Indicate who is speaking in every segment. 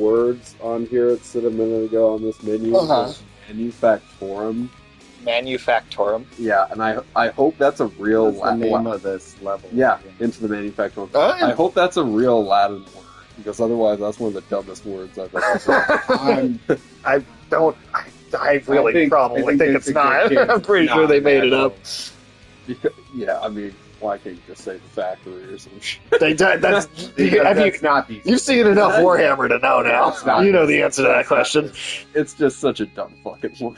Speaker 1: words on here that said a minute ago on this menu. Manufactorum.
Speaker 2: Manufactorum.
Speaker 1: Yeah, and I hope that's a real
Speaker 3: That's the name of this level.
Speaker 1: Yeah, into the Manufactorum.
Speaker 2: Oh, yeah.
Speaker 1: I hope that's a real Latin word, because otherwise that's one of the dumbest words I've ever heard.
Speaker 2: I really probably think it's not. I'm pretty sure they made it up.
Speaker 1: Yeah, I mean, why can't you just say the factory or some shit?
Speaker 2: You've seen enough Warhammer to know now. You know the answer to that question.
Speaker 1: It's just such a dumb fucking word.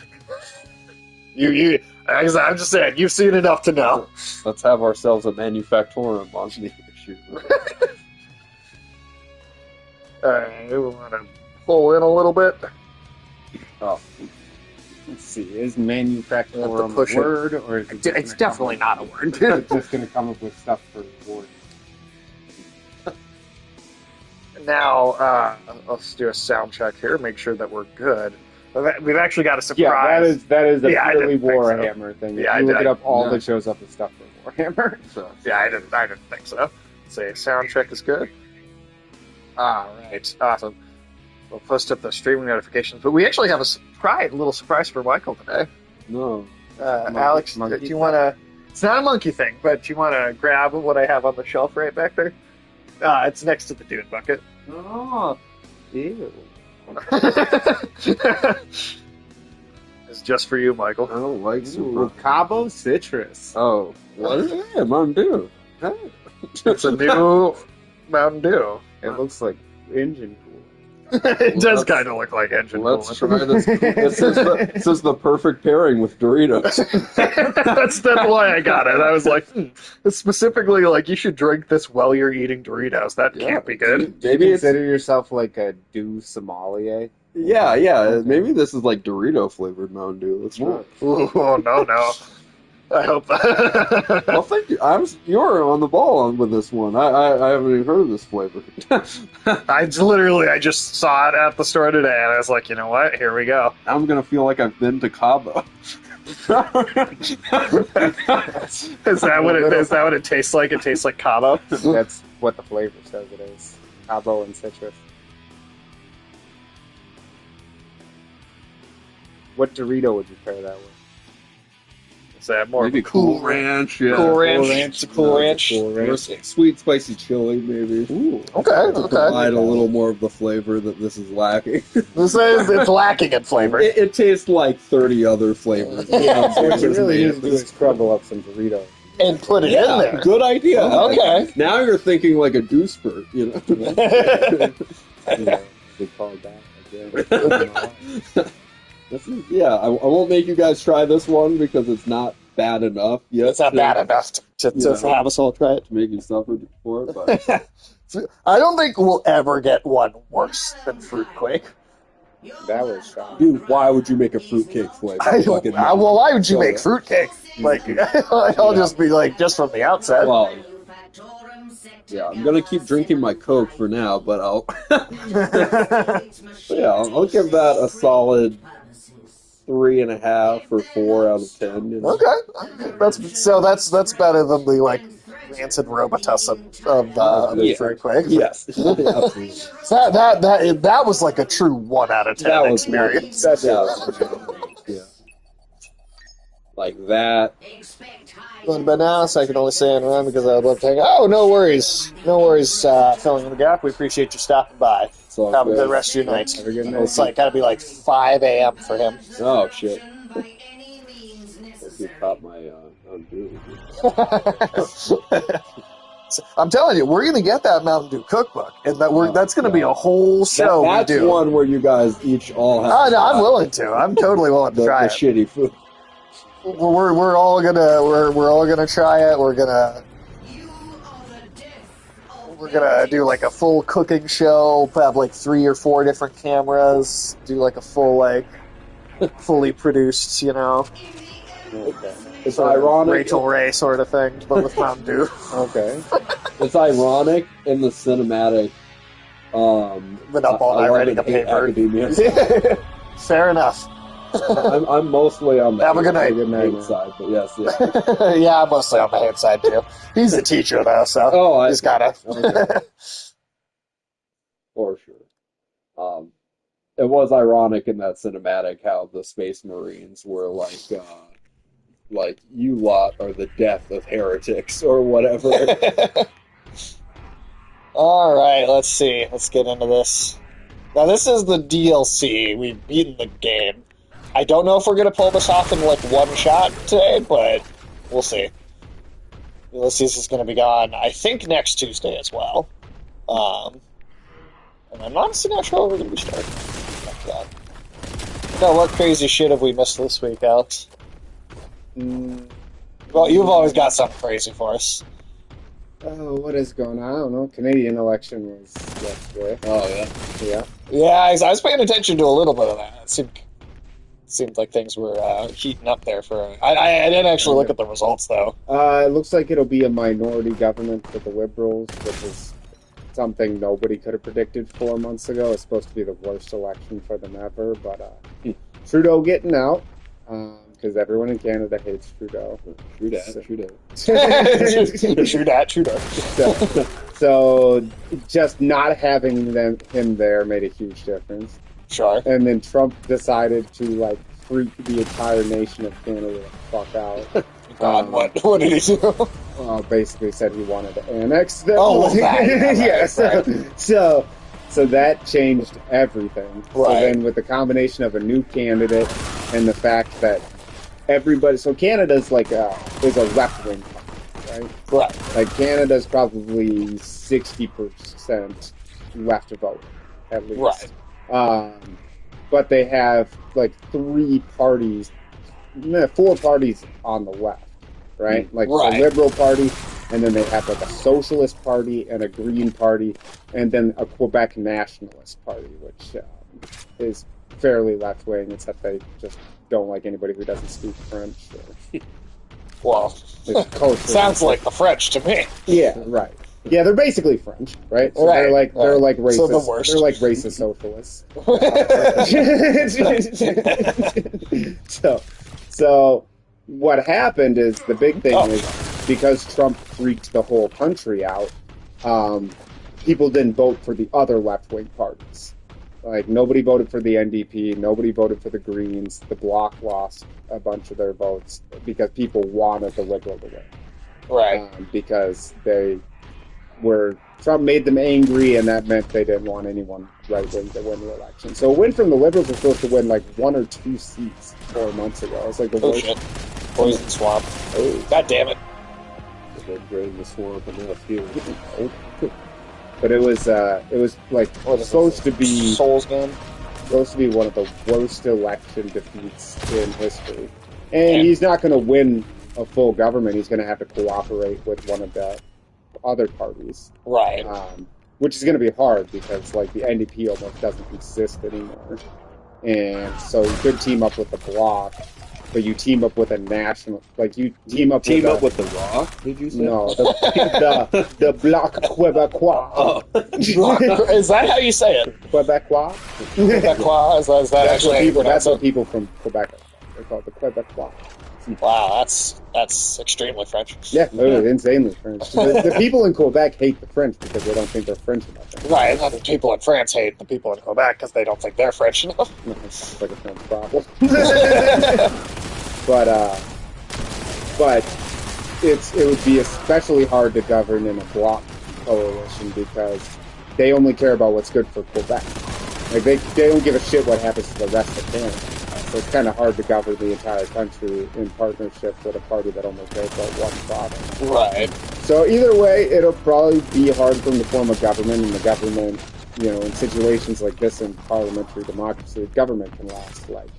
Speaker 2: I'm just saying, you've seen enough to know.
Speaker 1: Let's have ourselves a Manufactorum on the issue.
Speaker 2: Alright, we want to pull in a little bit.
Speaker 1: Oh.
Speaker 3: Let's see, is Manufactorum a word, or is it
Speaker 2: It's definitely not a word.
Speaker 3: It's just going to come up with stuff for rewards.
Speaker 2: Now, let's do a sound check here, make sure that we're good. We've actually got a surprise.
Speaker 3: Yeah, that is a
Speaker 2: Yeah, I
Speaker 3: purely
Speaker 2: didn't think so.
Speaker 3: Warhammer thing.
Speaker 2: Yeah,
Speaker 3: If you look
Speaker 2: I-
Speaker 3: it up, all
Speaker 1: no.
Speaker 3: that shows up is stuff for Warhammer.
Speaker 1: So,
Speaker 2: Yeah, I didn't think so. Say sound check is good. Alright, awesome. We'll post up the streaming notifications, but we actually have a little surprise for Michael today.
Speaker 1: no.
Speaker 2: Alex,
Speaker 3: monkey
Speaker 2: do you want to... It's not a monkey thing, but do you want to grab what I have on the shelf right back there? It's next to the Dune bucket.
Speaker 3: Oh, ew.
Speaker 2: It's just for you, Michael.
Speaker 1: I don't like
Speaker 3: Ooh,
Speaker 1: super.
Speaker 3: Cabo Citrus.
Speaker 1: Oh, what is it? Mountain Dew. Hey.
Speaker 2: It's a new Mountain Dew.
Speaker 3: It looks like engine cool.
Speaker 2: It does kind of look like engine
Speaker 1: Let's
Speaker 2: coolant.
Speaker 1: try this. This is the perfect pairing with Doritos.
Speaker 2: That's why I got it. I was like, it's specifically like, you should drink this while you're eating Doritos. That can't be good.
Speaker 1: Maybe it's
Speaker 3: Consider yourself like a Dew sommelier.
Speaker 1: yeah. Maybe this is like Dorito flavored Mountain Dew. Let's try it.
Speaker 2: Ooh, oh, no. I hope.
Speaker 1: Well, thank you. You're on the ball with this one. I haven't even heard of this flavor.
Speaker 2: I just saw it at the store today, and I was like, you know what? Here we go.
Speaker 1: I'm gonna feel like I've been to Cabo.
Speaker 2: Is that what it tastes like? It tastes like Cabo.
Speaker 3: That's what the flavor says it is. Cabo and citrus. What Dorito would you pair that with?
Speaker 2: Is that more
Speaker 1: Maybe
Speaker 2: of a cool
Speaker 1: Ranch. Yeah.
Speaker 2: Cool Ranch. It's a Cool Ranch.
Speaker 1: Or sweet spicy chili, maybe.
Speaker 3: Ooh.
Speaker 2: Okay.
Speaker 1: Provide a little more of the flavor that this is lacking.
Speaker 2: It's lacking in flavor.
Speaker 1: It tastes like 30 other flavors.
Speaker 3: Yeah, so what you really need to do is crumble up some Doritos.
Speaker 2: And put it in there.
Speaker 1: Good idea.
Speaker 2: Okay.
Speaker 1: Now you're thinking like a dew spurt, you know?
Speaker 3: Yeah, they call it that again.
Speaker 1: I won't make you guys try this one because it's not bad enough yet.
Speaker 2: It's not bad enough to have us all try it.
Speaker 1: to make you suffer for it, but
Speaker 2: I don't think we'll ever get one worse than Fruitquake.
Speaker 3: That was shocking.
Speaker 1: dude, why would you make a fruitcake flavor?
Speaker 2: Well, why would you make fruitcake? Like, I'll just be like, just from the outset.
Speaker 1: Well, yeah, I'm gonna keep drinking my Coke for now, but I'll but yeah, I'll give that a solid 3.5 or 4 out of 10. You know?
Speaker 2: Okay, that's better than the like rancid Robitussin of Fruitquake.
Speaker 1: Yes, absolutely.
Speaker 2: That was like a true 1 out of 10
Speaker 1: That was
Speaker 2: experience.
Speaker 1: Yeah, like that.
Speaker 2: But now, so I can only say and run because I would love to hang out. Oh, no worries, filling in the gap. We appreciate you stopping by.
Speaker 1: So
Speaker 2: Have a good rest of your night.
Speaker 3: Have a good night.
Speaker 2: It's like gotta be like 5 a.m. for him.
Speaker 1: Oh shit! You caught my undo.
Speaker 2: I'm telling you, we're gonna get that Mountain Dew cookbook, and that's gonna be a whole show.
Speaker 1: That's
Speaker 2: we do.
Speaker 1: one where you guys each all have.
Speaker 2: Oh, no, I'm willing to. I'm totally willing to
Speaker 1: the
Speaker 2: try it.
Speaker 1: shitty food.
Speaker 2: We're all gonna try it. We're gonna do like a full cooking show. Have like 3 or 4 different cameras. Do like a full like fully produced,
Speaker 3: Okay.
Speaker 1: It's ironic.
Speaker 2: Rachel Ray sort of thing, but with Mountain Dew.
Speaker 3: Okay.
Speaker 1: It's ironic in the cinematic.
Speaker 2: Been up all night writing a paper.
Speaker 1: Academia.
Speaker 2: Fair enough.
Speaker 1: I'm mostly on the
Speaker 2: Have a good night.
Speaker 1: hate side, but yes, yeah.
Speaker 2: Yeah, I'm mostly on the hate side too. He's a teacher though, so
Speaker 1: Oh,
Speaker 2: he's gotta.
Speaker 1: Okay. For sure. it was ironic in that cinematic how the Space Marines were like you lot are the death of heretics or whatever.
Speaker 2: All right, let's see. Let's get into this. Now, this is the DLC. We've beaten the game. I don't know if we're going to pull this off in, like, one shot today, but we'll see. Ulysses is going to be gone, I think, next Tuesday as well. And I'm honestly not sure what we're going to be starting after that. Now, what crazy shit have we missed this week, Alex? Well, you've always got something crazy for us.
Speaker 3: Oh, what is going on? I don't know. Canadian election was yesterday.
Speaker 1: Oh, yeah.
Speaker 3: Yeah.
Speaker 2: Yeah, I was paying attention to a little bit of that. It seemed like things were heating up there for... I didn't actually look at the results, though.
Speaker 3: It looks like it'll be a minority government for the Liberals, which is something nobody could have predicted 4 months ago. It's supposed to be the worst election for them ever, but Trudeau getting out, because everyone in Canada hates Trudeau.
Speaker 1: True that.
Speaker 2: Trudeau.
Speaker 3: So just not having him there made a huge difference.
Speaker 2: Sure.
Speaker 3: And then Trump decided to, like, freak the entire nation of Canada the fuck out.
Speaker 2: God, what did he do?
Speaker 3: Basically said he wanted to annex them.
Speaker 2: Oh, that.
Speaker 3: Yeah, so that changed everything.
Speaker 2: Right.
Speaker 3: So then with the combination of a new candidate and the fact that everybody... So Canada's like is a left-wing country, right?
Speaker 2: Right.
Speaker 3: Like Canada's probably 60% left voting, at least.
Speaker 2: Right.
Speaker 3: But they have like 4 parties on the left, right? Like
Speaker 2: right.
Speaker 3: the Liberal Party, and then they have like a Socialist Party and a Green Party, and then a Quebec Nationalist Party, which is fairly left-wing, except they just don't like anybody who doesn't speak French.
Speaker 2: Well, sounds like the French to me.
Speaker 3: Yeah, right. Yeah, they're basically French, right? So
Speaker 2: right.
Speaker 3: They're like racist.
Speaker 2: So the worst.
Speaker 3: They're like racist socialists. So what happened is the big thing is because Trump freaked the whole country out, people didn't vote for the other left-wing parties. Like, nobody voted for the NDP, nobody voted for the Greens, the Bloc lost a bunch of their votes because people wanted the Liberal to win.
Speaker 2: Right.
Speaker 3: Because Trump made them angry, and that meant they didn't want anyone right-wing to win the election. So a win from the Liberals was supposed to win like 1 or 2 seats 4 months ago. It's like the worst.
Speaker 2: Shit. Poison swamp. Oh, God damn it.
Speaker 1: They drained the swamp enough here.
Speaker 3: But it was like supposed to be
Speaker 2: Souls game.
Speaker 3: Supposed to be one of the worst election defeats in history. And he's not going to win a full government. He's going to have to cooperate with one of the other parties.
Speaker 2: Right.
Speaker 3: Which is going to be hard because, like, the NDP almost doesn't exist anymore. And so you could team up with the Bloc, but you team up with a national... Like, you team up
Speaker 1: with the Rock, did you say?
Speaker 3: No, the Bloc Québécois.
Speaker 1: Oh.
Speaker 2: Is that how you say it?
Speaker 3: Québécois?
Speaker 2: Québécois? Is that actually
Speaker 3: that's what people from Quebec are. They're called the Québécois.
Speaker 2: Wow, that's extremely French.
Speaker 3: Yeah, insanely French. The people in Quebec hate the French because they don't think they're French enough.
Speaker 2: Right, and the people in France hate the people in Quebec because they don't think they're French enough.
Speaker 3: No, it's like a French problem. But it would be especially hard to govern in a Bloc coalition because they only care about what's good for Quebec. Like they don't give a shit what happens to the rest of Canada. So it's kind of hard to govern the entire country in partnership with a party that only cares about one province.
Speaker 2: Right.
Speaker 3: So either way, it'll probably be hard for them to form a government, and the government, in situations like this in parliamentary democracy, the government can last like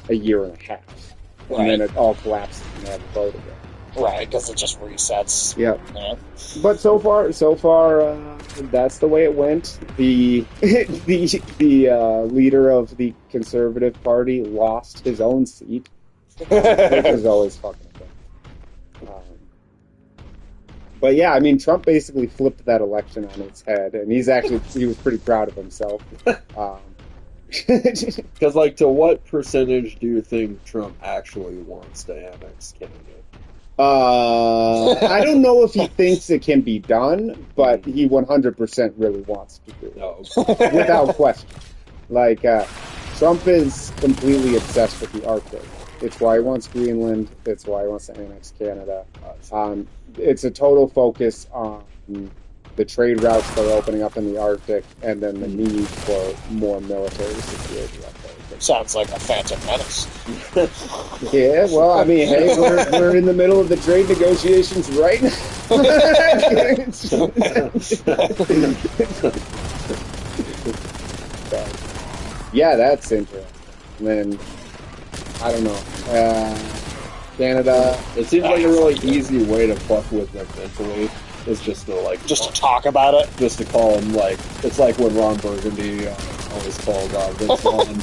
Speaker 3: a year and a half.
Speaker 2: Right.
Speaker 3: And then it all collapses and they have a vote again.
Speaker 2: Right, because it just resets.
Speaker 3: Yep.
Speaker 2: Yeah.
Speaker 3: But so far, that's the way it went. The leader of the Conservative Party lost his own seat, which is always fucking fun. But yeah, I mean, Trump basically flipped that election on its head, and he was pretty proud of himself.
Speaker 1: Because, like, to what percentage do you think Trump actually wants to annex Canada?
Speaker 3: I don't know if he thinks it can be done, but he 100% really wants to do it.
Speaker 1: No.
Speaker 3: Without question. Like, Trump is completely obsessed with the Arctic. It's why he wants Greenland. It's why he wants to annex Canada. It's a total focus on the trade routes that are opening up in the Arctic, and then the need for more military security up there.
Speaker 2: Sounds like a Phantom Menace.
Speaker 3: Yeah, well, I mean, hey, we're in the middle of the trade negotiations right now. Yeah, that's interesting. And then, I don't know, Canada.
Speaker 1: It seems like a really easy way to fuck with them mentally. Is just to
Speaker 2: to talk about it.
Speaker 1: Just to call him it's like when Ron Burgundy always called Vince Vaughn.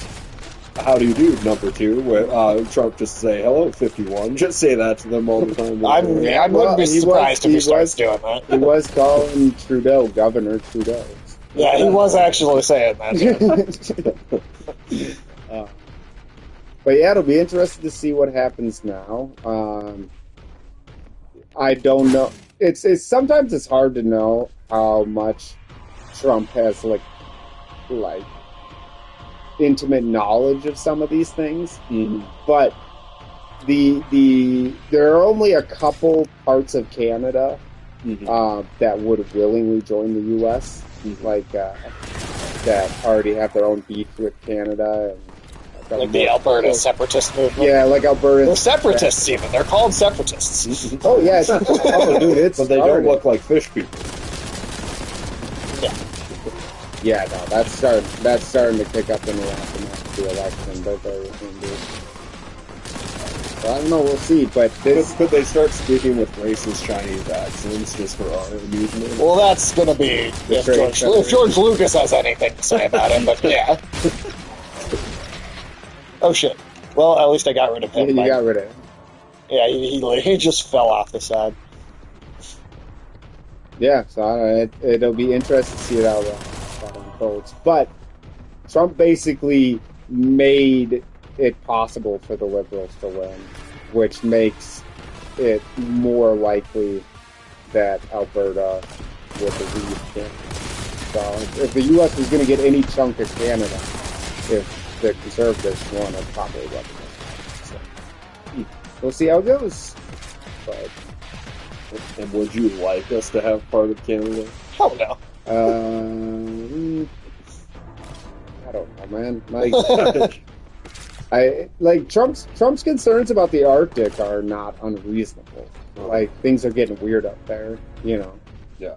Speaker 1: How do you do, number 2? Trump just say, hello, 51. Just say that to them all the time.
Speaker 2: I wouldn't be surprised if he starts doing that.
Speaker 3: He was calling Trudeau Governor Trudeau.
Speaker 2: Yeah, he was actually saying that.
Speaker 3: But yeah, it'll be interesting to see what happens now. I don't know. It's sometimes it's hard to know how much Trump has like intimate knowledge of some of these things, but there are only a couple parts of Canada that would willingly join the U.S. That already have their own beef with Canada, and
Speaker 2: like the Alberta separatist movement.
Speaker 3: Yeah, like Alberta.
Speaker 2: They're separatists, even. They're called separatists.
Speaker 3: Oh yeah, dude,
Speaker 1: but they don't look like fish people.
Speaker 2: Yeah.
Speaker 3: Yeah, no, that's starting to kick up in the aftermath of the election, but I don't know, we'll see, but
Speaker 1: could they start speaking with racist Chinese accents just for our amusement?
Speaker 2: Well, that's gonna be if George Lucas has anything to say about it, but yeah. Oh shit. Well, at least I got rid of him.
Speaker 3: You got rid of him.
Speaker 2: Yeah, he just fell off the side.
Speaker 3: Yeah, so it'll be interesting to see how that unfolds. But Trump basically made it possible for the Liberals to win, which makes it more likely that Alberta would leave Canada. So if the U.S. was going to get any chunk of Canada, if the Conservatives won, it probably would. So we'll see how it goes. But
Speaker 1: and would you like us to have part of Canada?
Speaker 2: Hell no.
Speaker 3: I don't know, man. Trump's concerns about the Arctic are not unreasonable. Like, things are getting weird up there, you know.
Speaker 1: Yeah.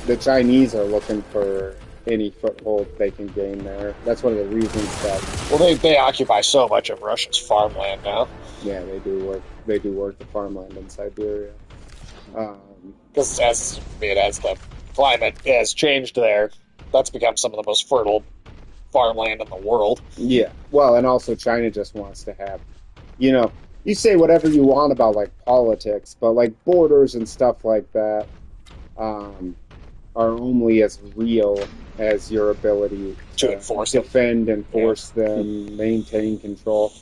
Speaker 3: The Chinese are looking for any foothold they can gain there. That's one of the reasons that.
Speaker 2: Well, they occupy so much of Russia's farmland now.
Speaker 3: Yeah, they do work. They do work the farmland in Siberia.
Speaker 2: Because as the climate has changed there, that's become some of the most fertile farmland in the world.
Speaker 3: Yeah. Well, and also China just wants to have, you say whatever you want about like politics, but like borders and stuff like that are only as real as your ability
Speaker 2: to enforce
Speaker 3: defend, enforce them, maintain control.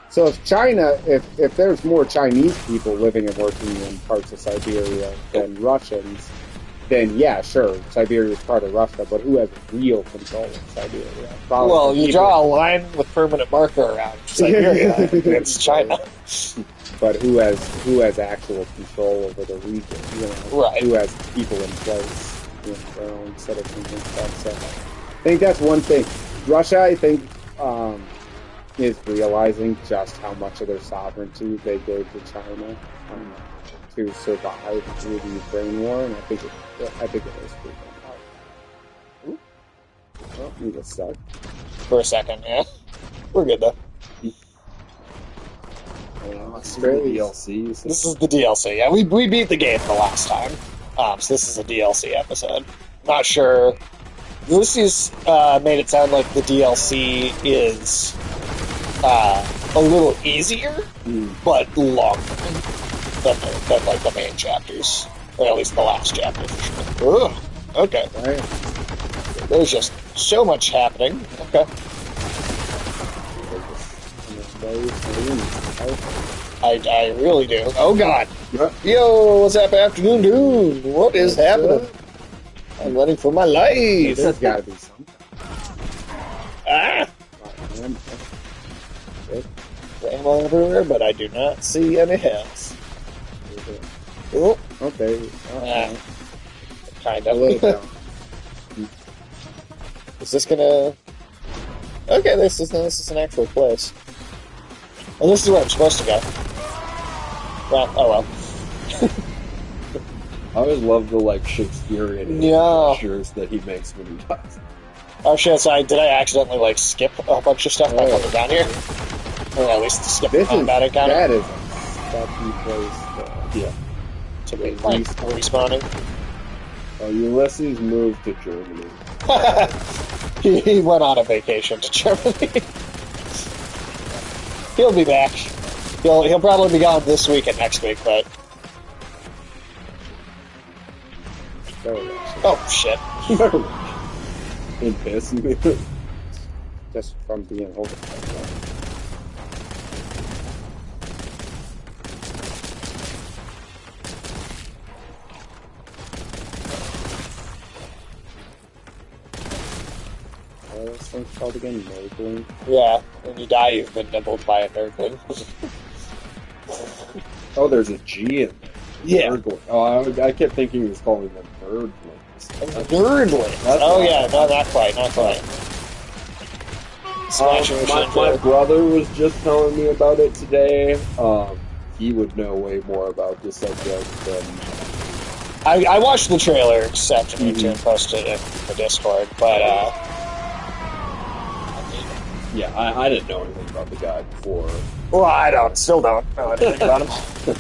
Speaker 3: So if there's more Chinese people living and working in parts of Siberia than Russians, then yeah, sure, Siberia is part of Russia, but who has real control of Siberia? Probably
Speaker 2: well, you draw a line with permanent marker around Siberia, it's China.
Speaker 3: But who has actual control over the region?
Speaker 2: Right.
Speaker 3: Who has people in place, their own citizens and stuff. So I think that's one thing. Russia, I think, is realizing just how much of their sovereignty they gave to China to survive through the Ukraine war, and I think it is pretty good. Well, we get stuck
Speaker 2: for a second. Yeah, we're good though.
Speaker 1: DLC.
Speaker 2: This is the DLC. Yeah, we beat the game the last time, so this is a DLC episode. Not sure. Lucy's made it sound like the DLC is a little easier, but longer than like the main chapters, or at least the last chapter for sure. Ugh. Okay.
Speaker 3: Right.
Speaker 2: There's just so much happening. Okay. I really do. Oh God. Yo, what's up, afternoon, dude? What is happening? I'm running for my life.
Speaker 3: There's gotta be something.
Speaker 2: The ammo everywhere, but I do not see any heads. Oh,
Speaker 3: Okay.
Speaker 2: kind
Speaker 3: A little
Speaker 2: of.
Speaker 3: down.
Speaker 2: Is this gonna... Okay, this is an actual place. Well, this is where I'm supposed to go. Well, oh well.
Speaker 1: I always love the like Shakespearean
Speaker 2: Yeah.
Speaker 1: gestures that he makes when he does.
Speaker 2: Oh shit, sorry, did I accidentally, like, skip a bunch of stuff by coming down here? Or at least skip the
Speaker 3: This is
Speaker 2: combat encounter?
Speaker 3: that is a sucky place.
Speaker 1: Yeah.
Speaker 2: To be, like, respawning.
Speaker 1: Ulysses moved to Germany.
Speaker 2: He went on a vacation to Germany. He'll be back. He'll probably be gone this week and next week, but... Oh, shit.
Speaker 1: In piss.
Speaker 3: Just from being over. This thing's called again? Nerdling?
Speaker 2: Yeah, when you die, you've been nibbled by a nerdling.
Speaker 1: Oh, there's a G in there.
Speaker 2: Yeah.
Speaker 1: Nerdling. Oh, I kept thinking he was calling them nerdlings.
Speaker 2: Nerdlings? Oh, yeah, no, not quite. Smashing
Speaker 1: my brother was just telling me about it today. He would know way more about the subject than...
Speaker 2: I watched the trailer this afternoon too and posted it in the Discord, but
Speaker 1: yeah, I didn't know anything about the guy before.
Speaker 2: well, I still don't know anything about him.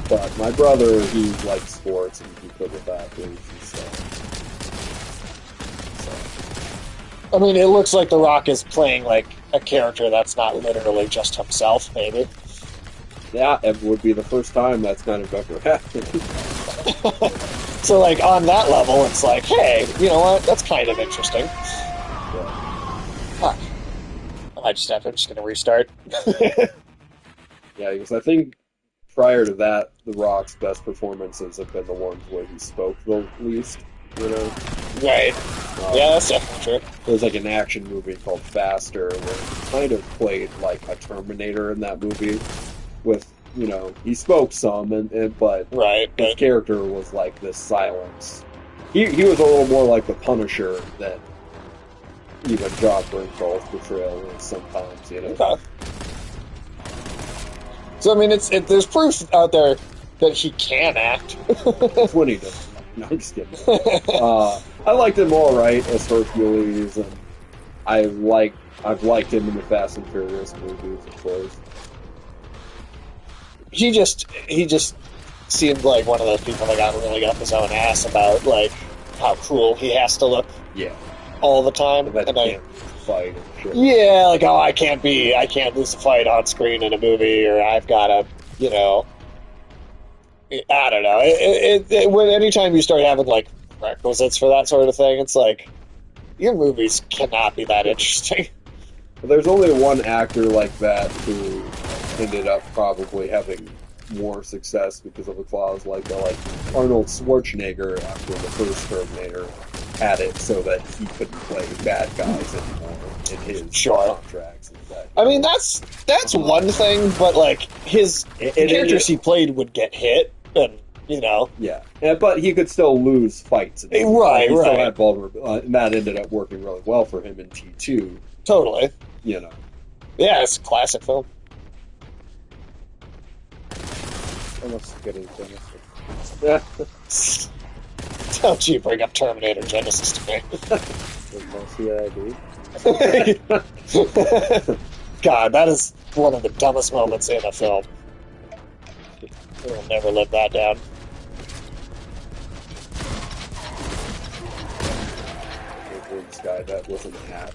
Speaker 1: But my brother, he likes sports and he good with athletes and stuff. So.
Speaker 2: I mean, it looks like The Rock is playing like a character that's not literally just himself, maybe.
Speaker 1: Yeah, it would be the first time that's kind of ever happened.
Speaker 2: So, like, on that level, it's like, hey, you know what? That's kind of interesting.
Speaker 1: Yeah.
Speaker 2: Fuck. I'm just going to restart.
Speaker 1: Yeah, because I think prior to that, The Rock's best performances have been the ones where he spoke the least, you know?
Speaker 2: Right. Yeah, that's definitely true.
Speaker 1: There's like an action movie called Faster where he kind of played like a Terminator in that movie with, you know, he spoke some, but
Speaker 2: Right.
Speaker 1: his character was like this silence. He was a little more like the Punisher than even John Bernthal's portrayal is sometimes, you know?
Speaker 2: Okay. So, I mean, there's proof out there that he can act.
Speaker 1: That's when he does. No, I'm just kidding. I liked him all right as Hercules, and I've liked him in the Fast and Furious movies, of course.
Speaker 2: He just seemed like one of those people that got really up his own ass about like how cool he has to look
Speaker 1: Yeah,
Speaker 2: all the time.
Speaker 1: and that
Speaker 2: And
Speaker 1: he can't fight and shit.
Speaker 2: yeah, like I can't lose a fight on screen in a movie, or I've got to, you know, I don't know. When anytime you start having like requisites for that sort of thing, it's like your movies cannot be that interesting.
Speaker 1: But there's only one actor like that who ended up probably having more success because of a clause like Arnold Schwarzenegger after the first Terminator had it so that he couldn't play bad guys anymore in his contracts. And that.
Speaker 2: I mean, that's one thing, but like the characters he played would get hit, and you know,
Speaker 1: yeah, but he could still lose fights.
Speaker 2: Right,
Speaker 1: he still
Speaker 2: right.
Speaker 1: had vulnerability, and that ended up working really well for him in T2.
Speaker 2: Totally.
Speaker 1: You know,
Speaker 2: yeah, it's a classic film.
Speaker 3: Almost as good as Genesis.
Speaker 2: Don't you bring up Terminator Genesis to me. God, that is one of the dumbest moments in a film. We'll never live that down.
Speaker 1: this guy that wasn't a hat.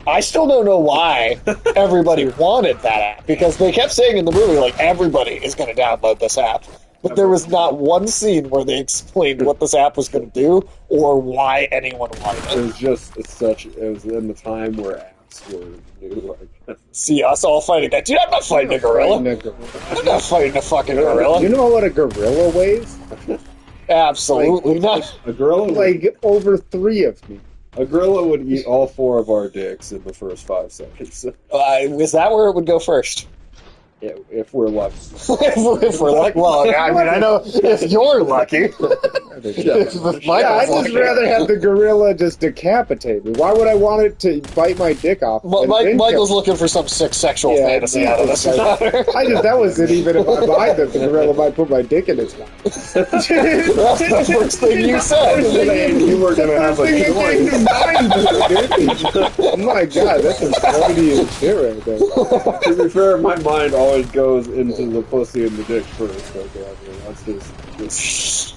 Speaker 2: I still don't know why everybody wanted that app, because they kept saying in the movie, like, everybody is going to download this app. But there was not one scene where they explained what this app was going to do or why anyone wanted
Speaker 1: It
Speaker 2: it.
Speaker 1: was just it was in the time where apps were new. Like,
Speaker 2: See us all fighting that. Dude, I'm not fighting a gorilla. I'm not fighting a fucking gorilla.
Speaker 3: You know what a gorilla weighs?
Speaker 2: Absolutely not.
Speaker 1: a gorilla,
Speaker 3: Like over 3 of me.
Speaker 1: A gorilla would eat all 4 of our dicks in the first 5 seconds.
Speaker 2: Is that where it would go first?
Speaker 1: If we're lucky.
Speaker 2: If we're lucky, well, I mean, I know if you're lucky. If
Speaker 3: Yeah, I'd
Speaker 2: Michael's
Speaker 3: just
Speaker 2: lucky.
Speaker 3: rather have the gorilla just decapitate me. Why would I want it to bite my dick off? and then
Speaker 2: Michael's
Speaker 3: kill me?
Speaker 2: looking for some sick sexual
Speaker 3: Yeah,
Speaker 2: fantasy
Speaker 3: no,
Speaker 2: out of this.
Speaker 3: that wasn't even in my mind that the gorilla might put my dick in its mouth.
Speaker 2: That's the first thing you said.
Speaker 1: You were going to have a
Speaker 3: Thing that came to mind, dude. Oh my god, that's some Freudian shit right there.
Speaker 1: To be fair, my mind always goes into the pussy and the dick first. Okay, I mean, that's just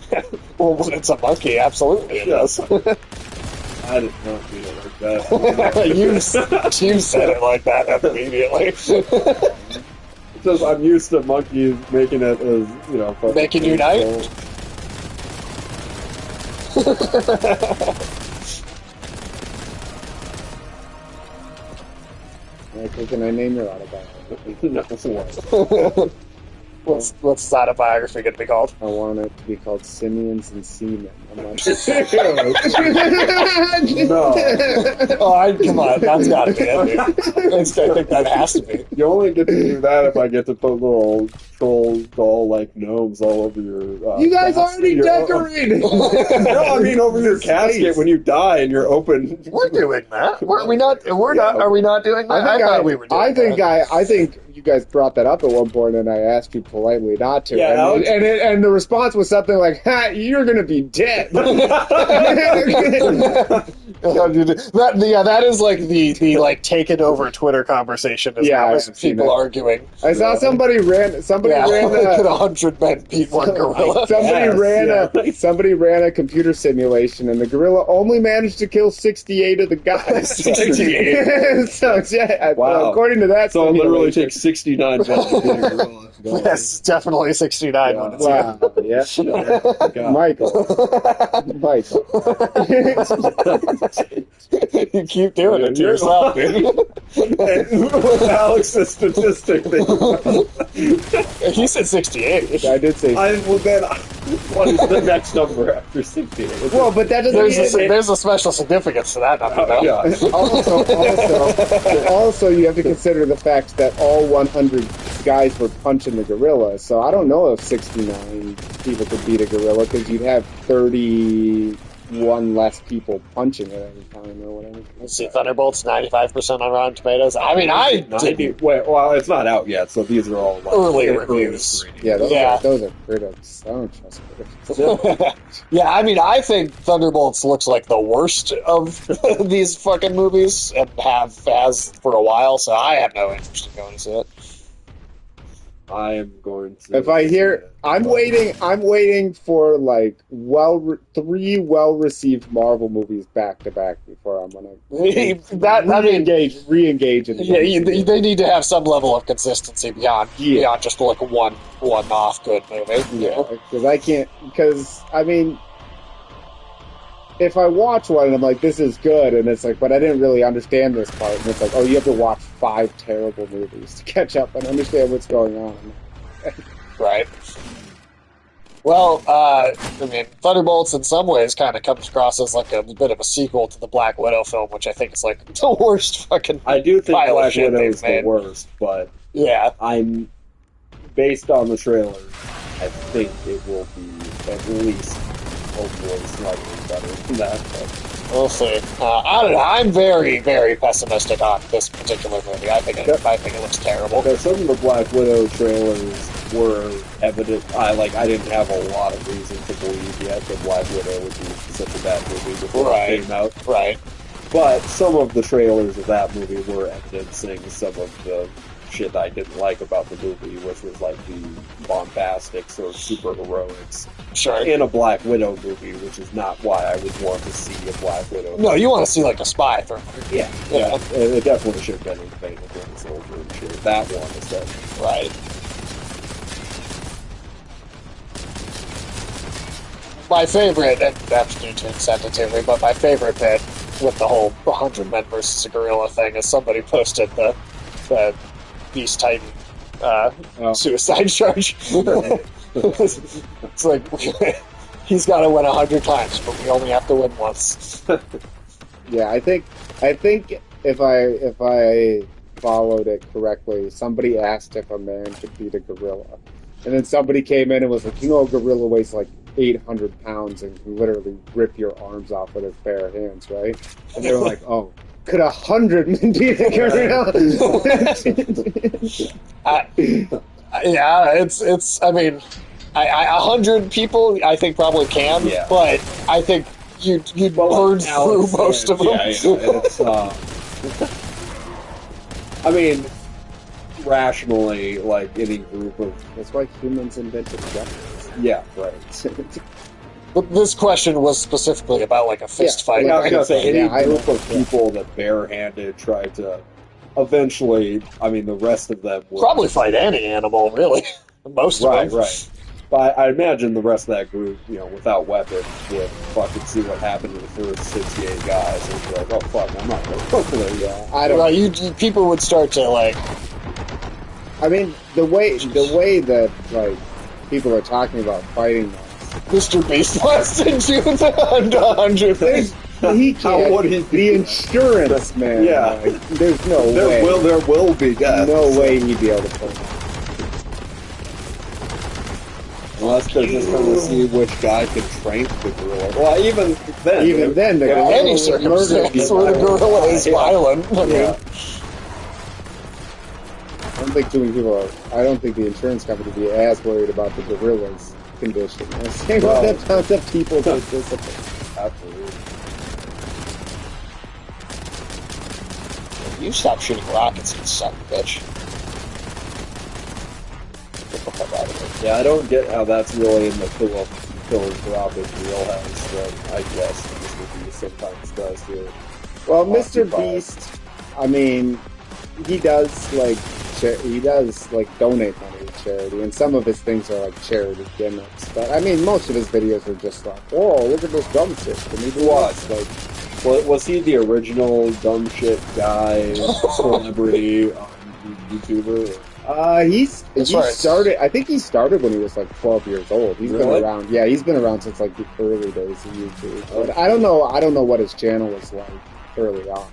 Speaker 2: Well, when it's a monkey, absolutely it does.
Speaker 1: I did not feel it like that.
Speaker 2: you said it like that immediately.
Speaker 1: Because I'm used to monkeys making it as, fucking
Speaker 2: Making you
Speaker 1: painful.
Speaker 3: Michael, can I name your autobiography?
Speaker 1: No, what?
Speaker 2: What's this autobiography going to be called?
Speaker 3: I want it to be called Simians and Seamen. I'm not
Speaker 1: No.
Speaker 2: Oh, come on, that's got to be it. I think that has to be.
Speaker 1: You only get to do that if I get to put little troll doll like gnomes all over your.
Speaker 3: You guys
Speaker 1: casket.
Speaker 3: already
Speaker 1: Your-
Speaker 3: decorated.
Speaker 1: No, I mean over your casket when you die and you're open.
Speaker 2: We're doing that. Are we not doing that? I thought we were doing that.
Speaker 3: I think you guys brought that up at one point, and I asked you politely not to.
Speaker 1: Yeah,
Speaker 3: and,
Speaker 1: Alex-
Speaker 3: and the response was something like, "Ha, you're gonna be dead."
Speaker 2: That is like the like taken over Twitter conversation.
Speaker 3: Yeah,
Speaker 2: Now,
Speaker 3: I've
Speaker 2: is
Speaker 3: seen
Speaker 2: people
Speaker 3: that.
Speaker 2: arguing.
Speaker 3: I saw somebody ran.
Speaker 2: Could 100 men beat one gorilla?
Speaker 3: Somebody ran a computer simulation, and the gorilla only managed to kill 68 of the guys.
Speaker 2: 68.
Speaker 3: So yeah,
Speaker 1: Wow.
Speaker 3: according to that,
Speaker 1: So it literally
Speaker 3: simulation-
Speaker 1: takes 69 men to beat a gorilla.
Speaker 2: Yes, definitely 69 when it's
Speaker 3: Wow. Yeah.
Speaker 1: God.
Speaker 3: Michael.
Speaker 2: You keep doing it to
Speaker 1: You're
Speaker 2: yourself, dude.
Speaker 1: With Alex's statistic thing.
Speaker 2: He said 68.
Speaker 3: I did say.
Speaker 1: What is the next number after 68?
Speaker 3: Well, but that doesn't mean.
Speaker 2: There's a special significance to that number, though.
Speaker 1: Yeah.
Speaker 3: Also, you have to consider the fact that all 100 guys were punching the gorilla. So I don't know if 69 people could beat a gorilla because you'd have 31 less people punching it every time or whatever.
Speaker 2: Let's see, Thunderbolt's 95% on Rotten Tomatoes. I mean, I didn't.
Speaker 1: Well, it's not out yet, so these are all like
Speaker 2: Early reviews.
Speaker 1: screenings.
Speaker 3: Yeah,
Speaker 2: Yeah.
Speaker 3: those are critics. I don't trust critics.
Speaker 2: Yeah, I mean, I think Thunderbolts looks like the worst of these fucking movies and has for a while, so I have no interest in going to see it.
Speaker 1: I am going to.
Speaker 3: If I hear, I'm waiting for like 3 well-received Marvel movies back to back before I'm gonna re-engage in the
Speaker 2: Yeah, they need to have some level of consistency beyond just like one-off good movie.
Speaker 3: Yeah, because I mean, if I watch one and I'm like, this is good, and it's like, but I didn't really understand this part, and it's like, oh, you have to watch 5 terrible movies to catch up and understand what's going on.
Speaker 2: Right. Well, I mean, Thunderbolts in some ways kind of comes across as like a bit of a sequel to the Black Widow film, which I think is like the worst fucking
Speaker 1: I do think
Speaker 2: pile of
Speaker 1: Black
Speaker 2: shit
Speaker 1: Widow
Speaker 2: they've
Speaker 1: is the
Speaker 2: made.
Speaker 1: worst, but
Speaker 2: Yeah.
Speaker 1: I'm based on the trailer. I think it will be at least, hopefully, slightly better than that. But
Speaker 2: We'll see. I don't know. I'm very, very pessimistic on this particular movie. I think it looks terrible.
Speaker 1: because some of the Black Widow trailers were evident. I didn't have a lot of reason to believe yet that Black Widow would be such a bad movie before it came out.
Speaker 2: Right.
Speaker 1: But some of the trailers of that movie were evidencing some of the shit I didn't like about the movie, which was like the bombastics or super heroics
Speaker 2: Sure.
Speaker 1: in a Black Widow movie, which is not why I would want to see a Black Widow.
Speaker 2: No, you want to see like a spy thriller.
Speaker 1: Yeah,
Speaker 2: Yeah.
Speaker 1: It definitely should have been in Fate of the Soldier and shit. That one instead.
Speaker 2: Right. My favorite, and that's due to insensitivity, but my favorite bit with the whole 100 men versus a gorilla thing is somebody posted the Beast Titan suicide charge. It's like, he's got to win 100 times, but we only have to win once.
Speaker 3: Yeah, I think if I followed it correctly, somebody asked if a man could beat a gorilla, and then somebody came in and was like, a gorilla weighs like 800 pounds and can literally rip your arms off with his bare hands, right? And they were like, oh, could 100 men beat a gorilla?
Speaker 2: Yeah, it's. I mean, 100 people, I think probably can,
Speaker 1: Yeah.
Speaker 2: but I think you'd burn through most of them.
Speaker 1: Yeah, it's, I mean, rationally, like any group of,
Speaker 3: That's why humans invented weapons.
Speaker 1: yeah, right.
Speaker 2: But this question was specifically about like a fist fight.
Speaker 1: I was gonna say any
Speaker 3: Yeah, I
Speaker 1: group
Speaker 3: know.
Speaker 1: of people that barehanded tried to eventually. I mean, the rest of them would
Speaker 2: Probably fight any animal, really. Most of
Speaker 1: right,
Speaker 2: them.
Speaker 1: right. But I imagine the rest of that group, without weapons, would fucking see what happened to the first 68 guys and be like, "Oh fuck, I'm not going to go for there."
Speaker 3: Yeah, I don't.
Speaker 2: People would start to like.
Speaker 3: I mean, the way that like people are talking about fighting
Speaker 2: Mr. Beast lasted you the 100.
Speaker 3: he
Speaker 1: How
Speaker 3: can't.
Speaker 1: would he
Speaker 3: The insurance man.
Speaker 1: Yeah.
Speaker 3: like, there's no way.
Speaker 1: There will be death.
Speaker 3: No way he'd be able to pull it.
Speaker 1: Unless they're just going to see which guy can train the gorilla. Well, even then,
Speaker 3: The
Speaker 1: yeah,
Speaker 3: gorilla
Speaker 2: Any
Speaker 3: would
Speaker 2: circumstance
Speaker 3: murder
Speaker 2: where the
Speaker 3: people.
Speaker 2: gorilla is
Speaker 1: Yeah.
Speaker 2: violent. I mean,
Speaker 1: yeah.
Speaker 3: I don't think too many people are. I don't think the insurance company would be as worried about the gorilla's condition as they
Speaker 1: Well,
Speaker 3: would about the people's discipline.
Speaker 1: Absolutely.
Speaker 2: You stop shooting rockets, you son of a bitch. Get the fuck out of here.
Speaker 1: Yeah, I don't get how that's really in the philanthropic wheelhouse, but I guess Mr. Beast sometimes does here.
Speaker 3: Well, Mr.
Speaker 1: Occupied.
Speaker 3: Beast, I mean, he does like donate money to charity, and some of his things are like charity gimmicks. But I mean, most of his videos are just like, "Oh, look at this dumb system." He
Speaker 1: Was.
Speaker 3: like,
Speaker 1: Was he the original dumb shit guy, celebrity YouTuber?
Speaker 3: he
Speaker 2: That's right.
Speaker 3: started. I think he started when he was like 12 years old. He's
Speaker 1: Really?
Speaker 3: been around. Yeah, he's been around since like the early days of YouTube. But I don't know. I don't know what his channel was like early on,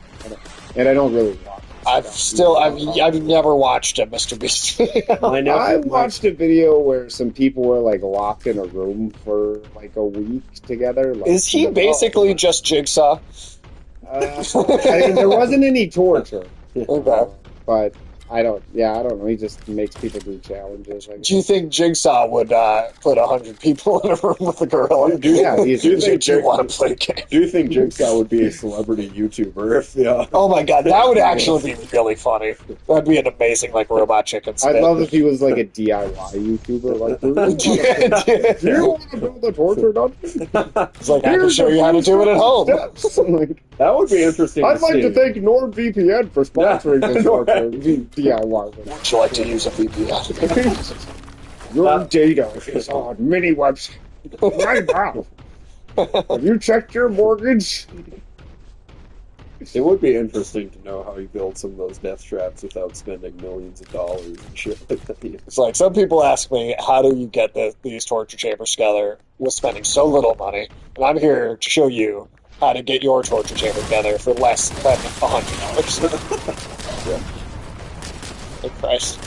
Speaker 3: and I don't really watch.
Speaker 2: I've never watched a Mr. Beast video.
Speaker 3: I watched a video where some people were like locked in a room for like a week together. Like,
Speaker 2: Is he basically just Jigsaw?
Speaker 3: I mean, there wasn't any torture,
Speaker 2: Okay.
Speaker 3: but I don't know. He just makes people do challenges. I guess.
Speaker 2: Do you think Jigsaw would put 100 people in a room with a gorilla?
Speaker 3: Yeah,
Speaker 1: do you think
Speaker 2: Do you want to play a game?
Speaker 1: Do you think Jigsaw would be a celebrity YouTuber if
Speaker 2: Oh my god, that would actually be really funny. That'd be an amazing, like, robot chicken spit.
Speaker 3: I'd love if he was like a DIY YouTuber. Like, do you want to build a torture dungeon?
Speaker 2: It's like, I can show you how to do it at home.
Speaker 3: Steps. Like,
Speaker 1: that would be interesting?
Speaker 3: I'd like
Speaker 1: see.
Speaker 3: to thank NordVPN for sponsoring this torture DIY.
Speaker 2: Would you like to use a VPN?
Speaker 3: Your data is on many websites right now. Have you checked your mortgage?
Speaker 1: It would be interesting to know how he built some of those death traps without spending millions of dollars and shit like that.
Speaker 2: It's like, some people ask me, how do you get these torture chambers together with spending so little money? And I'm here to show you how to get your torture chamber together for less than $100.
Speaker 1: Yeah.
Speaker 2: Good Christ.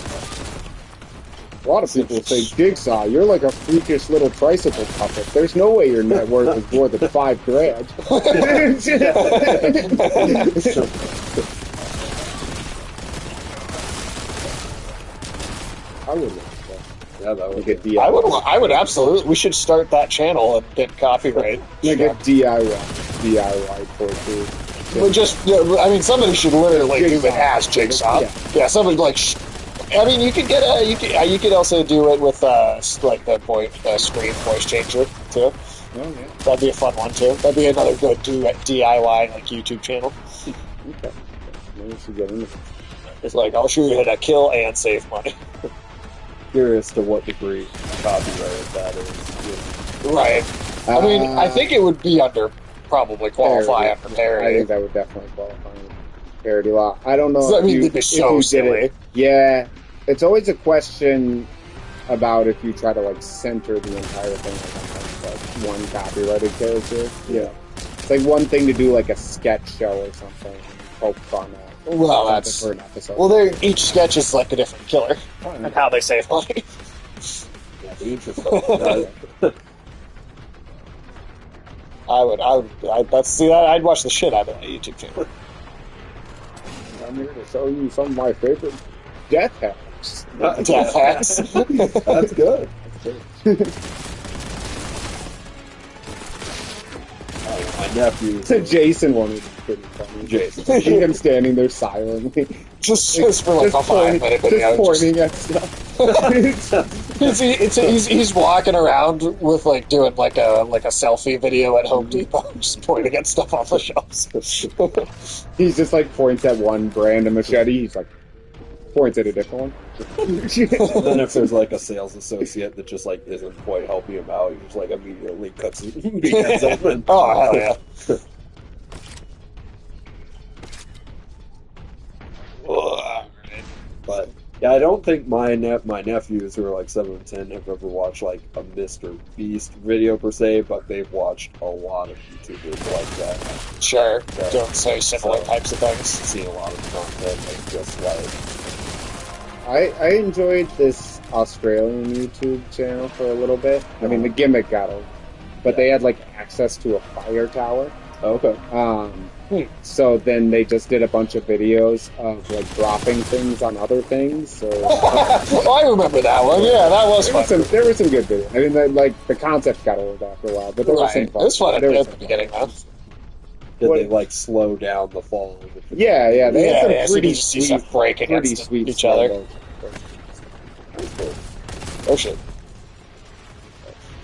Speaker 3: A lot of people say, Jigsaw, you're like a freakish little tricycle puppet. There's no way your net worth is more than $5,000. I would like that.
Speaker 1: Yeah, that would
Speaker 3: Like a DIY.
Speaker 2: I would absolutely. We should start that channel and get copyright.
Speaker 3: Like a DIY torture.
Speaker 2: But I mean, somebody should literally do it as Jigsaw. Yeah, somebody like. I mean, you could get you could also do it with like the screen voice changer too.
Speaker 3: Oh, yeah.
Speaker 2: That'd be a fun one too. That'd be another good DIY like YouTube channel.
Speaker 3: Okay. Maybe we should get into it.
Speaker 2: It's like, I'll show you how to kill and save money.
Speaker 1: curious to what degree copyrighted that is.
Speaker 2: Right. I mean, I think it would be probably qualify under
Speaker 3: I
Speaker 2: parody.
Speaker 3: think that would definitely qualify under parody law. I don't know.
Speaker 2: I
Speaker 3: if
Speaker 2: mean,
Speaker 3: you-
Speaker 2: it'd be
Speaker 3: if
Speaker 2: so
Speaker 3: you did
Speaker 2: silly.
Speaker 3: it. Yeah, it's always a question about if you try to like center the entire thing on like one copyrighted character. Yeah, It's like one thing to do like a sketch show or something, poke fun at.
Speaker 2: Well,
Speaker 3: something
Speaker 2: that's
Speaker 3: for an episode.
Speaker 2: well. Each sketch is like a different killer and how they save money.
Speaker 1: Yeah, be interesting.
Speaker 2: I'd watch the shit out of that YouTube channel.
Speaker 3: I'm here to show you some of my favorite death hacks.
Speaker 2: Death hacks.
Speaker 1: That's good. My nephew.
Speaker 3: The Jason one was pretty funny.
Speaker 1: Jason.
Speaker 3: See him standing there silently.
Speaker 2: just for like a 5-minute video.
Speaker 3: Just pointing at stuff.
Speaker 2: He's walking around with like doing like a selfie video at Home Depot, just pointing at stuff off the shelves.
Speaker 3: He's just like points at one brand of machete. He's like points at a different one.
Speaker 1: And then if there's like a sales associate that just like isn't quite helping him out, he just like immediately cuts his hands open.
Speaker 2: Oh hell yeah!
Speaker 1: But yeah, I don't think my nephews who are like 7 and 10 have ever watched like a Mr. Beast video per se, but they've watched a lot of YouTubers like that.
Speaker 2: Sure,
Speaker 1: Yeah.
Speaker 2: doing so similar types of things.
Speaker 1: Seen a lot of content like just like
Speaker 3: I enjoyed this Australian YouTube channel for a little bit. I mean, the gimmick got old, but they had like access to a fire tower.
Speaker 1: okay.
Speaker 3: So then they just did a bunch of videos of like dropping things on other things. So
Speaker 2: Oh, I remember that one. Yeah, that was fun.
Speaker 3: there were some good videos. I mean, the concept got old after a while, but there was some
Speaker 2: Right.
Speaker 3: fun.
Speaker 2: It was fun at
Speaker 3: There was
Speaker 2: the
Speaker 3: some
Speaker 2: beginning, though.
Speaker 1: Did
Speaker 3: What-
Speaker 1: they like slow down the fall?
Speaker 3: Yeah, they had some
Speaker 2: Yeah, so
Speaker 3: pretty
Speaker 2: you just see
Speaker 3: sweet,
Speaker 2: stuff break
Speaker 3: pretty
Speaker 2: against
Speaker 3: sweet
Speaker 2: each other.
Speaker 3: slow-mo.
Speaker 2: Oh shit.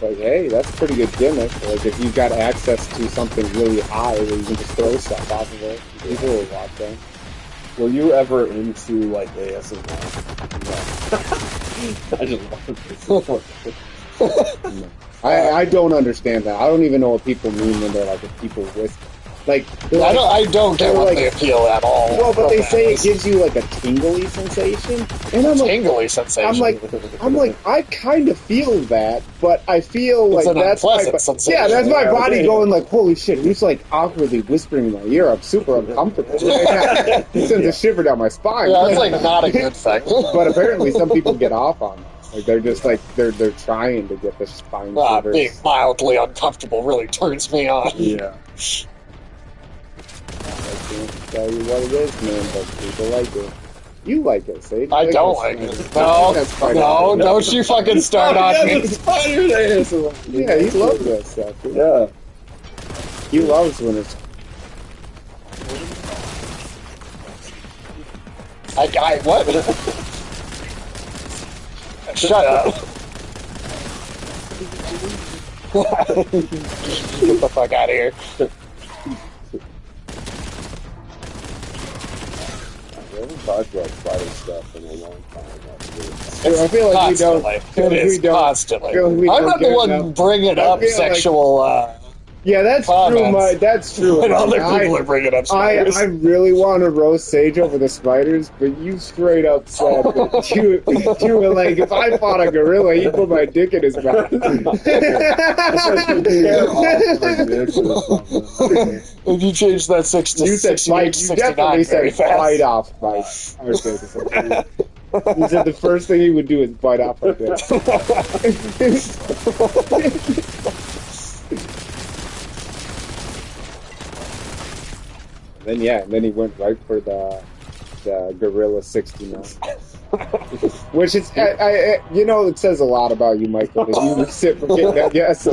Speaker 3: Like, hey, that's a pretty good gimmick. Like, if you've got access to something really high where you can just throw stuff off of it, people will watch that.
Speaker 1: Were you ever into like ASMR? No. I just love it.
Speaker 3: I don't understand that. I don't even know what people mean when they're like, if people whisper. Like, they're like,
Speaker 2: I don't get
Speaker 3: they're
Speaker 2: what
Speaker 3: like-
Speaker 2: they appeal at all.
Speaker 3: well, but they
Speaker 2: from
Speaker 3: say
Speaker 2: that.
Speaker 3: it gives you like a tingly sensation, and I'm like,
Speaker 2: tingly sensation.
Speaker 3: I'm like, I kind of feel that, but I feel like
Speaker 2: It's an
Speaker 3: that's my
Speaker 2: unpleasant sensation.
Speaker 3: yeah, that's my
Speaker 1: Yeah,
Speaker 3: body
Speaker 1: okay.
Speaker 3: going like, holy shit, who's like awkwardly whispering in my ear? I'm super uncomfortable. It sends a shiver down my spine.
Speaker 2: Yeah, it's like not a good thing.
Speaker 3: But apparently, some people get off on that. Like they're just like they're trying to get the spine shivers.
Speaker 2: Being mildly uncomfortable really turns me on.
Speaker 1: Yeah.
Speaker 3: I can't tell you what it is, man, but people like it. You like it, Sage.
Speaker 2: I don't like it. No,
Speaker 3: That's fine.
Speaker 2: no, don't you fucking start on me.
Speaker 1: Spiders ASMR.
Speaker 3: Yeah, he loves that stuff. Dude.
Speaker 1: Yeah.
Speaker 3: He loves when it's.
Speaker 2: What? Shut up. Get the fuck out of here.
Speaker 1: We haven't talked about spider stuff in a long time. That's good.
Speaker 3: I feel like we don't.
Speaker 2: Constantly. It is constantly.
Speaker 3: feel like we
Speaker 2: I'm
Speaker 3: don't
Speaker 2: not the
Speaker 3: get
Speaker 2: one
Speaker 3: enough.
Speaker 2: bringing
Speaker 3: I
Speaker 2: up
Speaker 3: feel like-
Speaker 2: sexual,
Speaker 3: Yeah, that's true.
Speaker 2: comments.
Speaker 3: That's true.
Speaker 2: when other
Speaker 3: I-
Speaker 2: people are bringing up
Speaker 3: I
Speaker 2: spiders.
Speaker 3: really want to roast Sage over the spiders, but you straight up said that you were like, if I fought a gorilla, he'd put my dick in his mouth.
Speaker 2: If you change that 6 to
Speaker 3: You said
Speaker 2: 68
Speaker 3: fight.
Speaker 2: to
Speaker 3: You
Speaker 2: 69
Speaker 3: definitely
Speaker 2: very
Speaker 3: said
Speaker 2: fast.
Speaker 3: bite off my. You said the first thing he would do is bite off my dick. Then he went right for the Gorilla 69. Which is, it says a lot about you, Michael, that you reciprocate that guess.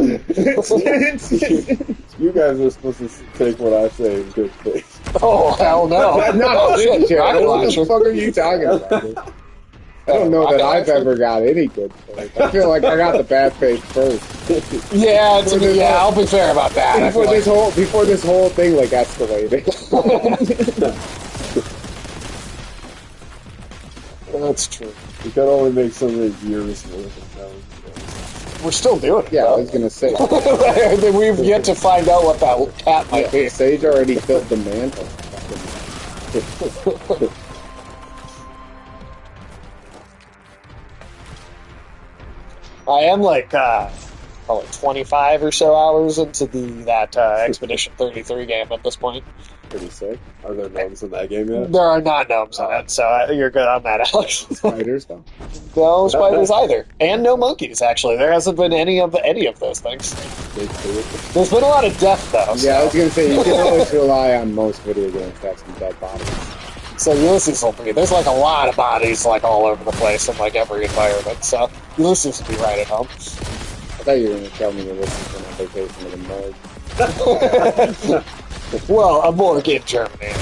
Speaker 1: You guys are supposed to take what I say in good faith.
Speaker 2: Oh, hell no.
Speaker 3: I'm not on
Speaker 2: Shit,
Speaker 3: this chair.
Speaker 2: rocket
Speaker 3: What the
Speaker 2: launcher.
Speaker 3: fuck are you talking about? Dude? I don't know that I've ever got any good faith. I feel like I got the bad faith first.
Speaker 2: Yeah, I'll be fair about that. I feel
Speaker 3: Before this whole thing like escalated.
Speaker 2: That's true.
Speaker 1: You can only make so many years worth of those.
Speaker 2: We're still doing it.
Speaker 3: Yeah, I
Speaker 2: though.
Speaker 3: was gonna say.
Speaker 2: We've yet to find out what that cat might be.
Speaker 3: Sage already filled the mantle.
Speaker 2: I am like, probably 25 or so hours into that Expedition 33 game at this point.
Speaker 1: Pretty sick. Are there gnomes in that game yet?
Speaker 2: There are not gnomes in it, so you're good on that, Alex.
Speaker 3: Spiders, though.
Speaker 2: No spiders either, and no monkeys. Actually, there hasn't been any of those things. There's been a lot of death, though.
Speaker 3: Yeah, I was gonna say you can always rely on most video games to have some dead bodies.
Speaker 2: So Ulysses will be. There's like a lot of bodies like all over the place in like every environment. So Ulysses will be right at home.
Speaker 3: I thought you were gonna tell me Ulysses went on vacation with a morgue.
Speaker 2: Well, a morgue in Germany.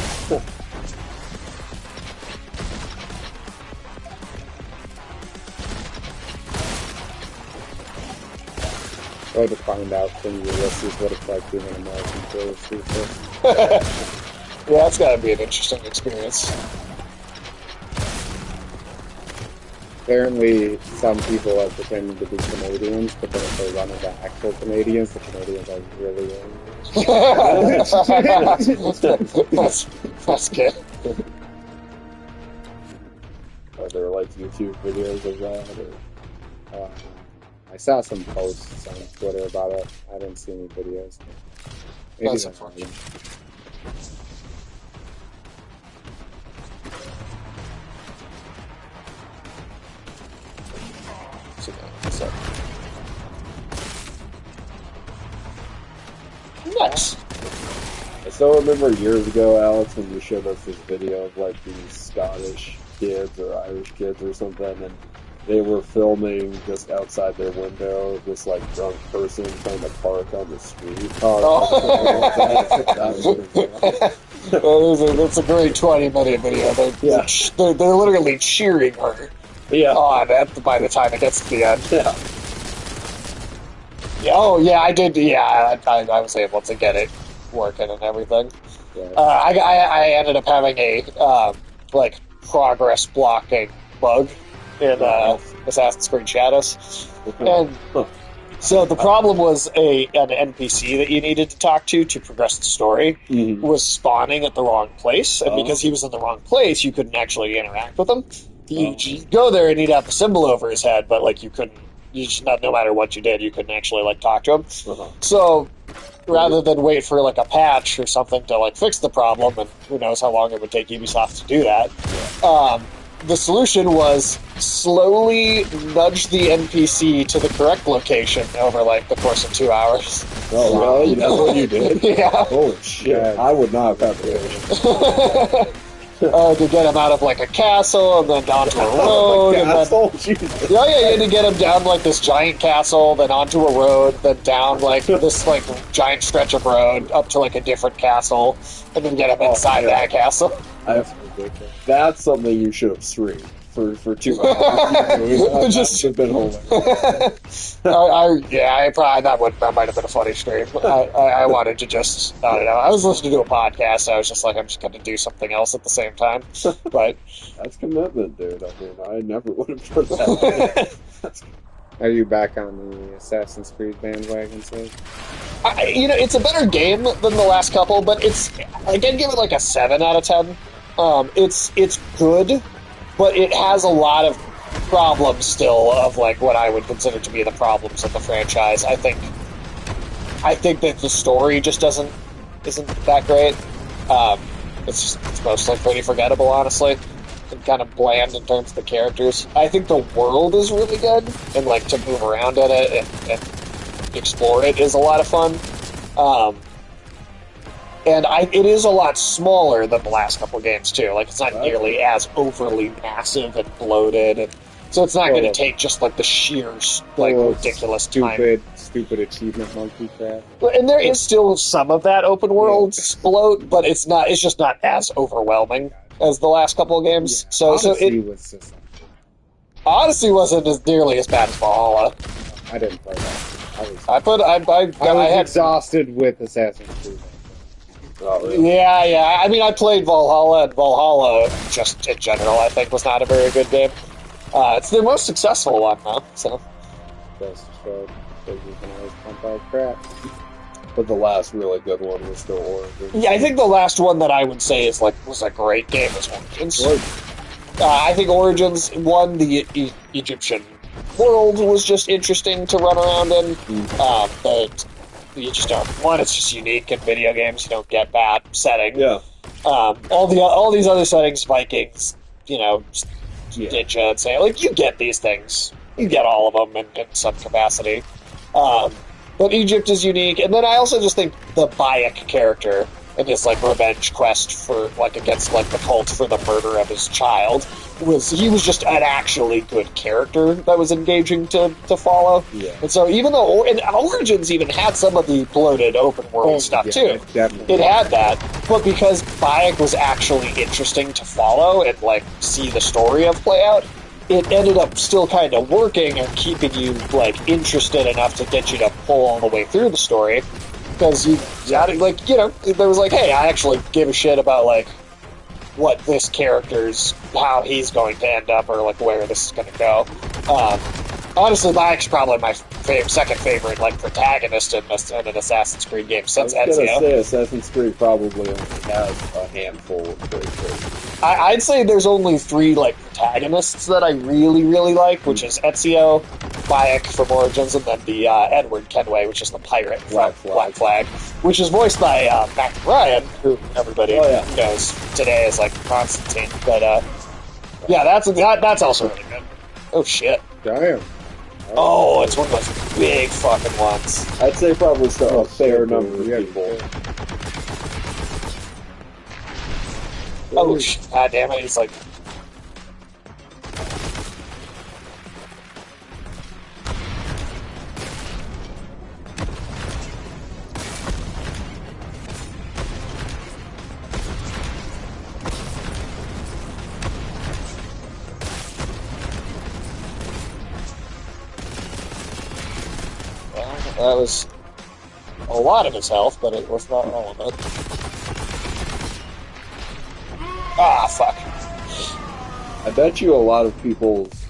Speaker 3: Or to find out from Ulysses what it's like being an American tourist.
Speaker 2: Yeah, that's got to be an interesting experience.
Speaker 3: Apparently, some people are pretending to be Canadians, but then if they run into actual Canadians, the Canadians are really
Speaker 2: That's good.
Speaker 1: Are there like YouTube videos of that? Or...
Speaker 3: I saw some posts on Twitter about it. I didn't see any videos. Maybe
Speaker 2: That's
Speaker 3: that's
Speaker 2: unfortunate. So. Nice.
Speaker 1: I still remember years ago, Alex, when you showed us this video of like these Scottish kids or Irish kids or something, and they were filming just outside their window this like drunk person trying to park on the street.
Speaker 2: It's a great 20-minute video. They're literally cheering her on by the time it gets to the end.
Speaker 1: Yeah.
Speaker 2: Oh, yeah, I did. Yeah, I was able to get it working and everything.
Speaker 3: Yeah.
Speaker 2: I ended up having a like progress blocking bug in Assassin's Creed Shadows, and so the problem was an NPC that you needed to talk to progress the story was spawning at the wrong place, and because he was in the wrong place, you couldn't actually interact with him. You'd go there and he'd have a symbol over his head, but like you couldn't. You just no matter what you did, you couldn't actually like talk to him. So rather than wait for like a patch or something to like fix the problem, and who knows how long it would take Ubisoft to do that, the solution was slowly nudge the NPC to the correct location over like the course of 2 hours.
Speaker 1: Oh, really? That's what you did?
Speaker 2: Yeah.
Speaker 1: Holy shit!
Speaker 3: Yeah.
Speaker 1: I would not have had to.
Speaker 2: To get him out of like a castle and then onto a road.
Speaker 1: Castle? Jesus.
Speaker 2: Yeah, you had to get him down like this giant castle, then onto a road, then down like this like giant stretch of road up to like a different castle, and then get him inside that castle.
Speaker 1: That's something you should have streamed for 2 hours.
Speaker 2: Just
Speaker 1: should have been hilarious.
Speaker 2: that might have been a funny stream. I wanted to just, I don't know. I was listening to a podcast, so I was just like, I'm just going to do something else at the same time. But
Speaker 1: That's commitment, dude. I mean, I never would have done that.
Speaker 3: Are you back on the Assassin's Creed bandwagon, so?
Speaker 2: it's a better game than the last couple, but I did give it like a 7 out of 10. It's good, but it has a lot of problems still of like what I would consider to be the problems of the franchise. I think that the story just isn't that great. It's mostly pretty forgettable, honestly, and kind of bland in terms of the characters. I think the world is really good, and like to move around in it and explore it is a lot of fun. And it is a lot smaller than the last couple games, too. Like, it's not nearly as overly massive and bloated. And so it's not going to take just, like, the sheer, like, ridiculous time.
Speaker 3: Stupid achievement monkey crap.
Speaker 2: And there is still some of that open world bloat, but it's just not as overwhelming as the last couple of games.
Speaker 3: Yeah.
Speaker 2: Odyssey wasn't as nearly as bad as Valhalla.
Speaker 3: I didn't play that.
Speaker 2: I
Speaker 3: was exhausted with Assassin's Creed.
Speaker 1: Oh, really?
Speaker 2: Yeah. I mean, I played Valhalla, and Valhalla, just in general, I think was not a very good game. It's their most successful one, though. So,
Speaker 3: Just showed that you can always pump out crap.
Speaker 1: But the last really good one was still Origins.
Speaker 2: yeah, I think the last one that I would say was a great game was Origins. I think Origins won the Egyptian world was just interesting to run around in. But you just don't. One, it's just unique in video games. You don't get that setting.
Speaker 1: Yeah.
Speaker 2: All these other settings, Vikings,
Speaker 1: Yeah.
Speaker 2: Ninja, and say like you get these things. You get all of them in some capacity. But Egypt is unique, and then I also just think the Bayek character and his like revenge quest for like against like the cult for the murder of his child was just an actually good character that was engaging to follow.
Speaker 1: Yeah.
Speaker 2: And so even though and Origins even had some of the bloated open world stuff too,
Speaker 3: definitely.
Speaker 2: it had that, but because Bayek was actually interesting to follow and like see the story of play out, it ended up still kind of working and keeping you like interested enough to get you to pull all the way through the story, because you got it, like, there was like, hey, I actually give a shit about like what this character's, how he's going to end up, or like where this is going to go. Honestly, Bayek's probably my second favorite like protagonist in an Assassin's Creed game since
Speaker 1: I was gonna
Speaker 2: Ezio.
Speaker 1: say Assassin's Creed probably only has a handful of great characters.
Speaker 2: I'd say there's only 3 like protagonists that I really, really like, which is Ezio, Bayek from Origins, and then the Edward Kenway, which is the pirate from Black Flag, which is voiced by Mac Ryan, who everybody knows today as like Constantine. But yeah, that's also really good. Oh shit!
Speaker 3: Damn.
Speaker 2: Oh, it's one of those big fucking ones.
Speaker 1: I'd say probably a fair number of
Speaker 3: Yeah.
Speaker 1: people.
Speaker 2: Oh, god damn it, he's like... Well, that was a lot of his health, but it was not all of it. Ah, fuck.
Speaker 1: I bet you a lot of people's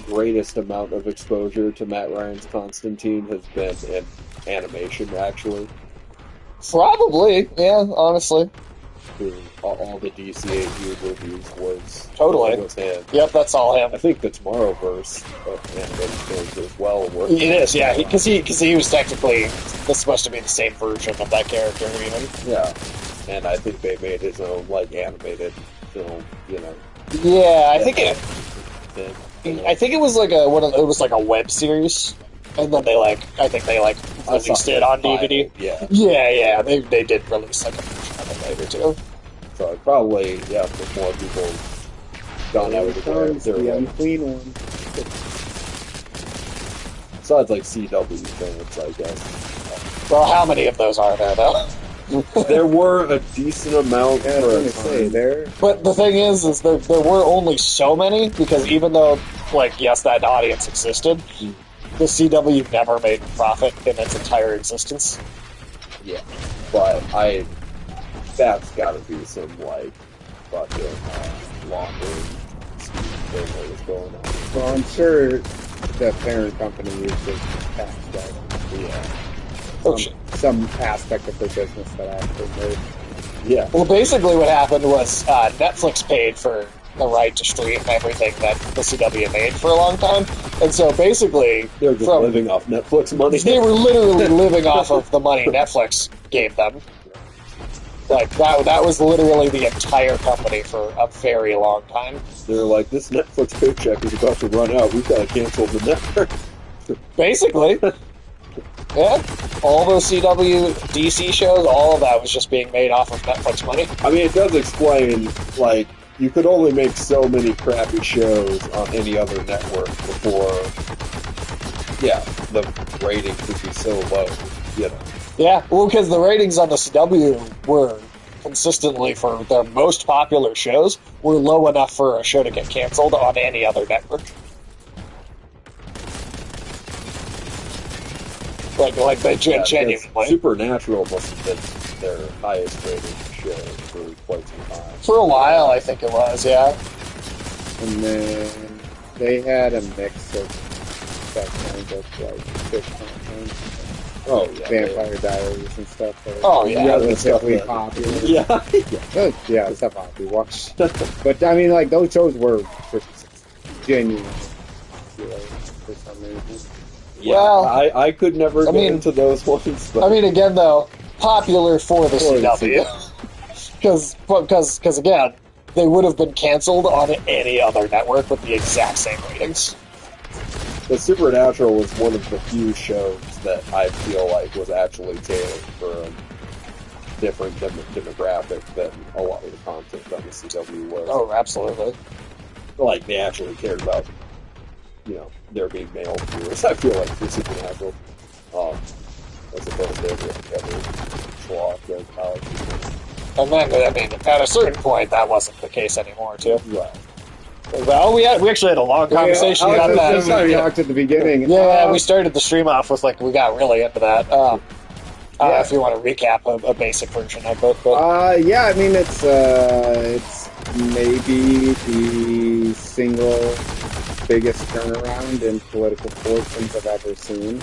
Speaker 1: greatest amount of exposure to Matt Ryan's Constantine has been in animation, actually.
Speaker 2: Probably, yeah, honestly.
Speaker 1: All the DC8U movies was
Speaker 2: Totally.
Speaker 1: was him.
Speaker 2: Yep, that's all him.
Speaker 1: I think the Tomorrowverse of animated films as well.
Speaker 2: It is, yeah, because he was technically supposed to be the same version of that character, even.
Speaker 1: Yeah, and I think they made his own like animated film.
Speaker 2: Yeah, I think it.
Speaker 1: Thing,
Speaker 2: I think it was like it was like a web series, and then I think they released it on DVD.
Speaker 1: Yeah.
Speaker 2: Yeah, they did release like a version of it later too.
Speaker 1: So probably, with more people gone out of the way.
Speaker 3: The unclean one.
Speaker 1: Besides, like CW fans, I guess.
Speaker 2: Well, how many of those are there though?
Speaker 1: There were a decent amount
Speaker 3: Yeah, I
Speaker 1: for
Speaker 3: was
Speaker 1: a
Speaker 3: gonna say
Speaker 1: time.
Speaker 3: there.
Speaker 2: But the thing is there were only so many, because even though, like, yes, that audience existed, the CW never made profit in its entire existence.
Speaker 1: Yeah, but that's gotta be some, like, fucking laundering thing that was going on.
Speaker 3: Well, I'm sure the parent company uses tax guidance.
Speaker 1: Yeah.
Speaker 2: Oh, shit.
Speaker 3: Some aspect of their business that actually made.
Speaker 1: Yeah.
Speaker 2: Well, basically what happened was Netflix paid for the right to stream everything that the CW made for a long time. And so basically...
Speaker 1: They're just living off Netflix money.
Speaker 2: They were literally living off of the money Netflix gave them. Like, that was literally the entire company for a very long time.
Speaker 1: They're like, this Netflix paycheck is about to run out. We've got to cancel the network.
Speaker 2: Basically. Yeah. All those CW, DC shows, all of that was just being made off of Netflix money.
Speaker 1: I mean, it does explain, like, you could only make so many crappy shows on any other network before, the rating could be so low,
Speaker 2: Yeah, well, because the ratings on the CW were consistently, for their most popular shows, were low enough for a show to get canceled on any other network. Like they genuinely.
Speaker 1: Supernatural must have been their highest rated show for quite some time.
Speaker 2: For a while, I think it was, yeah.
Speaker 3: And then they had a mix of that kind of like good content.
Speaker 1: Oh, yeah.
Speaker 3: Vampire Diaries and stuff. That
Speaker 2: Oh, yeah.
Speaker 1: Yeah, the stuff
Speaker 3: relatively
Speaker 1: that-
Speaker 3: popular.
Speaker 1: Yeah.
Speaker 3: Yeah, stuff I'll be watched. But I mean, like those shows were genuine popular for some reason.
Speaker 1: Yeah,
Speaker 2: Well,
Speaker 1: I could never
Speaker 2: I
Speaker 1: get
Speaker 2: mean-
Speaker 1: into those ones. But
Speaker 2: I mean, again, though, popular for the
Speaker 3: For the
Speaker 2: CW. Because, again, they would have been canceled on any other network with the exact same ratings.
Speaker 1: the Supernatural was one of the few shows that I feel like was actually tailored for a different demographic than a lot of the content on the CW was.
Speaker 2: Oh, absolutely.
Speaker 1: Like, they actually cared about, there being male viewers, I feel like, for Supernatural. As opposed to every other schlock that college people.
Speaker 2: And then, I mean, at a certain point, that wasn't the case anymore, too.
Speaker 1: Right.
Speaker 2: Well, we actually had a long conversation
Speaker 3: Yeah,
Speaker 2: about
Speaker 3: that's how we
Speaker 2: that.
Speaker 3: talked at the beginning.
Speaker 2: Yeah, we started the stream off with, like, we got really into that.
Speaker 3: Yeah.
Speaker 2: If you want to recap a basic version of it. But,
Speaker 3: Yeah, I mean, it's maybe the single biggest turnaround in political fortunes I've ever seen.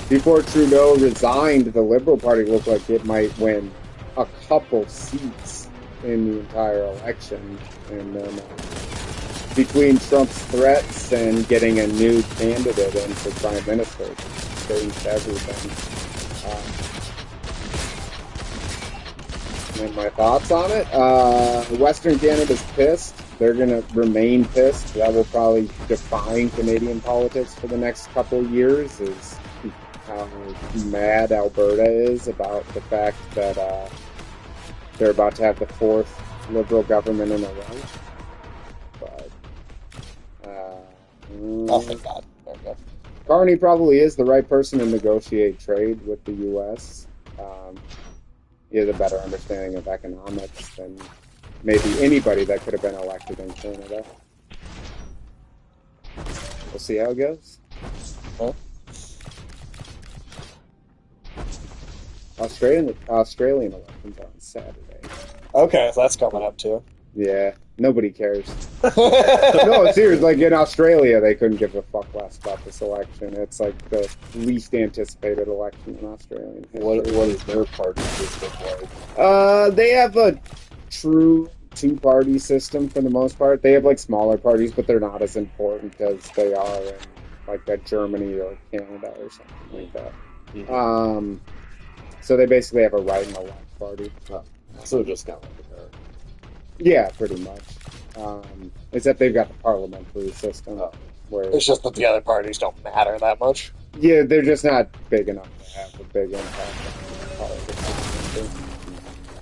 Speaker 3: Before Trudeau resigned, the Liberal Party looked like it might win a couple seats in the entire election. And then between Trump's threats and getting a new candidate in for prime minister, it changed everything. And my thoughts on it? Western Canada's pissed. They're going to remain pissed. That will probably define Canadian politics for the next couple of years, is how mad Alberta is about the fact that they're about to have the fourth Liberal government in a row. But,
Speaker 2: oh, thank God. There we go.
Speaker 3: Carney probably is the right person to negotiate trade with the U.S. He has a better understanding of economics than maybe anybody that could have been elected in Canada. We'll see how it goes.
Speaker 2: Huh?
Speaker 3: Australian elections on Saturday.
Speaker 2: Okay, so that's coming up, too.
Speaker 3: Yeah, nobody cares. No, seriously, like in Australia, they couldn't give a fuck less about this election. It's like the least anticipated election in Australian history.
Speaker 1: What is their party system like?
Speaker 3: They have a true two-party system for the most part. They have like smaller parties, but they're not as important as they are in like Germany or Canada or something like that.
Speaker 1: Mm-hmm.
Speaker 3: So they basically have a right and a left party.
Speaker 1: So just kind of like America.
Speaker 3: Yeah, pretty much. Except they've got the parliamentary system, where
Speaker 2: It's just that the other parties don't matter that much.
Speaker 3: yeah, they're just not big enough to have a big impact on politics.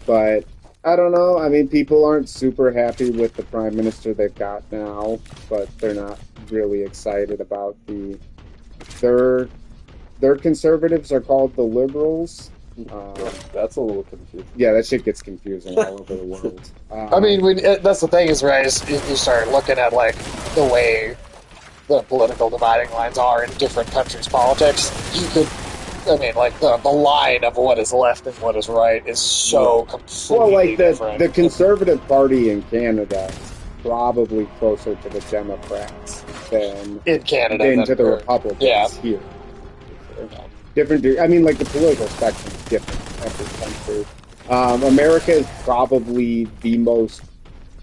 Speaker 3: But I don't know. I mean, people aren't super happy with the prime minister they've got now, but they're not really excited about their conservatives are called the Liberals.
Speaker 1: That's a little confusing.
Speaker 3: Yeah, that shit gets confusing all over the world.
Speaker 2: I mean, that's the thing is, right, is you start looking at, like, the way the political dividing lines are in different countries' politics, you could, I mean, like, the line of what is left and what is right is so completely
Speaker 3: well, like
Speaker 2: different.
Speaker 3: the Conservative Party in Canada is probably closer to the Democrats than
Speaker 2: in Canada
Speaker 3: to the Republicans here. Different. I mean, like the political spectrum is different in every country. America is probably the most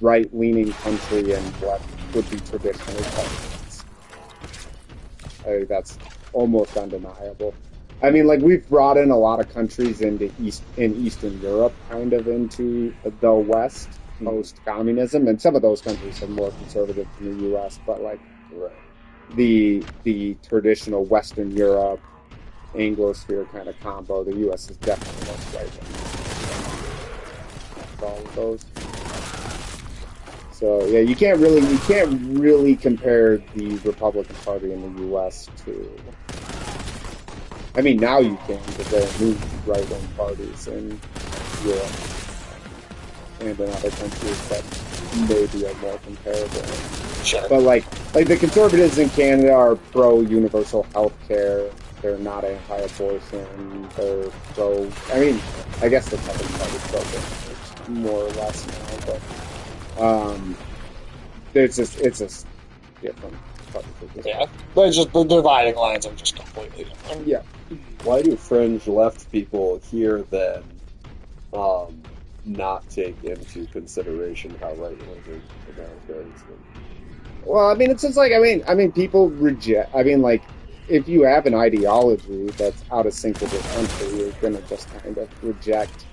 Speaker 3: right-leaning country in what would be traditionally politics. I think that's almost undeniable. I mean, like we've brought in a lot of countries into Eastern Europe, kind of into the West post-communism, and some of those countries are more conservative than the U.S. But like the traditional Western Europe, Anglosphere kind of combo, the U.S. is definitely most right. All of those. So yeah, you can't really compare the Republican Party in the U.S. to. I mean, now you can, because there are new right-wing parties in Europe and in other countries that maybe are more comparable.
Speaker 2: Sure.
Speaker 3: But like the conservatives in Canada are pro-universal health care. They're not anti-abortion. They're pro. I mean, I guess the Republican Party's pro-abortion, more or less now, but it's just different.
Speaker 2: Yeah, but it's just the dividing lines are just completely different.
Speaker 3: Yeah.
Speaker 1: Why do fringe left people here then not take into consideration how right-wing America is?
Speaker 3: Well, I mean, it's just like I mean, people reject. I mean, like, if you have an ideology that's out of sync with your country, you're gonna just kind of reject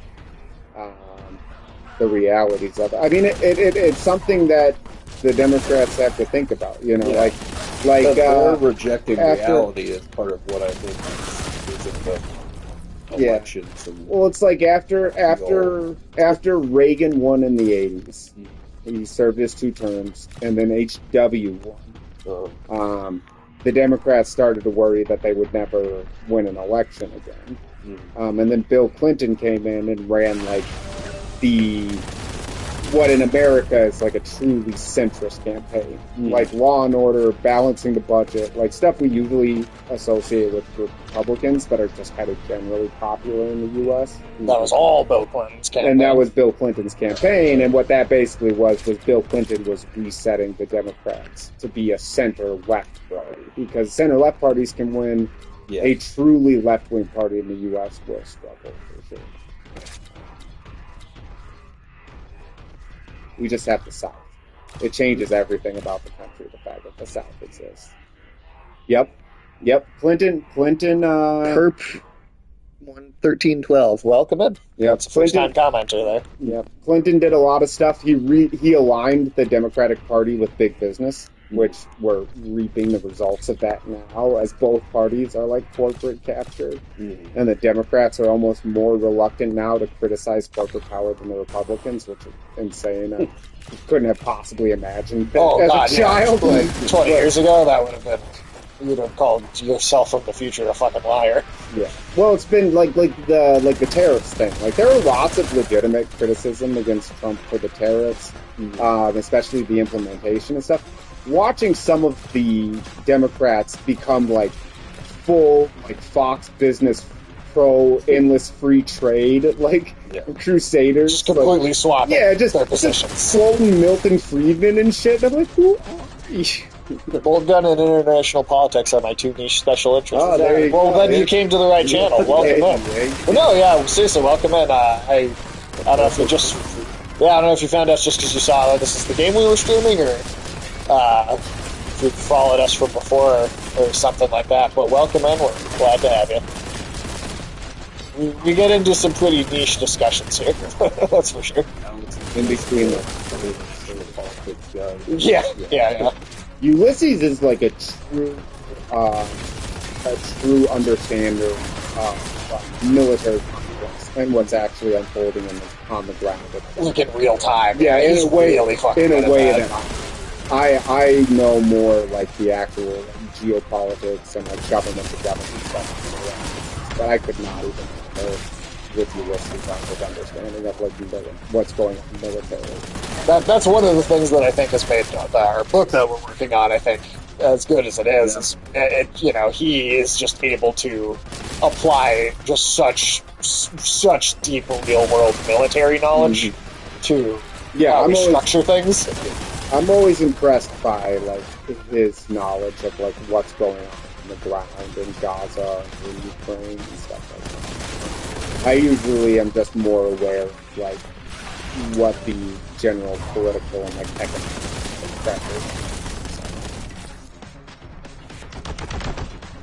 Speaker 3: the realities of it. I mean, it's something that the Democrats have to think about. You know,
Speaker 1: Yeah.
Speaker 3: like
Speaker 1: But they're rejecting
Speaker 3: after-
Speaker 1: reality is part of what I think is in the
Speaker 3: Yeah.
Speaker 1: elections. And
Speaker 3: Well, it's like after Reagan won in the '80s, he served his 2 terms, and then HW won. The Democrats started to worry that they would never win an election again. And then Bill Clinton came in and ran like what in America is like a truly centrist campaign, like law and order, balancing the budget, like stuff we usually associate with Republicans, but are just kind of generally popular in the U.S.
Speaker 2: That was all Bill Clinton's campaign.
Speaker 3: And that was Bill Clinton's campaign, and what that basically was Bill Clinton was resetting the Democrats to be a center-left party, because center-left parties can win.
Speaker 1: Yeah.
Speaker 3: A truly left-wing party in the U.S. will struggle, for sure. We just have the South. It changes everything about the country, the fact that the South exists. Yep. Clinton,
Speaker 2: Herp 11312. Welcome in.
Speaker 3: Yep.
Speaker 2: That's a first-time commenter there.
Speaker 3: Yep. Clinton did a lot of stuff. He aligned the Democratic Party with big business, which we're reaping the results of that now, as both parties are like corporate captured. And the Democrats are almost more reluctant now to criticize corporate power than the Republicans, which is insane. I couldn't have possibly imagined that as a child.
Speaker 2: Like 20 years ago, that would have been... You would have called yourself from the future a fucking liar.
Speaker 3: Yeah. Well, it's been like the tariffs thing. Like, there are lots of legitimate criticism against Trump for the tariffs, especially the implementation and stuff. Watching some of the Democrats become like full like Fox Business pro endless free trade crusaders,
Speaker 2: Just completely swapping their positions.
Speaker 3: Just quoting Milton Friedman and shit. And I'm like, who are you?
Speaker 2: Boltgun and international politics are my 2 niche special interests.
Speaker 3: Oh, there you
Speaker 2: well,
Speaker 3: go.
Speaker 2: then you came to the right channel. Welcome in. Well, no, yeah, seriously, welcome in. I don't know if you just... Yeah, I don't know if you found us just because you saw this is the game we were streaming, or if you followed us from before or something like that. But welcome in. We're glad to have you. We get into some pretty niche discussions here. That's for sure.
Speaker 3: In between the
Speaker 1: politics guy.
Speaker 2: Yeah.
Speaker 3: Ulysses is like a true understander of military conflicts and what's actually unfolding on the ground.
Speaker 2: Like in real time.
Speaker 3: Yeah, in a way,
Speaker 2: really fucking
Speaker 3: that I know more like the actual geopolitics and like government to government stuff. But I could not even know with Ulysses on his understanding of like what's going on militarily.
Speaker 2: That's one of the things that I think has made our book that we're working on, I think, as good as it is. He is just able to apply just such deep real world military knowledge to how we structure things.
Speaker 3: I'm always impressed by like his knowledge of like what's going on in the ground in Gaza and in Ukraine and stuff like that. I usually am just more aware of like what the general political and like economic pressures.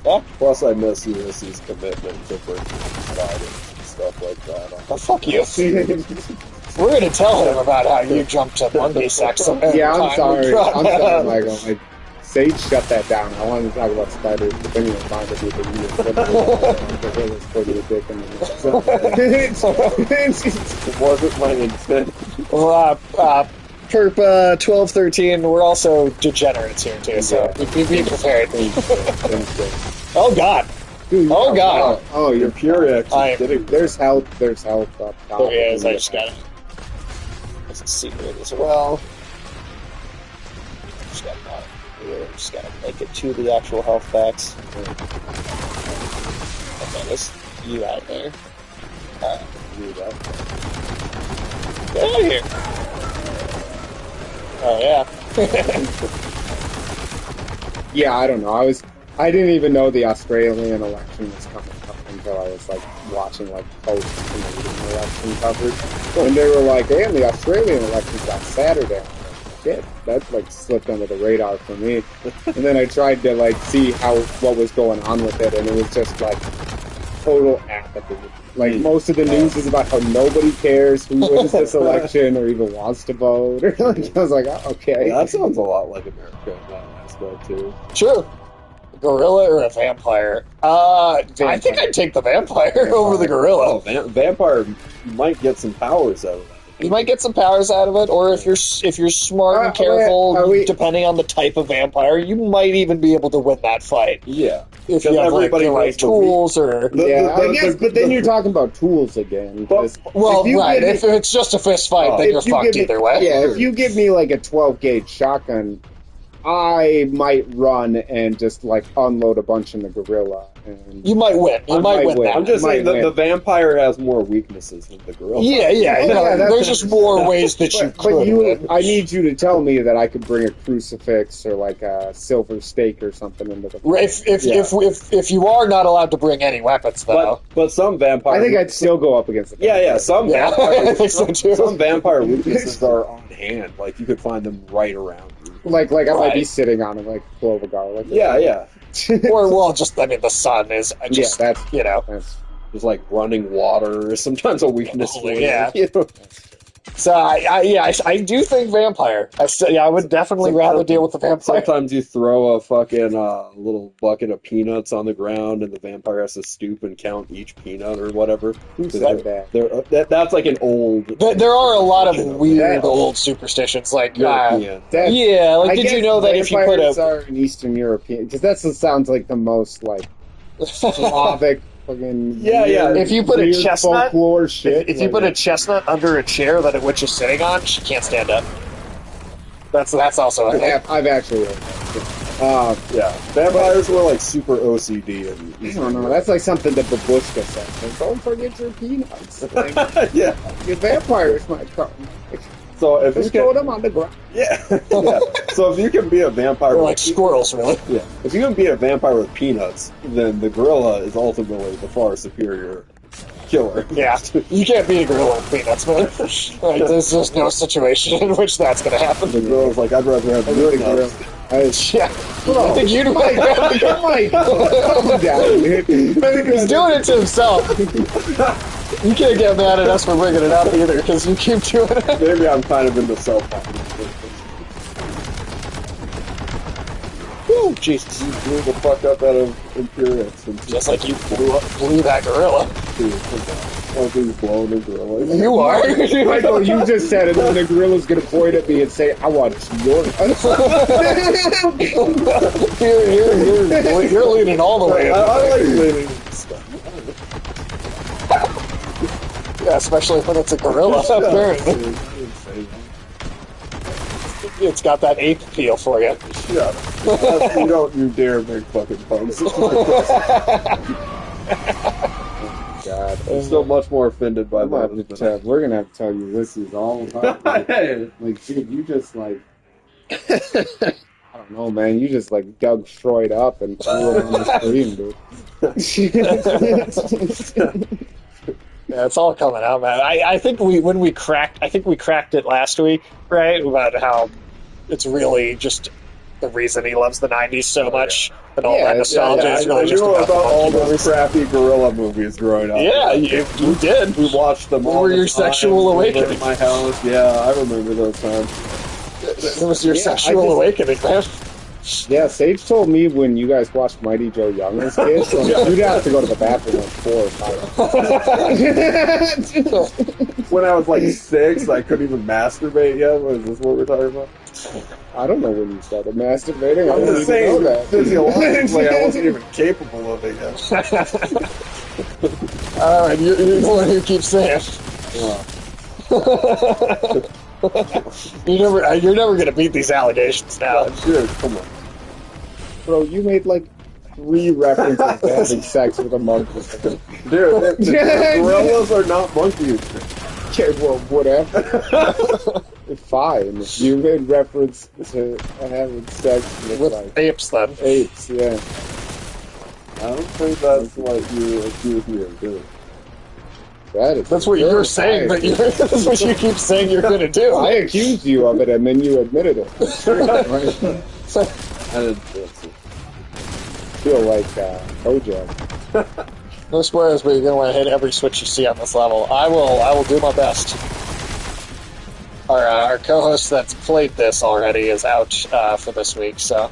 Speaker 2: Yeah.
Speaker 1: Plus, I miss Ulysses' commitment to British guidance and stuff like that.
Speaker 2: Oh, fuck you. We're going to tell him about how you jumped to monkey sex.
Speaker 3: Yeah, I'm sorry, Michael. Sage shut that down. I wanted to talk about spiders, but then you reminded me that you were putting a dick in the
Speaker 1: It wasn't my intent.
Speaker 2: Perp 1213, we're also degenerates here too, so be prepared. Oh god.
Speaker 3: Dude,
Speaker 2: oh god.
Speaker 3: Oh, you're
Speaker 1: pure actually.
Speaker 3: There's help up top.
Speaker 2: There he is, I just got it. There's a secret as well. Just gotta make it to the actual health packs. Okay, there's you out there. Get out of here. Oh yeah.
Speaker 3: Yeah, I don't know. I didn't even know the Australian election was coming up until I was like watching like post-Canadian election coverage. And they were like, hey, the Australian election's on Saturday. shit, that like slipped under the radar for me. And then I tried to like see what was going on with it, and it was just like total apathy. Like most of the news is about how nobody cares who wins this election or even wants to vote. I was like, oh, okay.
Speaker 1: That sounds a lot like America in that aspect too.
Speaker 2: True. Gorilla or a vampire? I think I'd take the vampire over the gorilla.
Speaker 1: Oh, vampire might get some powers out of that.
Speaker 2: You might get some powers out of it, or if you're smart and careful, depending on the type of vampire, you might even be able to win that fight.
Speaker 1: Yeah,
Speaker 2: if you have like the right tools, or
Speaker 3: I guess. But then you're talking about tools again.
Speaker 2: If it's just a fist fight, then you're fucked either way.
Speaker 3: Yeah, if you give me like a 12 gauge shotgun, I might run and just like unload a bunch in the gorilla. And
Speaker 2: you might win. You might win that.
Speaker 1: I'm just saying the vampire has more weaknesses than the gorilla.
Speaker 2: Yeah. There's just more ways that you could.
Speaker 3: I need you to tell me that I could bring a crucifix or like a silver stake or something into the fight.
Speaker 2: If you are not allowed to bring any weapons, though.
Speaker 1: But some vampire.
Speaker 3: I think I'd still go up against the vampire.
Speaker 1: Vampire.
Speaker 2: I think so too.
Speaker 1: Some vampire weaknesses are on hand. Like you could find them right around you.
Speaker 3: Like I might be sitting on like clove of garlic.
Speaker 1: Yeah.
Speaker 2: Or the sun is just that's
Speaker 1: just like running water is sometimes a weakness.
Speaker 2: Yeah.
Speaker 1: You know?
Speaker 2: So I do think vampire. I would definitely rather deal with the vampire.
Speaker 1: Sometimes you throw a fucking little bucket of peanuts on the ground, and the vampire has to stoop and count each peanut or whatever.
Speaker 3: Who said that?
Speaker 1: That's like an old.
Speaker 2: There are a lot of weird old superstitions, like
Speaker 1: European.
Speaker 2: Did you know that if you put
Speaker 3: are an Eastern European? Because that sounds like the most like Slavic.
Speaker 2: If you put a chestnut,
Speaker 3: shit,
Speaker 2: if you put a chestnut under a chair that a witch is sitting on, she can't stand up. That's also a thing.
Speaker 3: I've actually heard that.
Speaker 1: Vampires were like super OCD.
Speaker 3: I don't know. That's like something that Babushka says. Like, don't forget your peanuts. Like,
Speaker 1: your
Speaker 3: vampires might come.
Speaker 1: So if
Speaker 3: just throw them on the ground.
Speaker 1: Yeah. So if you can be a vampire,
Speaker 2: or like squirrels, really.
Speaker 1: Yeah. If you can be a vampire with peanuts, then the gorilla is ultimately the far superior killer.
Speaker 2: Yeah. You can't be a gorilla with peanuts, man. There's just no situation in which that's going to happen.
Speaker 1: The gorilla's like, I'd rather have peanuts.
Speaker 2: I think you might
Speaker 3: calm down, dude.
Speaker 2: He's doing it to himself. You can't get mad at us for bringing it up either, because you keep doing it.
Speaker 1: Maybe I'm kind of into self-harm.
Speaker 2: Woo, Jesus.
Speaker 1: You blew the fuck up out of Imperius.
Speaker 2: Just like you blew that gorilla.
Speaker 1: Oh, he's blowing the gorilla.
Speaker 2: You are.
Speaker 3: Michael, you just said it, and the gorilla's going to point at me and say, I want your...
Speaker 2: You're leaning all the way.
Speaker 1: I like leaning.
Speaker 2: Yeah, especially when it's a gorilla. Apparently. It's got that ape feel for you.
Speaker 1: Yeah. You dare make fucking puns. God, I'm still much more offended by that.
Speaker 3: We're gonna have to tell Ulysses all about it. Like, dude, you just like... I don't know, man. You just like dug Freud up and threw it on the screen, dude.
Speaker 2: Yeah, it's all coming out, man. I think we cracked it last week, right? About how it's really just the reason he loves the 90s so much, and all that nostalgia is really just about
Speaker 1: all those crappy gorilla movies growing up.
Speaker 2: Yeah, you did.
Speaker 1: We watched them all.
Speaker 2: Were your sexual awakening
Speaker 1: in my house? Yeah, I remember those times.
Speaker 2: It was your sexual awakening, man.
Speaker 3: Yeah, Sage told me when you guys watched Mighty Joe Young as kids, you'd have to go to the bathroom like 4 or 5.
Speaker 1: When I was like 6, I couldn't even masturbate yet. Is this what we're talking about?
Speaker 3: I don't know when you started masturbating.
Speaker 1: I'm just saying,
Speaker 3: that.
Speaker 1: Physiologically, I wasn't even capable of it yet.
Speaker 2: Alright, you're the one who keeps saying. You're never gonna beat these allegations now.
Speaker 1: Sure, come on.
Speaker 3: Bro, you made like 3 references to having sex with a monkey.
Speaker 1: Dude, gorillas are not monkeys.
Speaker 3: Okay, well, whatever. Fine. You made reference to having sex with like,
Speaker 2: apes, then.
Speaker 3: Apes, yeah.
Speaker 1: I don't think that's what you accuse me of doing.
Speaker 2: That's what you're saying. That that's what you keep saying you're going to do.
Speaker 3: I accused you of it, and then you admitted it.
Speaker 1: I didn't
Speaker 3: feel like Kojak.
Speaker 2: No spoilers, but you're going to want to hit every switch you see on this level. I will do my best. Our co-host that's played this already is out for this week, so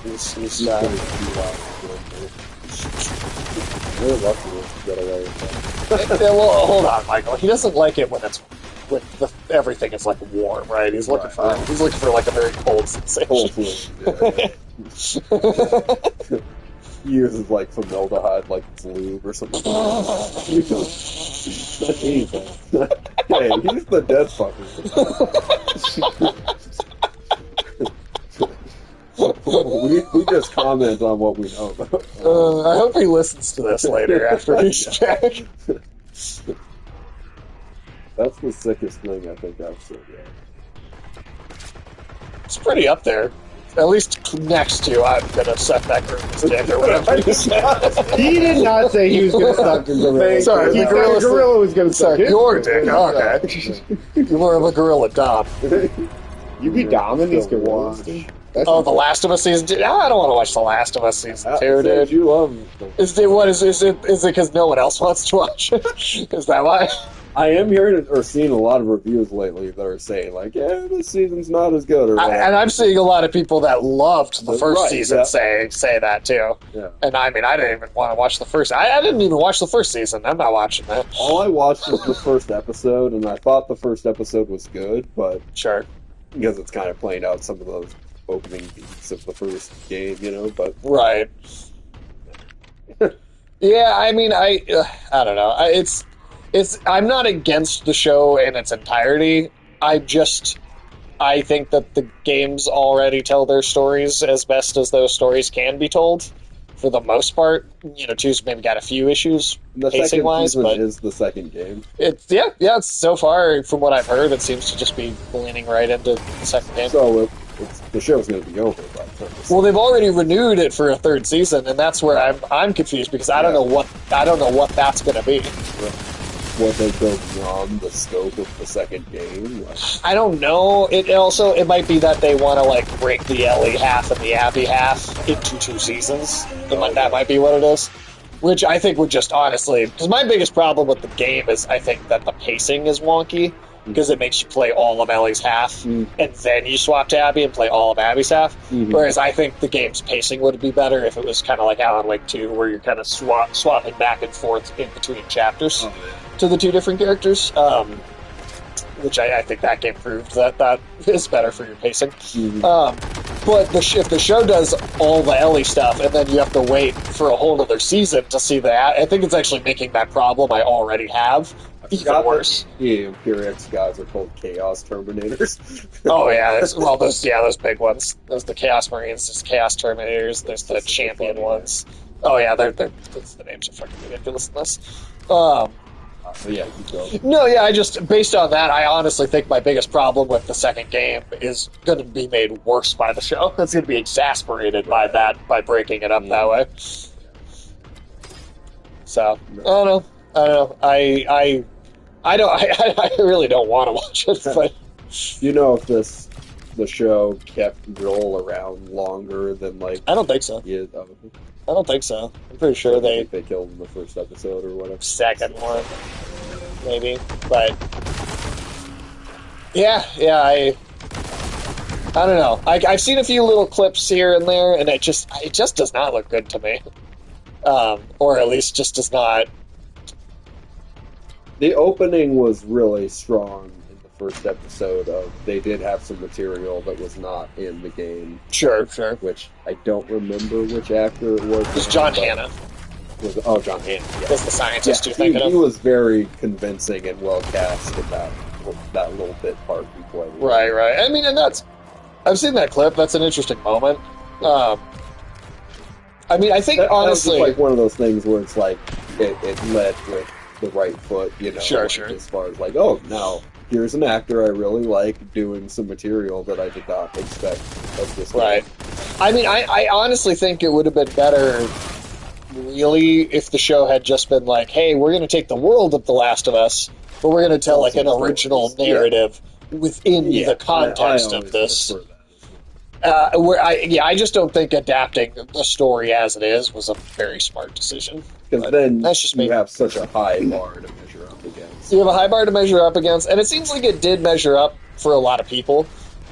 Speaker 2: he's
Speaker 1: We're lucky to get away with that.
Speaker 2: well, hold on, Michael. He doesn't like it when everything is like warm, right? He's looking for like a very cold sensation.
Speaker 1: Cold fluid, yeah. He uses like formaldehyde, like it's lube or something. Hey, he's the dead fucker. we just comment on what we know.
Speaker 2: I hope he listens to this later after he's back.
Speaker 1: That's the sickest thing I think I've seen yet.
Speaker 2: It's pretty up there. At least next to I'm gonna suck that gorilla's dick or whatever he said.
Speaker 3: He did not say he was going to suck the gorilla.
Speaker 2: Sorry,
Speaker 3: he
Speaker 2: the
Speaker 3: said the gorilla was going to suck his
Speaker 2: your dick. Okay. You're more of a gorilla dom.
Speaker 3: You be doming these gorillas?
Speaker 2: Oh, The Last of Us season 2. No, I don't want to watch The Last of Us season 2, dude.
Speaker 1: You love
Speaker 2: Is it because no one else wants to watch it? Is that why?
Speaker 1: I am hearing or seeing a lot of reviews lately that are saying like, yeah, this season's not as good. Or
Speaker 2: and I'm seeing a lot of people that loved the first season say that too.
Speaker 1: Yeah.
Speaker 2: And I mean, I didn't even want to watch the first. I didn't even watch the first season. I'm not watching that.
Speaker 1: All I watched was the first episode, and I thought the first episode was good, but
Speaker 2: Sure.
Speaker 1: because it's kind of playing out some of those opening beats of the first game, but
Speaker 2: Right. Yeah, I mean, I don't know. I'm not against the show in its entirety. I think that the games already tell their stories as best as those stories can be told, for the most part. Two's maybe got a few issues
Speaker 1: the
Speaker 2: pacing
Speaker 1: second
Speaker 2: wise,
Speaker 1: season
Speaker 2: but
Speaker 1: is the second game.
Speaker 2: it's so far from what I've heard, it seems to just be leaning right into the second game.
Speaker 1: So the show's going to be over by the time.
Speaker 2: Well, they've already renewed it for a third season, and that's where I'm confused because I don't know what that's going to be.
Speaker 1: What they go beyond the scope of the second game.
Speaker 2: I don't know. It might be that they want to break the Ellie half and the Abby half into 2 seasons. That might be what it is. Which I think would just honestly, because my biggest problem with the game is I think that the pacing is wonky because it makes you play all of Ellie's half and then you swap to Abby and play all of Abby's half. Whereas I think the game's pacing would be better if it was kind of like Alan Wake 2, where you're kind of swapping back and forth in between chapters to the 2 different characters. Which I think that game proved that is better for your pacing. But if the show does all the Ellie stuff and then you have to wait for a whole other season to see that, I think it's actually making that problem I already have even worse.
Speaker 1: The Imperiax guys are called Chaos Terminators.
Speaker 2: Oh yeah, those big ones. There's the Chaos Marines, there's Chaos Terminators, there's the Champion ones. Oh yeah, the names are fucking ridiculous in this.
Speaker 1: Yeah, keep going.
Speaker 2: No, yeah, I just, based on that, I honestly think my biggest problem with the second game is going to be made worse by the show. It's going to be exasperated by breaking it up that way. So, I don't know. I really don't want to watch it, but...
Speaker 1: if the show kept Joel around longer than,
Speaker 2: I don't think so.
Speaker 1: Yeah,
Speaker 2: I don't think so. I'm pretty sure
Speaker 1: they killed him in the first episode or whatever.
Speaker 2: Second one, maybe. But yeah, I don't know. I've seen a few little clips here and there, and it just does not look good to me. Or at least just does not.
Speaker 1: The opening was really strong. First episode of they did have some material that was not in the game.
Speaker 2: Sure.
Speaker 1: Which I don't remember which actor it was.
Speaker 2: It was John Hannah.
Speaker 1: John Hannah. Yeah.
Speaker 2: Was the scientist you're thinking of?
Speaker 1: He was very convincing and well cast in that little bit part he played.
Speaker 2: Right. I mean, and I've seen that clip. That's an interesting moment. I mean, I think honestly,
Speaker 1: that was just one of those things where it's like it led with the right foot.
Speaker 2: Sure.
Speaker 1: As far as now. Here's an actor I really like doing some material that I did not expect of this.
Speaker 2: Right. I mean, I honestly think it would have been better really if the show had just been like, hey, we're going to take the world of The Last of Us, but we're going to tell like an original narrative within the context of this. I just don't think adapting the story as it is was a very smart decision.
Speaker 1: Because then
Speaker 2: that's just me.
Speaker 1: You have such a high bar to measure up against.
Speaker 2: You have a high bar to measure up against, and it seems like it did measure up for a lot of people.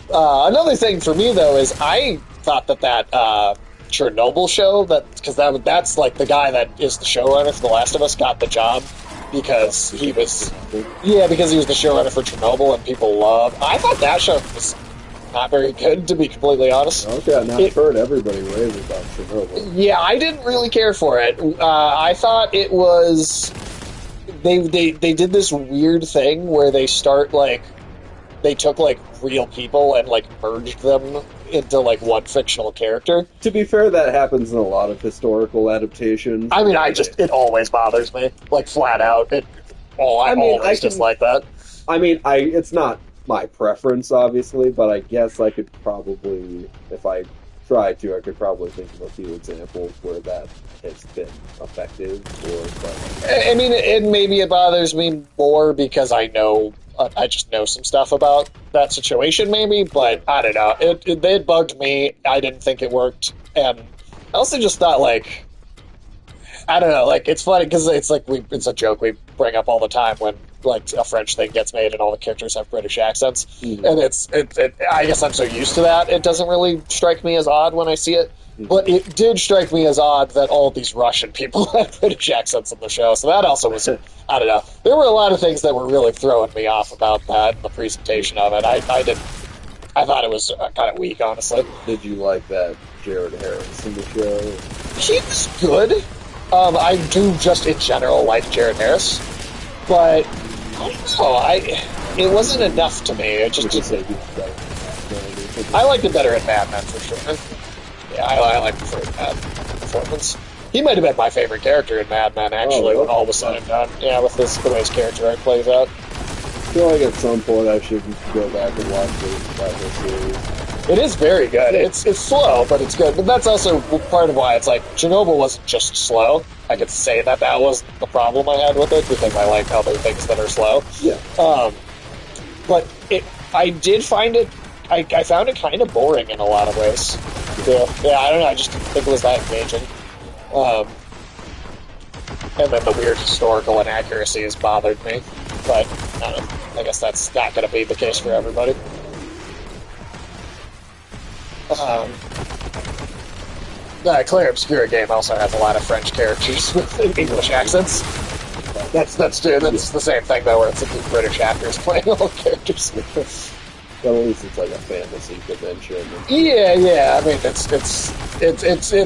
Speaker 2: Another thing for me, though, is I thought that Chernobyl show, because that's like the guy that is the showrunner for The Last of Us, got the job because he was the showrunner for Chernobyl, and people love. I thought that show was not very good, to be completely honest.
Speaker 1: Okay, now I've heard everybody rave about Chernobyl.
Speaker 2: Yeah, I didn't really care for it. I thought it was they did this weird thing where they took like real people and like merged them into like one fictional character.
Speaker 1: To be fair, that happens in a lot of historical adaptations.
Speaker 2: I mean, it always bothers me, like flat out. I always dislike that.
Speaker 1: I mean, it's not my preference, obviously, but I guess I could probably, if I tried to, I could probably think of a few examples where that has been effective.
Speaker 2: I mean, maybe it bothers me more because I just know some stuff about that situation, maybe, but I don't know. It bugged me. I didn't think it worked, and I also just thought, like, I don't know, like, it's funny because it's a joke we bring up all the time when like a French thing gets made and all the characters have British accents, and I guess I'm so used to that it doesn't really strike me as odd when I see it. But it did strike me as odd that all these Russian people had British accents in the show, so that also was, I don't know. There were a lot of things that were really throwing me off about that and the presentation of it. I thought it was kind of weak, honestly.
Speaker 1: Did you like that Jared Harris in the show?
Speaker 2: He was good. I do just in general like Jared Harris, but I don't know. It wasn't enough to me. It just didn't. I liked it better in Mad Men for sure. Yeah, I like that performance. He might have been my favorite character in Mad Men, actually, when all was said and done. Yeah, with the way his character arc plays out.
Speaker 1: I feel like at some point I should go back and watch the series.
Speaker 2: It is very good. It's slow, but it's good. But that's also part of why it's like Chernobyl wasn't just slow. I could say that wasn't the problem I had with it because I like other things that are slow.
Speaker 1: Yeah.
Speaker 2: But I did find it. I found it kind of boring in a lot of ways. Yeah, I don't know. I just didn't think it was that engaging. And then the weird historical inaccuracies bothered me. But I don't know. I guess that's not going to be the case for everybody. The Claire Obscura game also has a lot of French characters with English accents. That's the same thing though, where it's like British actors playing all the characters.
Speaker 1: But at least it's like a fantasy convention.
Speaker 2: Yeah. I mean, it's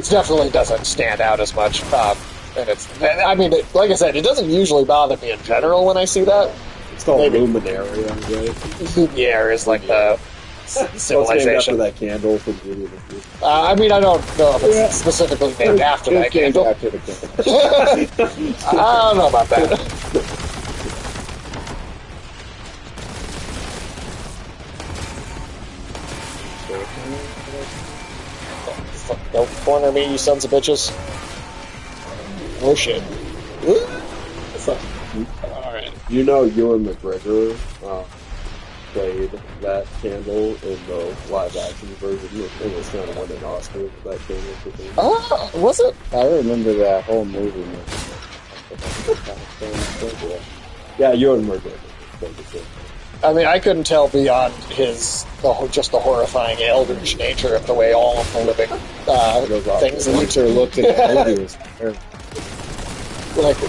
Speaker 2: definitely doesn't stand out as much. Like I said, it doesn't usually bother me in general when I see that.
Speaker 1: It's called Luminaria, right?
Speaker 2: Yeah, is like the civilization.
Speaker 1: After that candle from Beauty and the Beast.
Speaker 2: I mean, I don't know if it's specifically named after that candle.
Speaker 3: After the candle.
Speaker 2: I don't know about that. Don't corner me, you sons of bitches. Oh shit. Alright.
Speaker 1: You know Ewan McGregor played that candle in the live-action version. It was kind of won an Oscar for that candle.
Speaker 2: Oh, was it?
Speaker 3: I remember that whole movie.
Speaker 1: Yeah, Ewan McGregor played it.
Speaker 2: I mean, I couldn't tell beyond just the horrifying eldritch nature of the way all of the living things in
Speaker 3: Winter looked at the movie was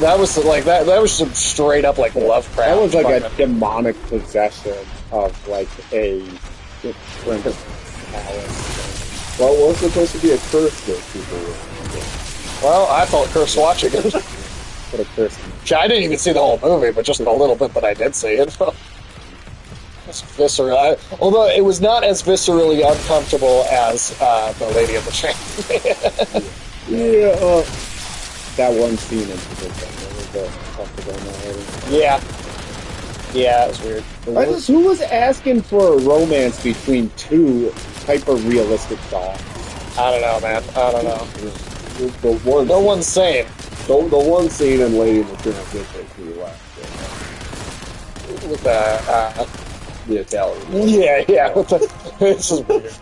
Speaker 2: that was some straight up like Lovecraft.
Speaker 3: That was like a demonic possession of like a different palace.
Speaker 1: Well, it was supposed to be a curse that people were.
Speaker 2: Well, I felt cursed watching it.
Speaker 3: What a curse.
Speaker 2: I didn't even see the whole movie, but just the little bit that I did see it. It's visceral. Although it was not as viscerally uncomfortable as the Lady of the Chain.
Speaker 3: Yeah, that one scene in particular.
Speaker 2: Yeah, it was weird.
Speaker 3: Who was asking for a romance between two hyper-realistic dogs?
Speaker 2: I don't know, man. I don't know.
Speaker 1: The one,
Speaker 2: No one's sane.
Speaker 1: the one scene in Lady and the Tramp did make me laugh.
Speaker 2: With
Speaker 1: The Italian.
Speaker 2: yeah. It's just weird.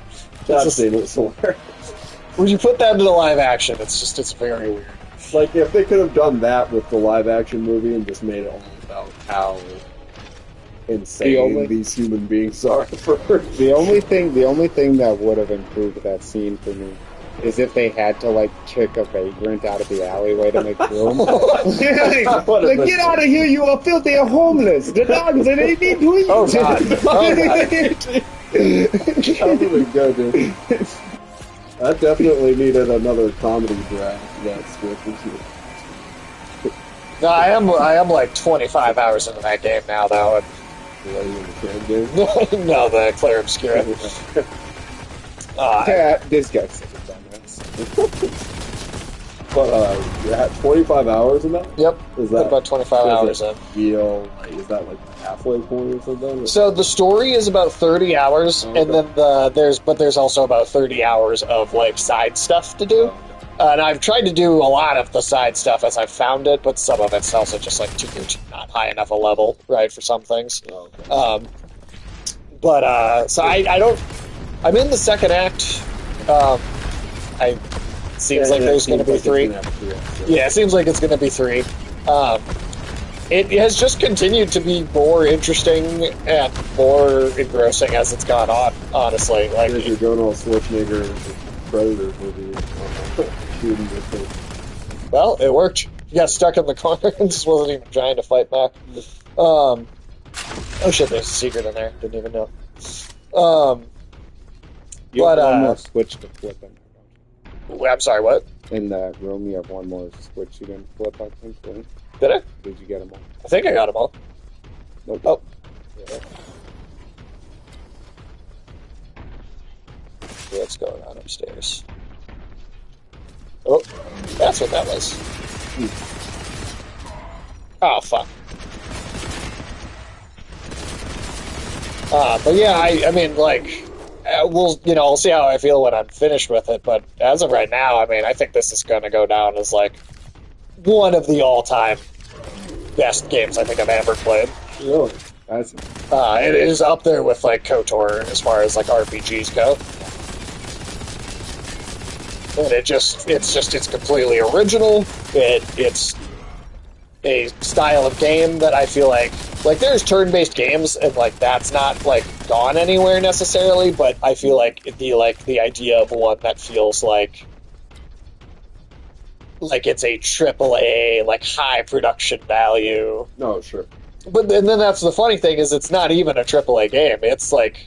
Speaker 1: That scene was hilarious.
Speaker 2: When you put that into live action, it's very weird.
Speaker 1: Like, if they could have done that with the live-action movie and just made it all about how insane these human beings are.
Speaker 3: The only thing that would have improved that scene for me is if they had to, like, kick a vagrant out of the alleyway to make room. like, get out of here, you are filthy and homeless! The dogs, they need to eat!
Speaker 2: Oh, God.
Speaker 1: That would be good, dude. That definitely needed another comedy draft, that script.
Speaker 2: No, I am like 25 hours into that game now, though. And
Speaker 1: Lady in the Tramp game?
Speaker 2: no, the Claire Obscura.
Speaker 3: This guy's such a dumbass.
Speaker 1: But, yeah, 25 hours in that?
Speaker 2: Yep,
Speaker 1: Is that
Speaker 2: about 25 hours in.
Speaker 1: Is that like the halfway point or something?
Speaker 2: So the story is about 30 hours,
Speaker 1: Okay.
Speaker 2: and then there's also about 30 hours of like side stuff to do. And I've tried to do a lot of the side stuff as I've found it, but some of it's also just like too not high enough a level, right, for some things.
Speaker 1: Okay.
Speaker 2: So I don't. I'm in the second act. Seems like there's going to be three. Yeah, it seems like it's going to be three. It has just continued to be more interesting and more engrossing as it's gone on, honestly. Like,
Speaker 1: If you're going all Schwarzenegger Predator movie, shooting your thing.
Speaker 2: well, it worked. You got stuck in the corner and just wasn't even trying to fight back. Oh shit, there's a secret in there. Didn't even know.
Speaker 3: You have one more switch to flip in.
Speaker 2: I'm sorry, what?
Speaker 3: In the room, you have one more switch you can flip, I think. Right?
Speaker 2: Did I?
Speaker 3: Did you get them all?
Speaker 2: I think I got them all.
Speaker 3: Nope.
Speaker 2: Oh. What's going on upstairs? Oh, that's what that was. Oh, fuck. But yeah, I mean, like, I'll see how I feel when I'm finished with it, but as of right now, I mean, I think this is going to go down as, like, one of the all-time best games I think I've ever played.
Speaker 1: Really?
Speaker 2: It is up there with, like, KOTOR as far as, like, RPGs go. And it's completely original. It's a style of game that I feel like there's turn-based games and like that's not like gone anywhere necessarily, but I feel like the idea of one that feels like it's a AAA, like high production value.
Speaker 1: No, sure.
Speaker 2: But then that's the funny thing is it's not even a AAA game. It's like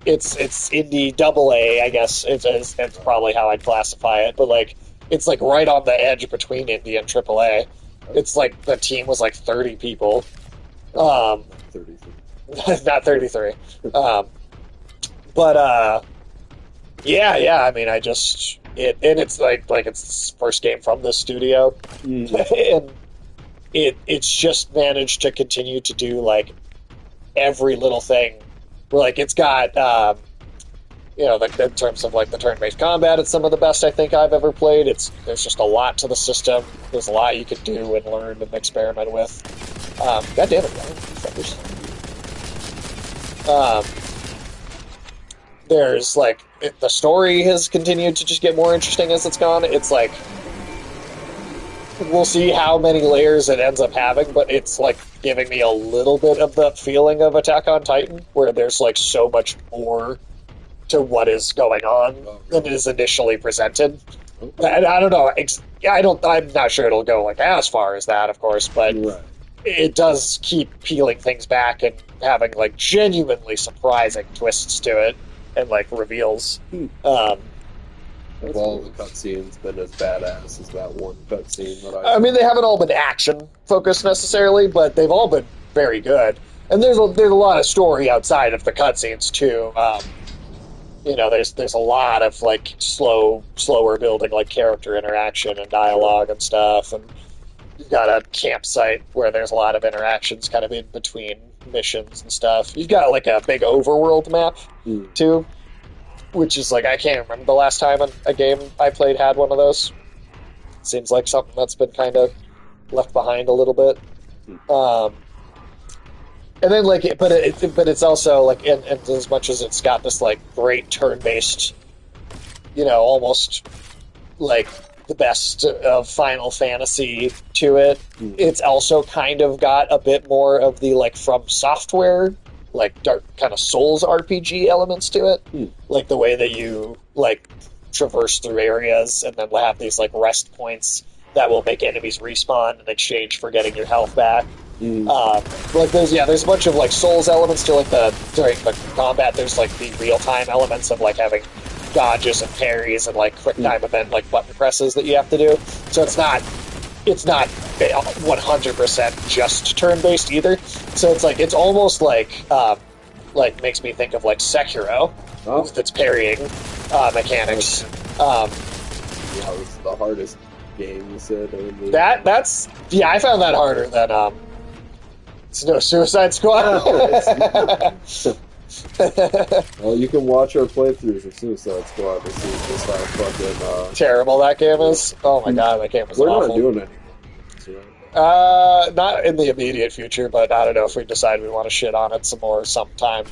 Speaker 2: it's indie AA, I guess. It's probably how I'd classify it. But like it's like right on the edge between indie and AAA. It's like the team was like 30 people.
Speaker 1: 33.
Speaker 2: Not 33. Yeah. I mean, it's like it's the first game from this studio, and it's just managed to continue to do like every little thing. Like it's got in terms of like the turn-based combat, it's some of the best I think I've ever played. There's just a lot to the system. There's a lot you could do and learn and experiment with. God damn it, fuckers. There's like the story has continued to just get more interesting as it's gone. It's like we'll see how many layers it ends up having, but it's like giving me a little bit of the feeling of Attack on Titan, where there's like so much more to what is going on than is initially presented. And I don't know. I'm not sure it'll go like as far as that, of course, but it does keep peeling things back and having like genuinely surprising twists to it and like reveals.
Speaker 1: Have all the cutscenes been as badass as that one cutscene that
Speaker 2: I mean, they haven't all been action focused necessarily, but they've all been very good. And there's a lot of story outside of the cutscenes too. There's a lot of like slower building like character interaction and dialogue and stuff, and you've got a campsite where there's a lot of interactions kind of in between missions and stuff. You've got like a big overworld map too, which is like I can't remember the last time a game I played had one of those. seems like something that's been kind of left behind a little bit. And then like, but it's also like, and as much as it's got this like great turn-based, almost like the best of Final Fantasy to it, it's also kind of got a bit more of the like From Software, like dark kind of Souls RPG elements to it, like the way that you like traverse through areas and then have these like rest points that will make enemies respawn in exchange for getting your health back. Like there's a bunch of like Souls elements to like during the combat. There's like the real time elements of like having dodges and parries and like quick time event like button presses that you have to do. So it's not 100% just turn based either. So it's almost like makes me think of like Sekiro with its parrying mechanics.
Speaker 1: Yeah, it was the hardest game you said.
Speaker 2: I found that harder than Suicide Squad.
Speaker 1: Well, you can watch our playthroughs of Suicide Squad to see just how fucking
Speaker 2: terrible that game is. Oh my god, that game was
Speaker 1: we're
Speaker 2: awful.
Speaker 1: not doing it.
Speaker 2: Not in the immediate future, but I don't know if we decide we want to shit on it some more sometime.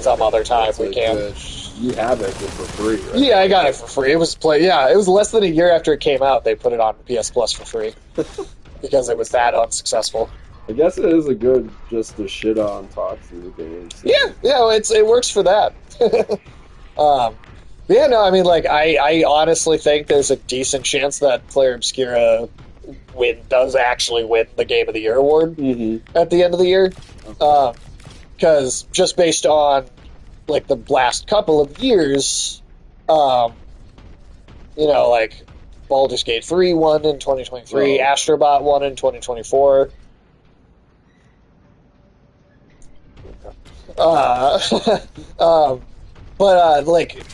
Speaker 2: Some other time we can.
Speaker 1: You have it for free, right?
Speaker 2: Yeah, I got it for free. It was it was less than a year after it came out. They put it on PS Plus for free because it was that unsuccessful.
Speaker 1: I guess it is a good just to shit on talk through games. So.
Speaker 2: Yeah, it works for that. I mean, like, I honestly think there's a decent chance that Player Obscura does actually win the Game of the Year award at the end of the year. Because just based on, like, the last couple of years, like, Baldur's Gate 3 won in 2023, Astrobot won in 2024.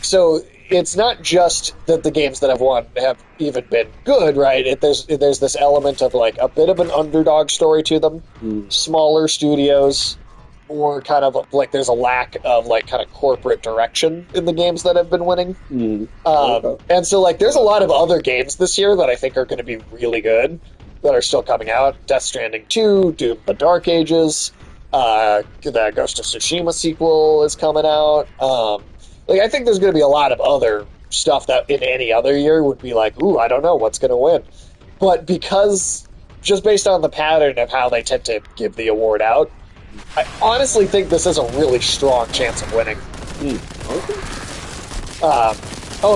Speaker 2: So it's not just that the games that have won have even been good, right? There's this element of like a bit of an underdog story to them, smaller studios, or kind of like there's a lack of like kind of corporate direction in the games that have been winning. And so like there's a lot of other games this year that I think are going to be really good that are still coming out. Death Stranding 2, Doom: The Dark Ages. The Ghost of Tsushima sequel is coming out. I think there's going to be a lot of other stuff that in any other year would be like, ooh, I don't know what's going to win. But because, just based on the pattern of how they tend to give the award out, I honestly think this has a really strong chance of winning. And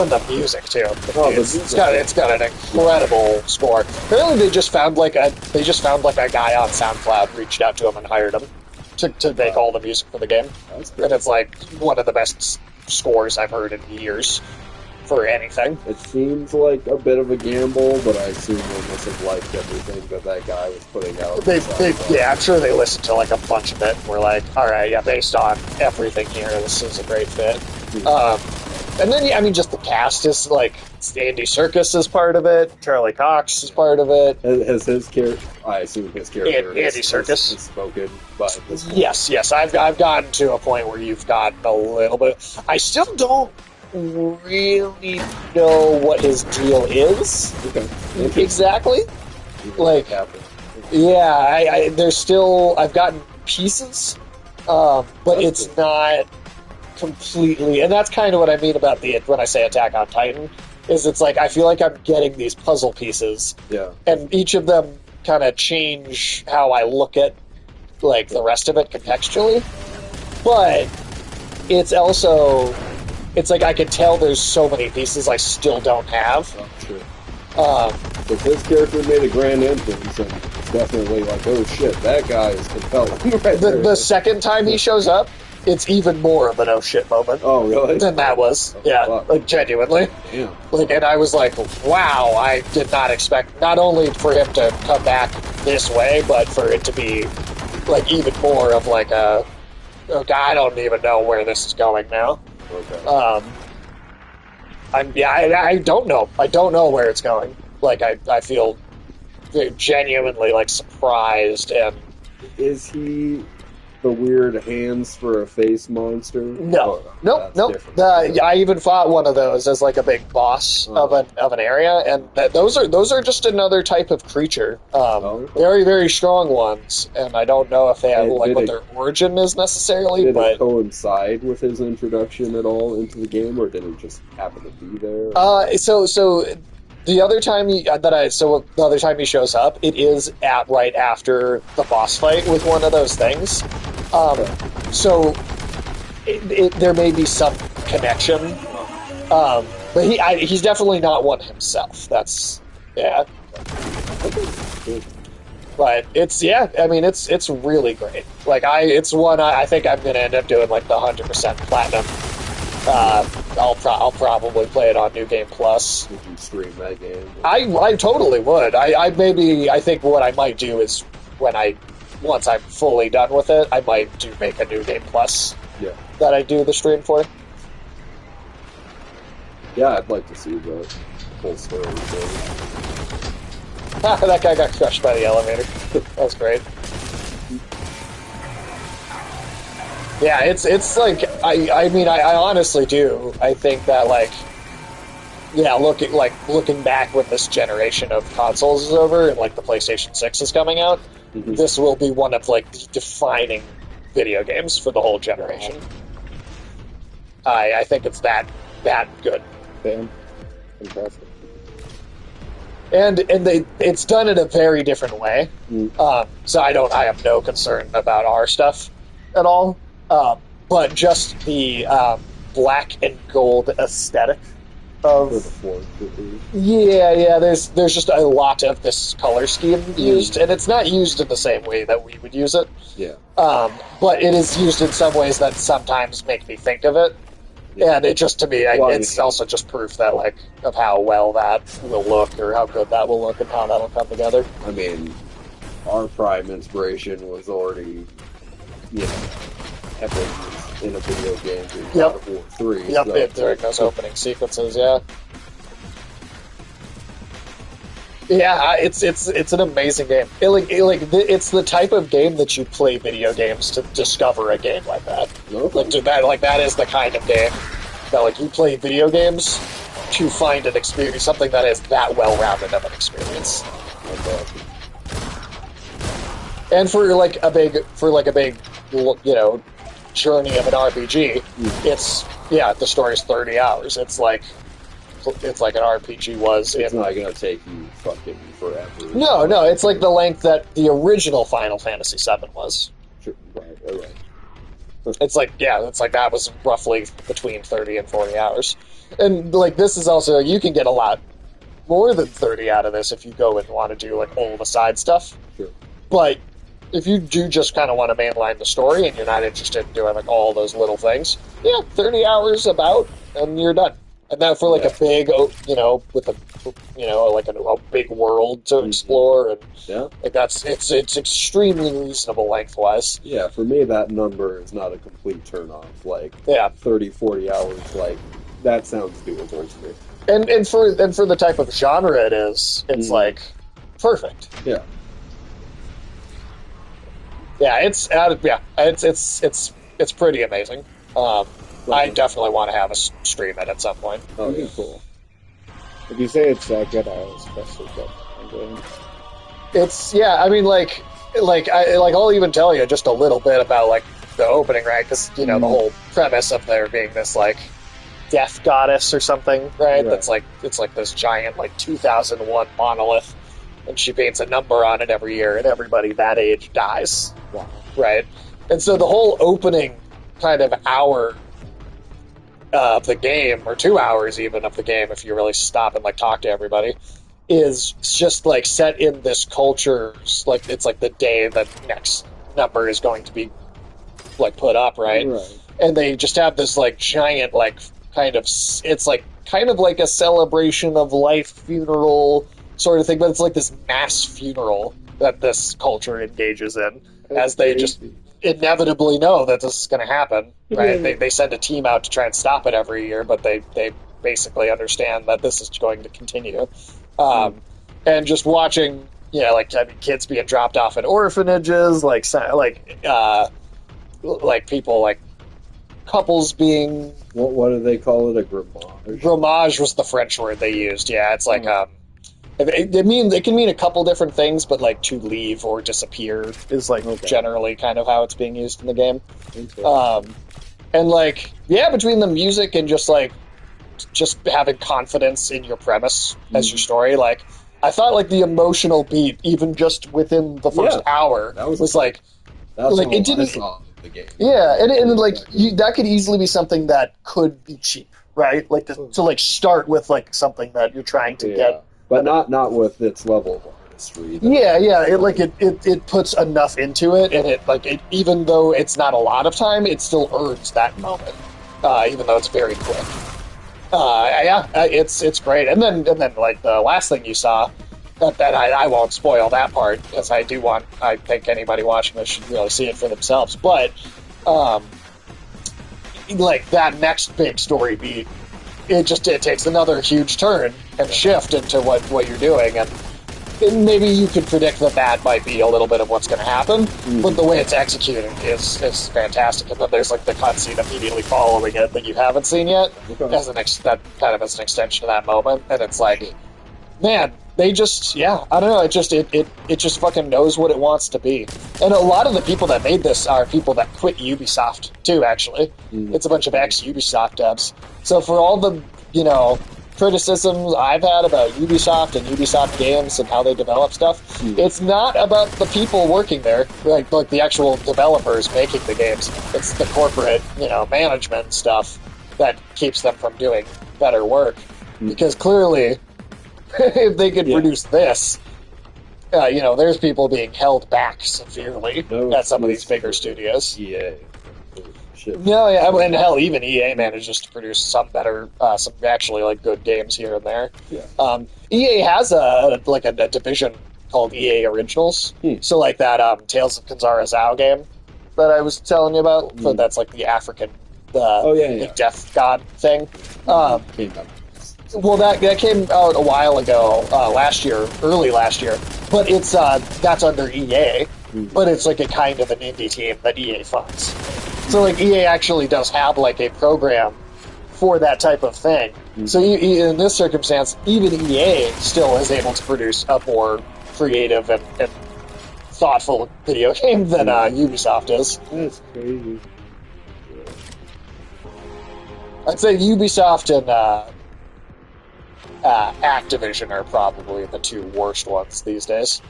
Speaker 2: the music too. It's got an incredible score. Apparently, they just found like a guy on SoundCloud, reached out to him and hired him to make all the music for the game. And it's like one of the best scores I've heard in years for anything.
Speaker 1: It seems like a bit of a gamble, but I assume they must have liked everything that guy was putting out.
Speaker 2: I'm sure they listened to like a bunch of it and were like, all right, yeah, based on everything here, this is a great fit. And then, just the cast is like, Andy Serkis is part of it, Charlie Cox is part of it.
Speaker 1: Has his character, I assume his character
Speaker 2: Andy Serkis
Speaker 1: is spoken by this point.
Speaker 2: Yes, I've gotten to a point where you've got a little bit. I still don't really know what his deal is.
Speaker 1: Okay.
Speaker 2: Exactly. Like, there's still, I've gotten pieces, but it's not completely, and that's kind of what I mean about when I say Attack on Titan, is it's like I feel like I'm getting these puzzle pieces, and each of them kind of change how I look at like the rest of it contextually, but it's also, it's like I can tell there's so many pieces I still don't have.
Speaker 1: If his character made a grand entrance, and it's definitely like, oh shit, that guy is compelling.
Speaker 2: The second time he shows up, it's even more of an oh shit moment.
Speaker 1: Oh, really?
Speaker 2: Than that was. Like genuinely.
Speaker 1: Yeah.
Speaker 2: Like, and I was like, wow, I did not expect not only for him to come back this way, but for it to be like even more of like a, oh god, I don't even know where this is going now.
Speaker 1: Okay.
Speaker 2: I don't know. I don't know where it's going. Like, I feel genuinely like surprised, and
Speaker 1: is he the weird hands for a face monster?
Speaker 2: No,
Speaker 1: Oh,
Speaker 2: nope,
Speaker 1: that's
Speaker 2: nope.
Speaker 1: different.
Speaker 2: I even fought one of those as like a big boss of an area, and those are just another type of creature.
Speaker 1: Okay.
Speaker 2: Very very strong ones, and I don't know if they have
Speaker 1: And
Speaker 2: like
Speaker 1: did
Speaker 2: what
Speaker 1: it-
Speaker 2: their origin is necessarily,
Speaker 1: Did it
Speaker 2: but
Speaker 1: coincide with his introduction at all into the game, or did it just happen to be there?
Speaker 2: so the other time the other time he shows up, it is at right after the boss fight with one of those things. So there may be some connection, but he's definitely not one himself. That's yeah. But it's I mean it's really great. Like it's one I think I'm gonna end up doing like the 100% platinum. I'll probably play it on New Game Plus.
Speaker 1: Would you stream that game?
Speaker 2: I totally would. I think what I might do is once I'm fully done with it, I might make a New Game Plus
Speaker 1: Yeah.
Speaker 2: that I do the stream for.
Speaker 1: Yeah, I'd like to see the full story.
Speaker 2: That guy got crushed by the elevator. That was great. Yeah, it's like I mean I honestly do. I think that like looking back when this generation of consoles is over and like the PlayStation 6 is coming out, this will be one of like the defining video games for the whole generation. I think it's that good.
Speaker 3: Damn. Impressive.
Speaker 2: And it's done in a very different way. So I have no concern about our stuff at all. But just the black and gold aesthetic of there's just a lot of this color scheme used, and it's not used in the same way that we would use it.
Speaker 1: Yeah.
Speaker 2: But it is used in some ways that sometimes make me think of it. And it just, to me, it's also just proof that, like, of how well that will look, or how good that will look, and how that'll come together.
Speaker 1: I mean, our prime inspiration was already, epic in a video game through God of War 3.
Speaker 2: Yep,
Speaker 1: so,
Speaker 2: during those opening sequences, yeah. Yeah, it's an amazing game. It's the type of game that you play video games to discover a game like that.
Speaker 1: Okay.
Speaker 2: That is the kind of game that like you play video games to find an experience, something that is that well-rounded of an experience. And for a big journey of an RPG, it's the story's 30 hours. It's like an RPG was.
Speaker 1: It's not gonna take you fucking forever.
Speaker 2: No, it's like the length that the original Final Fantasy VII was.
Speaker 1: Sure. Right.
Speaker 2: It's like that was roughly between 30 and 40 hours. And like this is also, you can get a lot more than 30 out of this if you go and want to do like all the side stuff.
Speaker 1: Sure.
Speaker 2: But if you do just kind of want to mainline the story and you're not interested in doing like all those little things, 30 hours about and you're done. And that for like a big, with a big world to explore, and like it's extremely reasonable lengthwise.
Speaker 1: Yeah, for me that number is not a complete turn-off. Like 30, 40 hours, like that sounds doable to me.
Speaker 2: And for the type of genre it is, it's like perfect.
Speaker 1: Yeah.
Speaker 2: Yeah, it's pretty amazing. I definitely want to have a stream it at some point.
Speaker 1: Oh, yeah.
Speaker 3: Cool. If you say it's good, I'll especially get it.
Speaker 2: It's I mean, I'll even tell you just a little bit about like the opening, right? Because the whole premise of there being this like death goddess or something, right? That's like it's like this giant like 2001 monolith, and she paints a number on it every year, and everybody that age dies.
Speaker 3: Wow.
Speaker 2: Right? And so the whole opening kind of hour of the game, or 2 hours even of the game, if you really stop and like talk to everybody, is just like set in this culture. Like it's like the day the next number is going to be like put up, right? And they just have this like giant like it's like kind of like a celebration of life funeral sort of thing, but it's like this mass funeral that this culture engages in. As they just inevitably know that this is going to happen, right? They send a team out to try and stop it every year, but they basically understand that this is going to continue. And just watching, kids being dropped off at orphanages, like people like couples being
Speaker 1: What do they call it? A gramage?
Speaker 2: Fromage was the French word they used. Yeah, it's like it can mean a couple different things, but like to leave or disappear is like generally kind of how it's being used in the game. And like between the music and just having confidence in your premise as your story, like I thought like the emotional beat even just within the first hour was like
Speaker 1: that's
Speaker 2: like it
Speaker 1: I
Speaker 2: didn't.
Speaker 1: saw the game.
Speaker 2: Yeah, and like that could easily be something that could be cheap, right? Like to like start with like something that you're trying to get,
Speaker 1: but not with its level of artistry.
Speaker 2: Yeah. It puts enough into it, and it even though it's not a lot of time, it still earns that moment, even though it's very quick. It's great. And then like the last thing you saw. That I won't spoil that part because I think anybody watching this should really see it for themselves. But like that next big story beat, it takes another huge turn and shift into what you're doing, and maybe you could predict that might be a little bit of what's going to happen, but the way it's executed is fantastic. And then there's like the cutscene immediately following it that you haven't seen yet, as an extension of that moment, and it's like, man. They just, I don't know. It just fucking knows what it wants to be. And a lot of the people that made this are people that quit Ubisoft too. Actually, it's a bunch of ex-Ubisoft devs. So for all the criticisms I've had about Ubisoft and Ubisoft games and how they develop stuff, it's not about the people working there, like the actual developers making the games. It's the corporate, management stuff that keeps them from doing better work. Because clearly. If they could produce this, there's people being held back severely at some of these bigger studios.
Speaker 1: Yeah.
Speaker 2: And hell, even EA manages to produce some better, some actually like good games here and there.
Speaker 1: Yeah.
Speaker 2: EA has a division called EA Originals. So like that Tales of Kanzara Zhao game that I was telling you about. So that's like the African, the death god thing. Well, that came out a while ago, early last year, but it's that's under EA, but it's like a kind of an indie team that EA funds. So like EA actually does have like a program for that type of thing. So in this circumstance, even EA still is able to produce a more creative and thoughtful video game than Ubisoft is.
Speaker 1: That's crazy.
Speaker 2: I'd say Ubisoft and Activision are probably the two worst ones these days.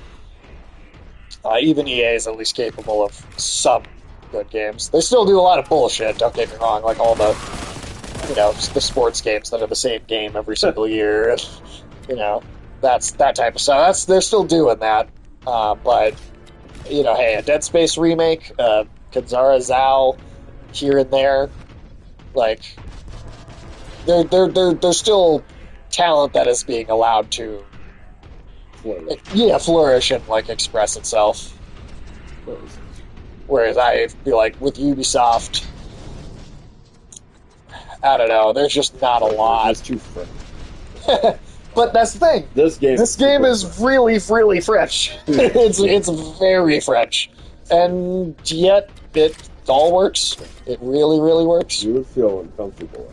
Speaker 2: Even EA is at least capable of some good games. They still do a lot of bullshit, don't get me wrong, like all the the sports games that are the same game every single year, and that's that type of stuff. They're still doing that, but hey, a Dead Space remake, Kanzara Zhao here and there, like they're still talent that is being allowed to flourish and like express itself. Whereas I feel like with Ubisoft, I don't know, there's just not a lot.
Speaker 1: It's too fresh.
Speaker 2: But that's the thing.
Speaker 1: This game
Speaker 2: is really, really fresh. It's very fresh, and yet it all works. It really, really works.
Speaker 1: You would feel uncomfortable.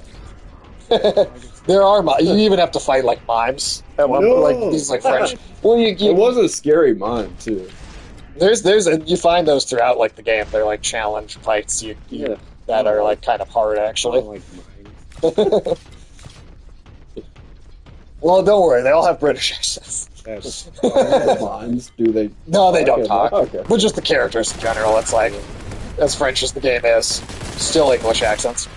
Speaker 2: There are you even have to fight like mimes at one point, like these like French. Well,
Speaker 1: it was a scary mime too.
Speaker 2: You find those throughout like the game. They're like challenge fights that are like kind of hard actually.
Speaker 1: I don't like mimes.
Speaker 2: Well, don't worry, they all have British accents.
Speaker 1: Yes. Mimes, do they?
Speaker 2: No, they don't talk.
Speaker 1: Okay.
Speaker 2: But just the characters in general. It's like as French as the game is, still English accents.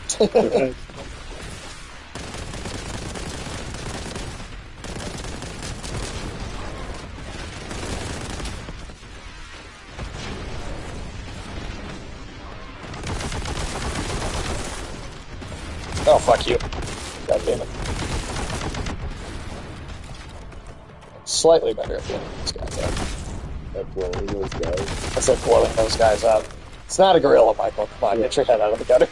Speaker 2: Oh, fuck you. God damn it. Slightly better at blowing those guys up.
Speaker 1: At blowing those guys?
Speaker 2: I said blowing those guys up. It's not a gorilla, Michael. Come on, get your head out of the gutter.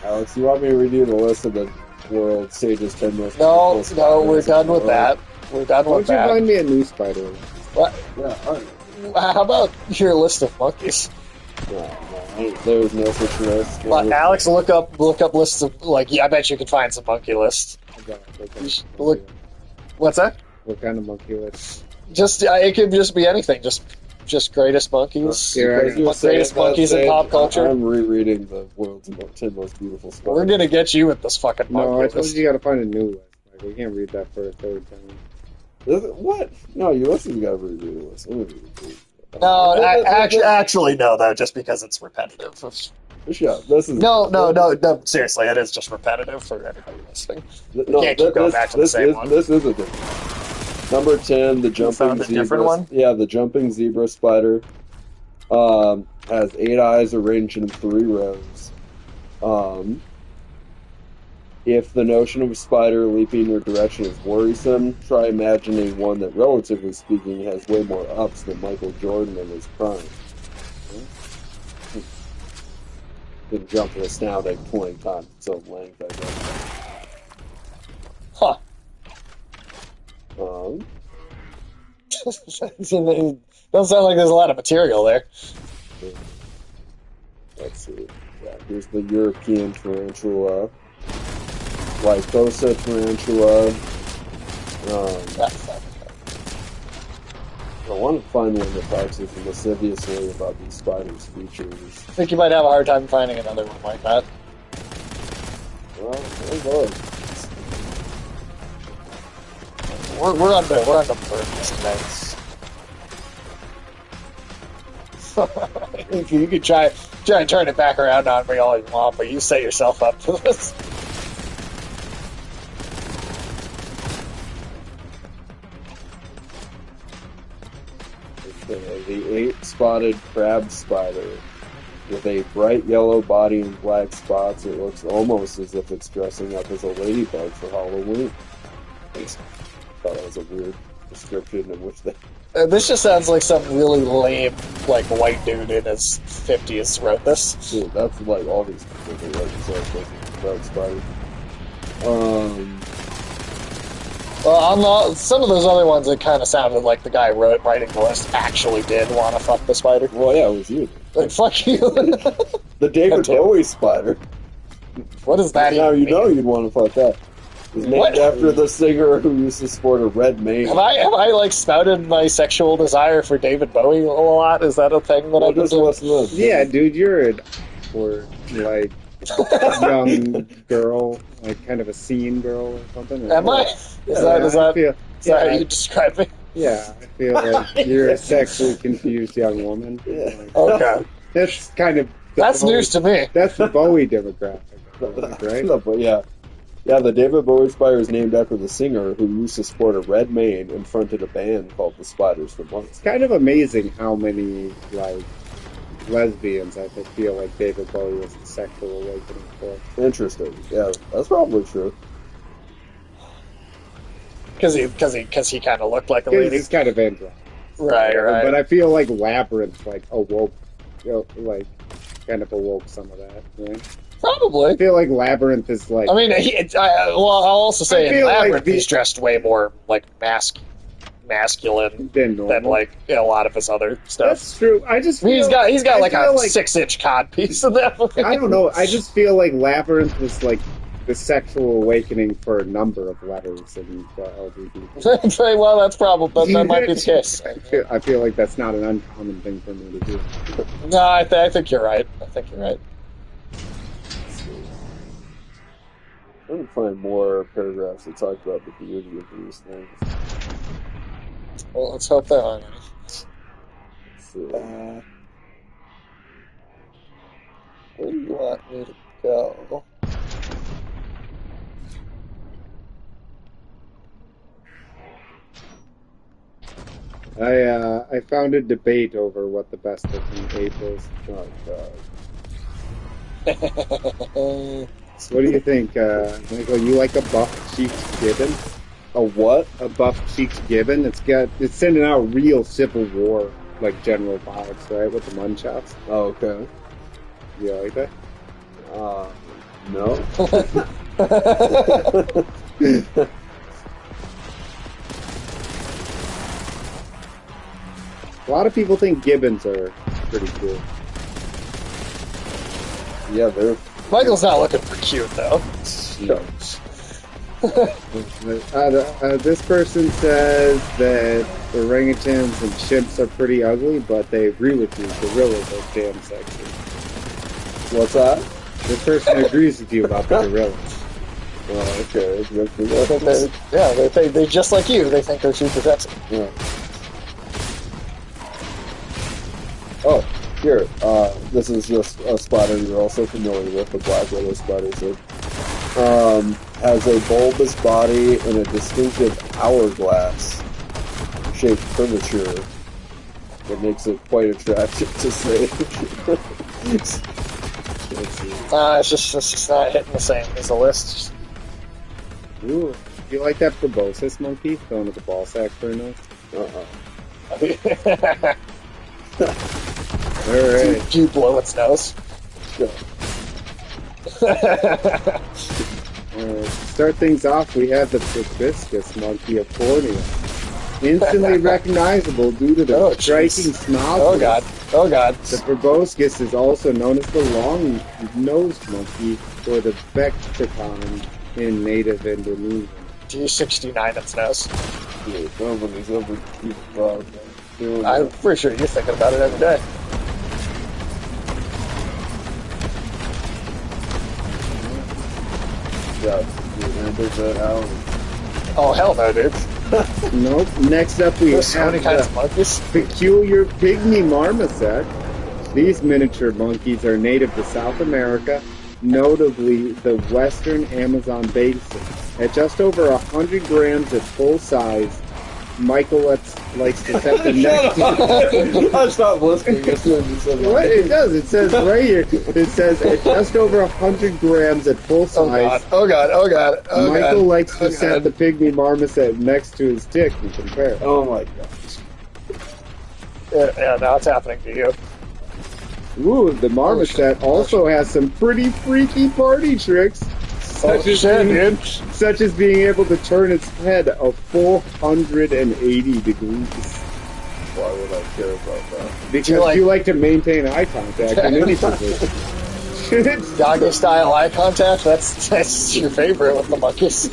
Speaker 1: Alex, you want me to redo the list of the world stages 10 most
Speaker 2: No, we're done with that. We're done with that.
Speaker 3: Why don't you find me a new spider?
Speaker 2: What?
Speaker 1: Yeah, alright.
Speaker 2: How about your list of monkeys?
Speaker 1: No, There's no such list.
Speaker 2: But Alex, look up lists of I bet you can find some monkey lists. Look, what's that?
Speaker 3: What kind of monkey list?
Speaker 2: Just it could just be anything. Just greatest monkeys. Greatest monkeys in pop culture.
Speaker 1: I'm rereading the world's 10 most beautiful spiders.
Speaker 2: We're gonna get you with this fucking monkey
Speaker 3: No, I told
Speaker 2: list.
Speaker 3: you gotta find a new list. Like, we can't read that for a third time.
Speaker 1: What? No, you listen. You gotta reread the list. Let me read it.
Speaker 2: No, actually, no, though, just because it's repetitive.
Speaker 1: Yeah, this is
Speaker 2: No, seriously, it is just repetitive for everybody listening. You can't keep going back to the same one.
Speaker 1: This is a different one. Number 10, the jumping
Speaker 2: found a
Speaker 1: zebra.
Speaker 2: different one?
Speaker 1: Yeah, the jumping zebra spider has 8 eyes arranged in 3 rows. If the notion of a spider leaping your direction is worrisome, try imagining one that, relatively speaking, has way more ups than Michael Jordan in his prime. Can jump an astounding 20 times its own length, I guess.
Speaker 2: Huh. Doesn't sound like there's a lot of material there.
Speaker 1: Let's see. Yeah, here's the European tarantula. Lycosa tarantula. I want to find one that talks as lasciviously about these spiders' features.
Speaker 2: I think you might have a hard time finding another one like that.
Speaker 1: Well, there's those.
Speaker 2: We're on the first tonight. You could try and turn it back around on me all you want, but you set yourself up for this.
Speaker 1: The 8-spotted crab spider. With a bright yellow body and black spots, it looks almost as if it's dressing up as a ladybug for Halloween. I thought that was a weird description in which they...
Speaker 2: This just sounds like some really lame, white dude in his 50s wrote this.
Speaker 1: Dude, that's like all these people that write crab spider.
Speaker 2: Well, some of those other ones, it kind of sounded like the guy writing the list actually did want to fuck the spider.
Speaker 1: Well, yeah, it was you.
Speaker 2: Fuck you.
Speaker 1: The David Bowie spider.
Speaker 2: What does that
Speaker 1: Now
Speaker 2: even
Speaker 1: you
Speaker 2: mean?
Speaker 1: know you'd want to fuck that. It's named after the singer who used to sport a red mane.
Speaker 2: Have I spouted my sexual desire for David Bowie a lot? Is that a thing that I've been doing?
Speaker 3: Yeah, dude, you're an awkward, young girl, kind of a scene girl or something.
Speaker 2: Am I? Is that how you describe me?
Speaker 3: Yeah, I feel like you're a sexually confused young woman.
Speaker 1: Yeah.
Speaker 2: Okay.
Speaker 3: That's kind of...
Speaker 2: That's news to me.
Speaker 3: That's the Bowie demographic, right?
Speaker 1: But yeah. Yeah, the David Bowie spider is named after the singer who used to sport a red mane and fronted a band called the Spiders for months.
Speaker 3: It's kind of amazing how many, lesbians I feel like David Bowie was a sexual awakening for.
Speaker 1: Interesting. Yeah, that's probably true.
Speaker 3: Because
Speaker 2: he kind of looked like a lady.
Speaker 3: He's kind of androgynous.
Speaker 2: Right.
Speaker 3: But I feel like Labyrinth, awoke, kind of awoke some of that, right?
Speaker 2: Probably.
Speaker 3: I feel like Labyrinth is like...
Speaker 2: I mean, I'll also say in Labyrinth he's dressed way more, masculine than a lot of his other stuff.
Speaker 3: That's true. I just feel,
Speaker 2: he's got a 6-inch cod piece in that movie.
Speaker 3: I don't know. I just feel like Labyrinth was the sexual awakening for a number of letters in the LGBT.
Speaker 2: Very well, that might be the case.
Speaker 3: I feel like that's not an uncommon thing for me to do.
Speaker 2: No, I think you're right.
Speaker 1: I'm going to find more paragraphs that talk about the beauty of these things.
Speaker 2: Well, let's hope there aren't any.
Speaker 1: Let's see. Where do you want me to go?
Speaker 3: I found a debate over what the best looking ape is.
Speaker 1: Oh, God.
Speaker 3: What do you think, Michael? You like a buff-cheeked gibbon?
Speaker 1: A what?
Speaker 3: A buff-cheeked gibbon. It's sending out real Civil War, general vibes, right? With the munchops.
Speaker 1: Oh, okay.
Speaker 3: You like that?
Speaker 1: No.
Speaker 3: A lot of people think gibbons are pretty cool.
Speaker 1: Yeah, they're
Speaker 2: Michael's not looking for cute, though.
Speaker 1: no.
Speaker 3: This person says that orangutans and chimps are pretty ugly, but they agree with you. Gorillas are damn sexy.
Speaker 1: What's that?
Speaker 3: This person agrees with you about the gorillas.
Speaker 1: Oh, okay.
Speaker 2: They just like you. They think they're super sexy.
Speaker 1: Yeah. Oh, here. This is just a spider you're also familiar with, the black widow spider. So, has a bulbous body and a distinctive hourglass-shaped curvature that makes it quite attractive to see.
Speaker 2: It's just not hitting the same as the list.
Speaker 3: Ooh, do you like that proboscis monkey going to the ball sack for a nose? Alright.
Speaker 2: Do you blow its nose?
Speaker 1: Yeah.
Speaker 3: Start things off, we have the proboscis monkey of Borneo. Instantly recognizable due to the striking smile.
Speaker 2: Oh god. Oh god.
Speaker 3: The proboscis is also known as the long-nosed monkey or the Bektakan in native Indonesian.
Speaker 2: G69 its nose.
Speaker 1: Yeah, nobody's ever doing
Speaker 2: I'm
Speaker 1: that.
Speaker 2: pretty sure you're thinking about it every day.
Speaker 1: Yeah, you handed that out.
Speaker 2: Oh hell no, dude.
Speaker 3: Nope. Next up we
Speaker 2: There's so
Speaker 3: have
Speaker 2: many kinds of
Speaker 3: the
Speaker 2: monkeys.
Speaker 3: peculiar pygmy marmoset. These miniature monkeys are native to South America, notably the western Amazon basin. At just over 100 grams at full size, Michael likes to set the next...
Speaker 1: I stopped listening as soon as you said that.
Speaker 3: What? It does. It says right here. It says at just over 100 grams at full size.
Speaker 2: Oh god. Oh god. Oh
Speaker 3: Michael
Speaker 2: god.
Speaker 3: likes to set the pygmy marmoset next to his dick and compare.
Speaker 1: Oh my gosh.
Speaker 2: Yeah, now it's happening to you.
Speaker 3: Ooh, the marmoset also has some pretty freaky party tricks. Such as being able to turn its head a full 180 degrees.
Speaker 1: Why would I care about that?
Speaker 3: Because you like to maintain eye contact in any position.
Speaker 2: Doggy style eye contact, that's your favorite with the monkeys.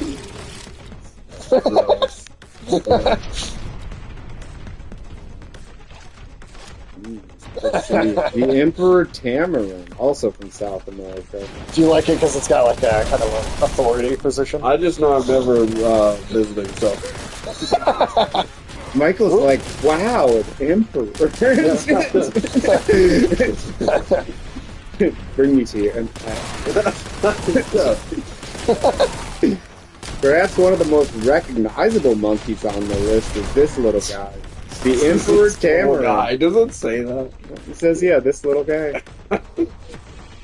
Speaker 3: Let's see. The Emperor Tamarin, also from South America.
Speaker 2: Do you like it because it's got like a kind of an authority position?
Speaker 1: I just know I'm never visiting, so.
Speaker 3: Michael's like, wow, an Emperor. Bring me to your empire. Perhaps one of the most recognizable monkeys on the list is this little guy. The Emperor Tamarin.
Speaker 1: It doesn't say that.
Speaker 3: It says, yeah, this little guy.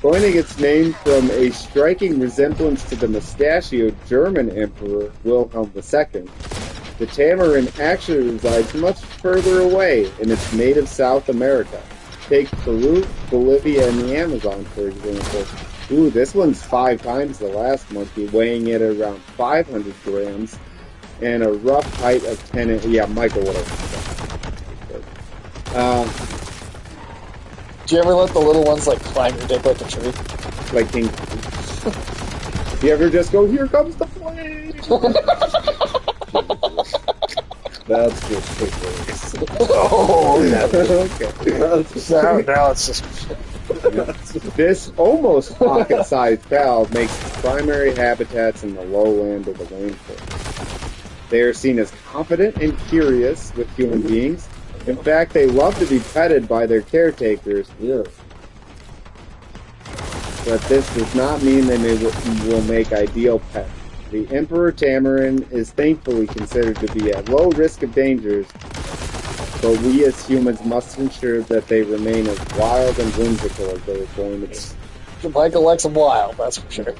Speaker 3: Coining its name from a striking resemblance to the mustachioed German Emperor Wilhelm II, the tamarin actually resides much further away in its native South America. Take Peru, Bolivia, and the Amazon, for example. Ooh, this one's 5 times the last monkey, weighing at around 500 grams and a rough height of 10 Yeah, Michael would have.
Speaker 2: Do you ever let the little ones like climb your dick like a tree?
Speaker 3: Like King. You ever just go, here comes the flame?
Speaker 1: That's just ridiculous.
Speaker 2: Oh,
Speaker 3: Okay.
Speaker 2: now it's just...
Speaker 3: This almost pocket-sized fowl makes its primary habitats in the lowland of the rainforest. They are seen as confident and curious with human beings. In fact, they love to be petted by their caretakers.
Speaker 1: Yeah.
Speaker 3: But this does not mean they will make ideal pets. The Emperor Tamarin is thankfully considered to be at low risk of dangers, but we as humans must ensure that they remain as wild and whimsical as they are going to be.
Speaker 2: Michael likes them wild, that's for sure.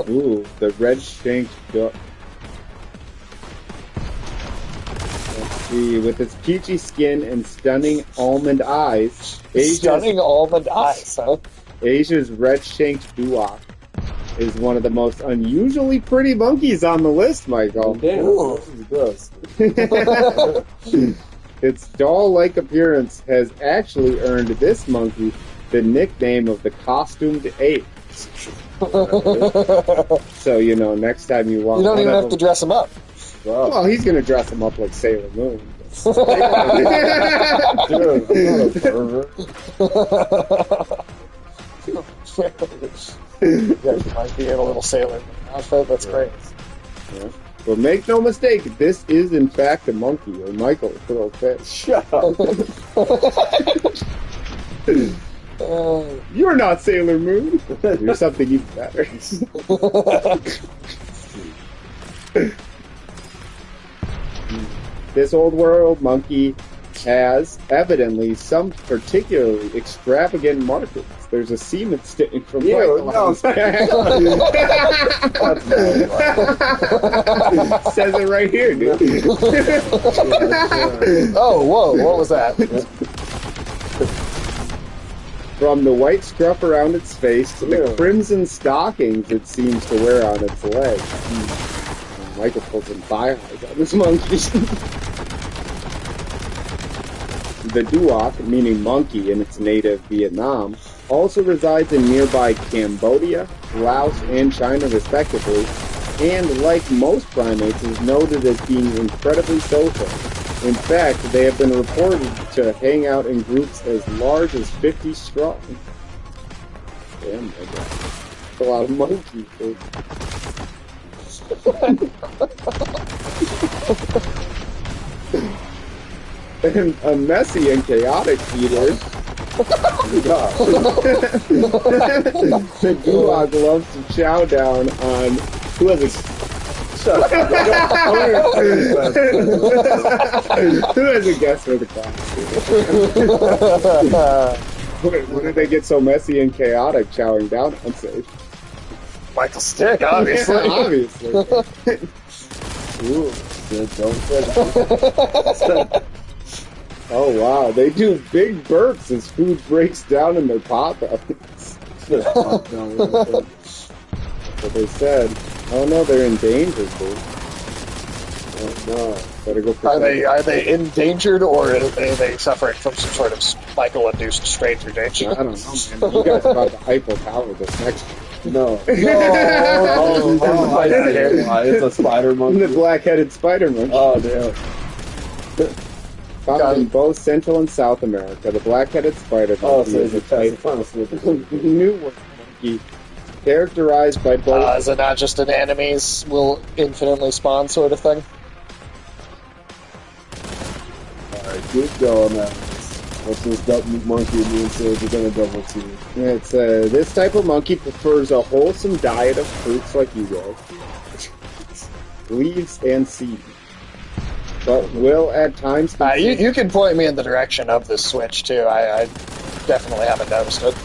Speaker 3: Ooh, the red-shanked duck. Let's see, with its peachy skin and stunning almond eyes,
Speaker 2: Stunning almond eyes, huh?
Speaker 3: Asia's red-shanked duok is one of the most unusually pretty monkeys on the list, Michael.
Speaker 1: Damn,
Speaker 2: Ooh.
Speaker 1: this is gross.
Speaker 3: Its doll-like appearance has actually earned this monkey the nickname of the costumed ape. So, next time you want
Speaker 2: You don't
Speaker 3: one
Speaker 2: even
Speaker 3: of
Speaker 2: have to
Speaker 3: them-
Speaker 2: dress him up.
Speaker 3: Well, he's going to dress him up like Sailor Moon.
Speaker 1: Dude, I'm not a pervert.
Speaker 2: Yeah, you might be in a little Sailor Moon outfit. That's great.
Speaker 3: Yeah. But make no mistake, this is in fact a monkey, or Michael, little fish.
Speaker 1: Shut up.
Speaker 3: You're not Sailor Moon. You're something even better. This old world monkey has evidently some particularly extravagant markings. There's a semen stain from
Speaker 1: Ew,
Speaker 3: Michael.
Speaker 1: no.
Speaker 3: on his back. Says it right here, dude.
Speaker 2: Oh, whoa, what was that?
Speaker 3: From the white scruff around its face to the crimson stockings it seems to wear on its legs. Michael pulls some thigh-highs on this monkey. The duoc, meaning monkey in its native Vietnam, also resides in nearby Cambodia, Laos, and China respectively, and like most primates is noted as being incredibly social. In fact, they have been reported to hang out in groups as large as 50 strong. Damn, my God. That's a lot of monkeys, dude. And a messy and chaotic eater. The gulag loves to chow down on who has a who has a guess for the class? When did they get so messy and chaotic chowing down on stage?
Speaker 2: Michael Stick, obviously.
Speaker 3: Obviously. Ooh.
Speaker 1: Don't say that.
Speaker 3: Oh wow, they do big burps as food breaks down in their pop-ups. That's what they said. Oh no, they're endangered, dude. Oh no, better go protect
Speaker 2: Are they endangered, or are they suffering from some sort of Michael-induced stranger danger?
Speaker 3: I don't know, man. You guys about to hypo-power this next one.
Speaker 1: No.
Speaker 2: No.
Speaker 1: I see why. It's a spider monkey.
Speaker 3: The black-headed spider monkey.
Speaker 1: Oh, damn.
Speaker 3: Found in both Central and South America, the black-headed spider
Speaker 1: Oh,
Speaker 3: monkey
Speaker 1: so
Speaker 3: is a
Speaker 1: it's a
Speaker 3: type
Speaker 1: final slip.
Speaker 3: of New World monkey characterized by both...
Speaker 2: Is it not just an enemies will infinitely spawn sort of thing?
Speaker 1: Alright, keep going now. What's this monkey mean? So we're gonna double team.
Speaker 3: It's this type of monkey prefers a wholesome diet of fruits like you guys, leaves and seeds, but will at times.
Speaker 2: You can point me in the direction of this switch too. I definitely haven't noticed it.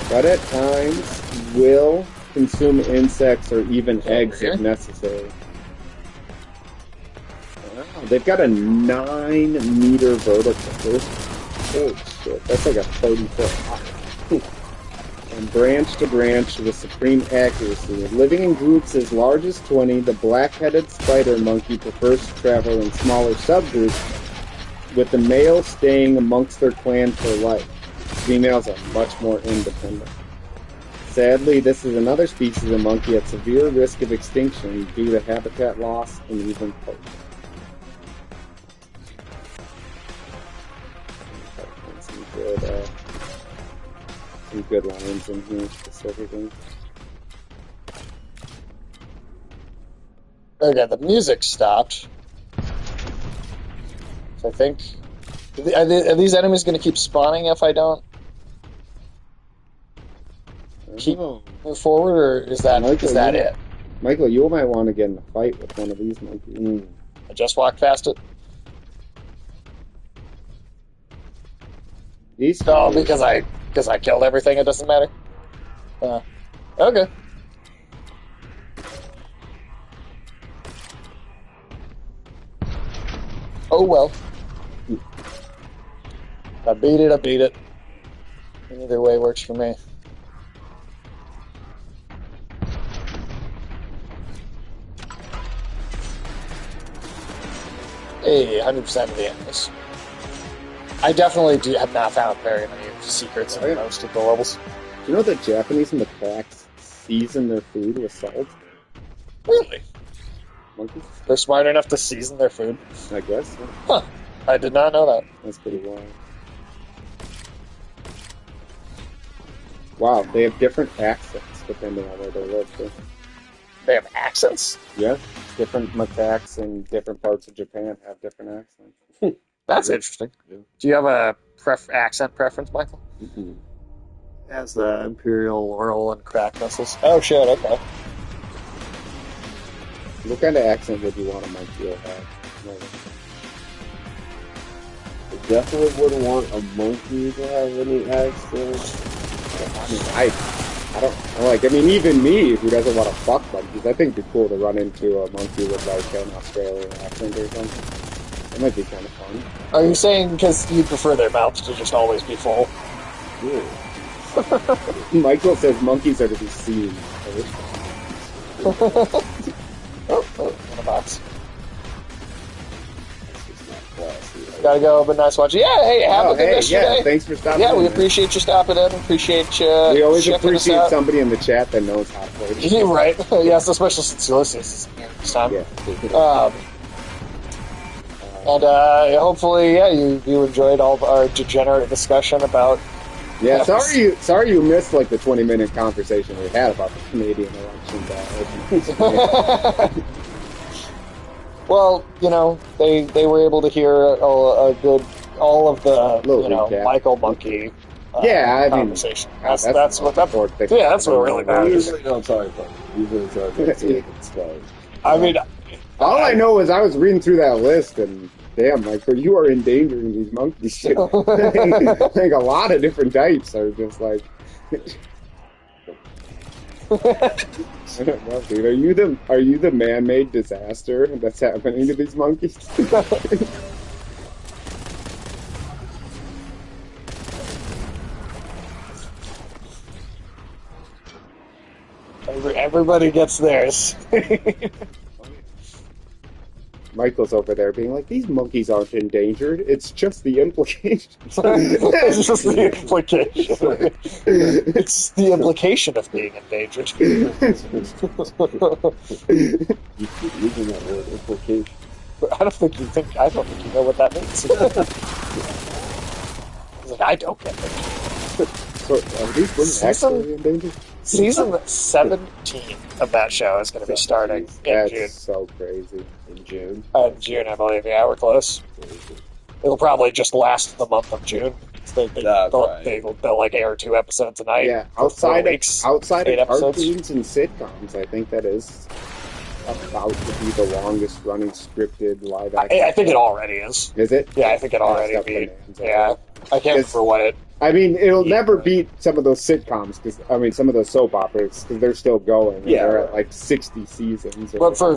Speaker 3: But at times will consume insects or even eggs if necessary. Wow, they've got a 9-meter vertical. Holy shit, that's like a 30-foot high. And branch to branch with supreme accuracy. Living in groups as large as 20, the black-headed spider monkey prefers to travel in smaller subgroups, with the males staying amongst their clan for life. Females are much more independent. Sadly, this is another species of monkey at severe risk of extinction due to habitat loss and even poaching. Some good lines in here specifically.
Speaker 2: Okay, the music stopped. So I think... Are these enemies going to keep spawning if I don't keep move forward, or is that it?
Speaker 3: Michael, you might want to get in a fight with one of these monkeys.
Speaker 2: I just walked past it.
Speaker 3: These
Speaker 2: Oh, because I killed everything, it doesn't matter? Okay. Oh well. I beat it. Either way works for me. Hey, 100% of the enemies. I definitely have not found very many secrets
Speaker 3: Oh, yeah.
Speaker 2: in most of the levels.
Speaker 3: Do you know that Japanese macaques season their food with salt?
Speaker 2: Really?
Speaker 3: Monkeys?
Speaker 2: They're smart enough to season their food?
Speaker 3: I guess. Yeah.
Speaker 2: Huh. I did not know that.
Speaker 3: That's pretty wild. Wow, they have different accents depending on where they live, too.
Speaker 2: They have accents?
Speaker 3: Yeah, different macaques in different parts of Japan have different accents.
Speaker 2: That's interesting.
Speaker 1: Yeah.
Speaker 2: Do you have a accent preference, Michael?
Speaker 1: Mm-mm.
Speaker 2: As the Imperial, Oral, and Crack missiles. Oh, shit, okay.
Speaker 3: What kind of accent would you want a monkey to have?
Speaker 1: I definitely wouldn't want a monkey to have any accent.
Speaker 3: I don't like. I mean, even me, who doesn't want to fuck monkeys, I think it'd be cool to run into a monkey with like an Australian accent or something. It might be kind of fun.
Speaker 2: Are you saying because you prefer their mouths to just always be full?
Speaker 1: Yeah.
Speaker 3: Michael says monkeys are to be seen.
Speaker 2: Oh, in a box.
Speaker 1: That's just not classy.
Speaker 2: Gotta go, but nice watching. Yeah, hey, have a good rest of your
Speaker 3: yeah,
Speaker 2: day.
Speaker 3: thanks for stopping.
Speaker 2: Yeah, we
Speaker 3: man.
Speaker 2: appreciate you stopping in. Appreciate you.
Speaker 3: We always
Speaker 2: checking us
Speaker 3: appreciate
Speaker 2: out.
Speaker 3: somebody in the chat that knows how to play.
Speaker 2: You're right. Yes, especially since Ulysses is here this time.
Speaker 3: Yeah.
Speaker 2: And hopefully, yeah, you enjoyed all of our degenerate discussion about.
Speaker 3: Yeah, sorry you missed like the 20-minute conversation we had about the Canadian election.
Speaker 2: Well, they were able to hear a good all of the
Speaker 3: recap.
Speaker 2: Michael Monkey.
Speaker 3: Yeah, I mean,
Speaker 2: conversation. That's what that.
Speaker 3: important thing.
Speaker 2: Yeah, that's what really
Speaker 1: I
Speaker 2: matters.
Speaker 1: usually don't talk about it. Usually talk about stuff.
Speaker 2: I mean,
Speaker 3: All I know is I was reading through that list and damn, Michael, you are endangering these monkeys. I think a lot of different types are just like. I don't know, dude. Are you the man-made disaster that's happening to these monkeys?
Speaker 2: everybody gets theirs.
Speaker 3: Michael's over there being like, these monkeys aren't endangered. It's just the implication.
Speaker 2: It's just the implication. It's the implication of being endangered.
Speaker 1: You keep using that word, implication.
Speaker 2: I don't think you know what that means. He's like, I don't get it.
Speaker 3: So, are these women actually endangered?
Speaker 2: Season 17 of that show is going to be starting in
Speaker 3: That's
Speaker 2: June.
Speaker 3: so crazy.
Speaker 1: In June.
Speaker 2: June, I believe. Yeah, we're close. It'll probably just last the month of June. They'll like air 2 episodes a night.
Speaker 3: Yeah,
Speaker 2: for 4
Speaker 3: outside
Speaker 2: weeks,
Speaker 3: of
Speaker 2: 8 episodes.
Speaker 3: cartoons and sitcoms, I think that is about to be the longest running scripted live action.
Speaker 2: I think it already is.
Speaker 3: Is it?
Speaker 2: Yeah, I think it already
Speaker 3: That's
Speaker 2: beat.
Speaker 3: definitely
Speaker 2: Yeah, I can't remember what it.
Speaker 3: I mean, it'll never beat some of those sitcoms, some of those soap operas, because they're still going. And
Speaker 1: Yeah,
Speaker 3: they're
Speaker 1: right.
Speaker 3: at like 60 seasons.
Speaker 2: But for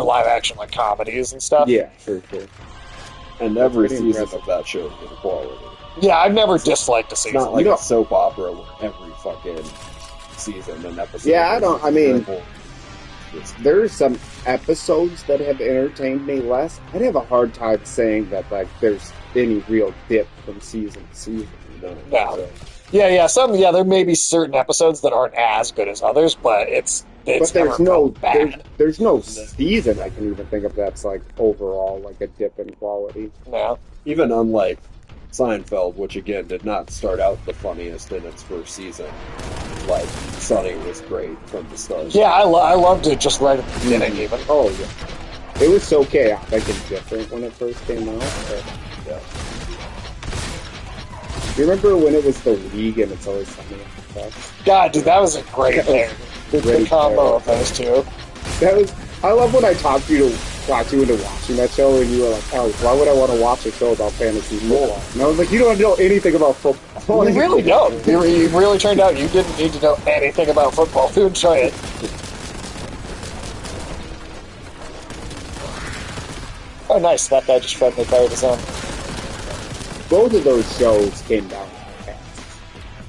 Speaker 2: live action like comedies and stuff.
Speaker 3: Yeah, sure.
Speaker 1: And every
Speaker 3: Pretty
Speaker 1: season
Speaker 3: impressive.
Speaker 1: of that show is good quality.
Speaker 2: Yeah, I've never disliked a
Speaker 1: It's
Speaker 2: season.
Speaker 1: not like a soap opera where every fucking season and episode.
Speaker 3: Yeah,
Speaker 1: is
Speaker 3: I mean,
Speaker 1: terrible. It's-
Speaker 3: There's some episodes that have entertained me less. I'd have a hard time saying that like there's any real dip from season to season.
Speaker 2: No. Yeah. There may be certain episodes that aren't as good as others, but it's
Speaker 3: But there's
Speaker 2: never
Speaker 3: no
Speaker 2: felt bad.
Speaker 3: there's no season I can even think of that's like overall like a dip in quality.
Speaker 2: No.
Speaker 1: Even unlike Seinfeld, which again did not start out the funniest in its first season, like Sunny was great from the start.
Speaker 2: Yeah, I loved it just right at the beginning, even.
Speaker 3: Oh yeah, it was so chaotic and different when it first came out. But,
Speaker 1: Yeah.
Speaker 3: do you remember when it was the League and It's Always Sunny in the
Speaker 2: God, dude, that was a great thing. The
Speaker 3: Great
Speaker 2: combo
Speaker 3: pair.
Speaker 2: of those two.
Speaker 3: That was. I love when I talked you into watching that show, and you were like, "Oh, why would I want to watch a show about fantasy football?" And I was like, "You don't know anything about football."
Speaker 2: You really don't. You really turned out you didn't need to know anything about football to enjoy it. Oh, nice. That guy just friendly fired his own.
Speaker 3: Both of those shows came down fast.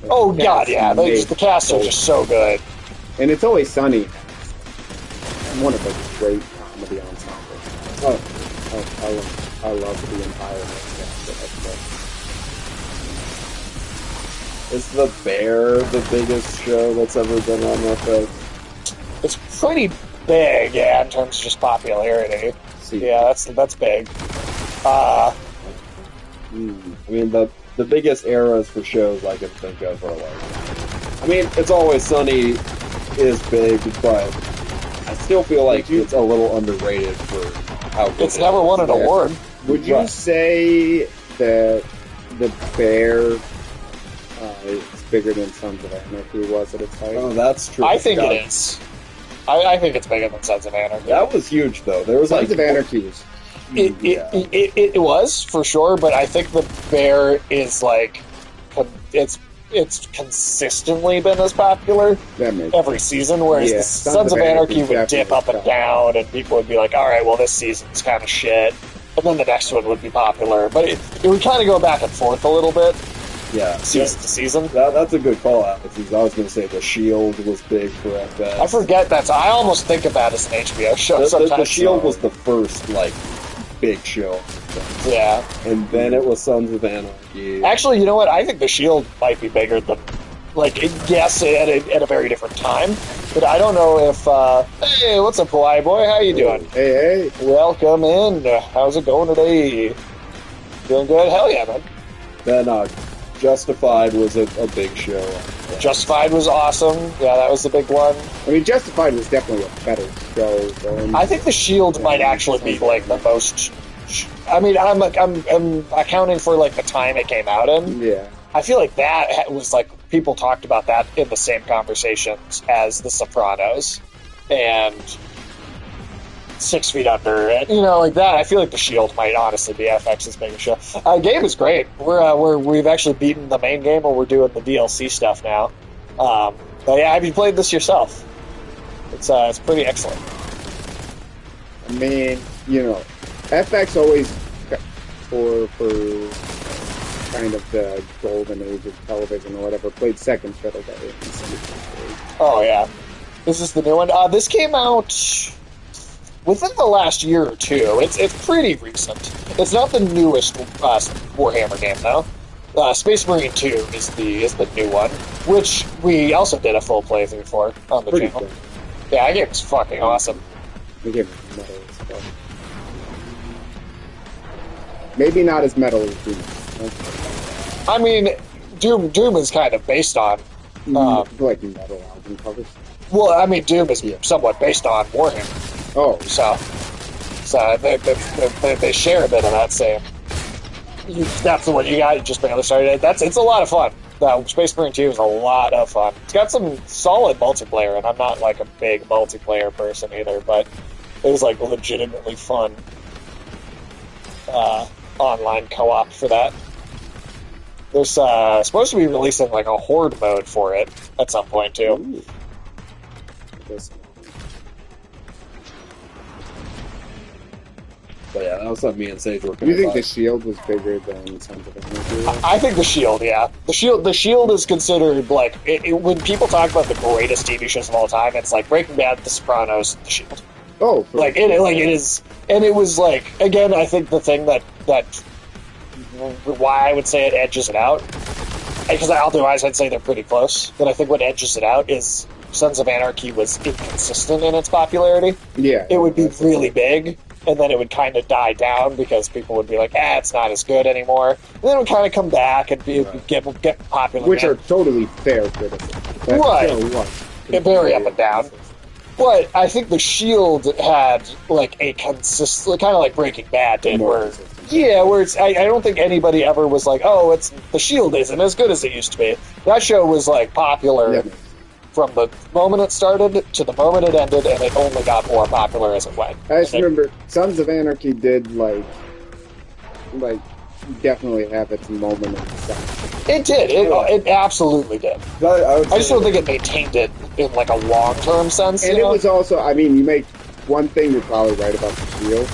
Speaker 2: Oh,
Speaker 3: The
Speaker 2: God,
Speaker 3: cast
Speaker 2: yeah.
Speaker 3: made
Speaker 2: The casts are just so good.
Speaker 3: And It's Always Sunny. One of the great comedy ensembles. I love the entire cast of that show.
Speaker 1: Is The Bear the biggest show that's ever been on FX?
Speaker 2: It's pretty big, yeah, in terms of just popularity.
Speaker 3: See.
Speaker 2: Yeah, that's big.
Speaker 1: I mean, the biggest eras for shows I can think of are like... I mean, It's Always Sunny is big, but I still feel like it's a little underrated for how good
Speaker 2: It's never won an award.
Speaker 3: Would you say that The Bear is bigger than Sons of Anarchy was at its height?
Speaker 1: Oh, that's true.
Speaker 2: I think it is. I think it's bigger than Sons of Anarchy.
Speaker 1: That was huge, though. There was
Speaker 3: Sons of Anarchy was
Speaker 2: It was, for sure, but I think The Bear is, like, it's consistently been as popular every season, whereas the Sons of Anarchy would dip up and down, and people would be like, alright, well, this season's kind of shit, and then the next one would be popular. But it would kind of go back and forth a little bit, season to season.
Speaker 1: That's a good call out. I was going to say The Shield was big for FX.
Speaker 2: I forget that. I almost think of that as an HBO show sometimes.
Speaker 1: The Shield was the first, like, big show.
Speaker 2: Yeah.
Speaker 1: And then it was Sons of Anarchy.
Speaker 2: Actually, you know what? I think The Shield might be bigger than... Like, yes, at a very different time. But I don't know if... hey, what's up, Hawaii boy? How you doing?
Speaker 3: Hey.
Speaker 2: Welcome in. How's it going today? Doing good? Hell yeah, man.
Speaker 1: Then Justified was a big show.
Speaker 2: Justified was awesome. Yeah, that was the big one.
Speaker 3: I mean, Justified was definitely a better show.
Speaker 2: I think The Shield might actually be, like, the most... I mean, I'm accounting for, like, the time it came out in.
Speaker 3: Yeah.
Speaker 2: I feel like that was, like, people talked about that in the same conversations as The Sopranos and 6 Feet Under, and, you know, like that. I feel like The Shield might honestly be FX's biggest show. Game is great. We've actually beaten the main game, and we're doing the DLC stuff now. But yeah, have you played this yourself? It's pretty excellent.
Speaker 3: I mean, you know, FX always for kind of the golden age of television or whatever played second fiddle to AMC.
Speaker 2: Oh yeah, this is the new one. This came out within the last year or two. It's pretty recent. It's not the newest Warhammer game though. Space Marine 2 is the new one, which we also did a full playthrough for on the channel.
Speaker 3: Cool.
Speaker 2: Yeah, that game was fucking awesome.
Speaker 3: The game was metal as fuck. Maybe not as metal as Doom.
Speaker 2: I mean, Doom is kind of based on
Speaker 3: like metal album covers.
Speaker 2: well, I mean, Doom is somewhat based on Warhammer.
Speaker 3: Oh,
Speaker 2: So they share a bit of that same. That's the one you got. You just barely started. It's a lot of fun. Space Marine 2 is a lot of fun. It's got some solid multiplayer, and I'm not like a big multiplayer person either, but it was like legitimately fun online co-op for that. There's supposed to be releasing like a horde mode for it at some point too.
Speaker 3: Ooh.
Speaker 1: But yeah, that was something me and Sage were.
Speaker 3: Do you think the Shield was bigger than Sons of Anarchy?
Speaker 2: I think the Shield, yeah. The Shield is considered like when people talk about the greatest TV shows of all time, it's like Breaking Bad, The Sopranos, The Shield.
Speaker 3: Oh,
Speaker 2: Like it is, and it was like again. I think the thing that why I would say it edges it out, because otherwise I'd say they're pretty close. But I think what edges it out is Sons of Anarchy was inconsistent in its popularity.
Speaker 3: Yeah,
Speaker 2: It would be really big, and then it would kind of die down because people would be like, it's not as good anymore. And then it would kind of come back and get popular
Speaker 3: which
Speaker 2: again.
Speaker 3: are totally fair criticisms. That
Speaker 2: Right.
Speaker 3: show was
Speaker 2: Very up and down. But I think the Shield had like a consistent, kind of like Breaking Bad did,
Speaker 3: More
Speaker 2: where
Speaker 3: consistent.
Speaker 2: where it's. I don't think anybody ever was like, it's the Shield isn't as good as it used to be. That show was like popular
Speaker 3: Yeah.
Speaker 2: from the moment it started to the moment it ended, and it only got more popular as it went.
Speaker 3: I just remember Sons of Anarchy did like definitely have its moment in stuff.
Speaker 2: It did. It absolutely did. I just don't think it maintained it in like a long-term sense.
Speaker 3: And it was also, I mean, you make one thing you're probably right about the Shield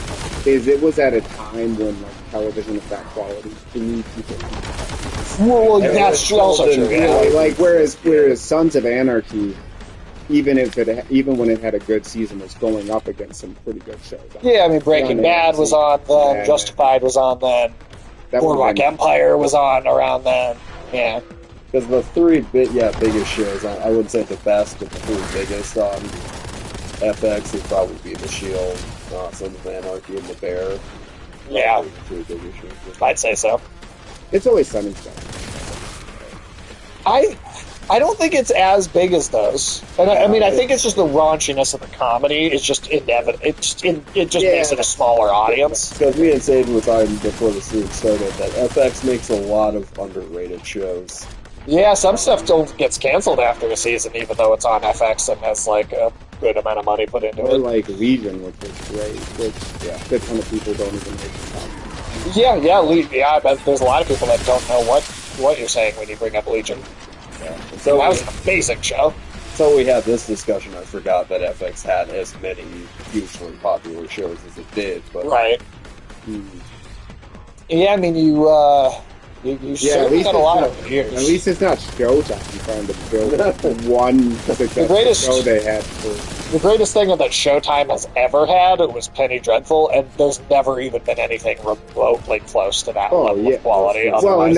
Speaker 3: is it was at a time when like television of that quality to need people.
Speaker 2: Well, that's also true. Yeah.
Speaker 3: Like whereas Sons of Anarchy, even when it had a good season, was going up against some pretty good shows.
Speaker 2: Yeah, I mean, Breaking Bad was on then,
Speaker 3: Yeah.
Speaker 2: Justified was on then,
Speaker 3: That
Speaker 2: Boardwalk
Speaker 3: would've been-
Speaker 2: Empire was on around then. Yeah.
Speaker 1: Because the biggest shows, I wouldn't say the best, but the three biggest on FX would probably be the Shield, Sons of Anarchy, and the Bear.
Speaker 2: Yeah,
Speaker 1: The three biggest shows.
Speaker 2: I'd say so.
Speaker 3: It's always Sun and Stone.
Speaker 2: I don't think it's as big as those, and I mean I think it's just the raunchiness of the comedy is just inevitable. It just makes it a smaller audience.
Speaker 1: Because me and Sage were talking before the stream started that FX makes a lot of underrated shows.
Speaker 2: Yeah, some stuff gets canceled after a season, even though it's on FX and has like a good amount of money put into
Speaker 3: Or
Speaker 2: it.
Speaker 3: like Legion, which is great, which a ton of people don't even make it up.
Speaker 2: Yeah, I bet there's a lot of people that don't know what you're saying when you bring up Legion.
Speaker 1: Yeah. And so
Speaker 2: That was an amazing show.
Speaker 1: So we had this discussion. I forgot that FX had as many hugely popular shows as it did. But
Speaker 2: Right. Yeah, I mean, you
Speaker 3: at
Speaker 2: certainly
Speaker 3: least
Speaker 2: got a
Speaker 3: it's
Speaker 2: lot
Speaker 3: not-
Speaker 2: of years.
Speaker 3: At least it's not Showtime trying to build one successful
Speaker 2: greatest-
Speaker 3: show they had for.
Speaker 2: The greatest thing that Showtime has ever had was Penny Dreadful, and there's never even been anything remotely close to that level of quality.
Speaker 3: Well,
Speaker 2: otherwise.
Speaker 3: and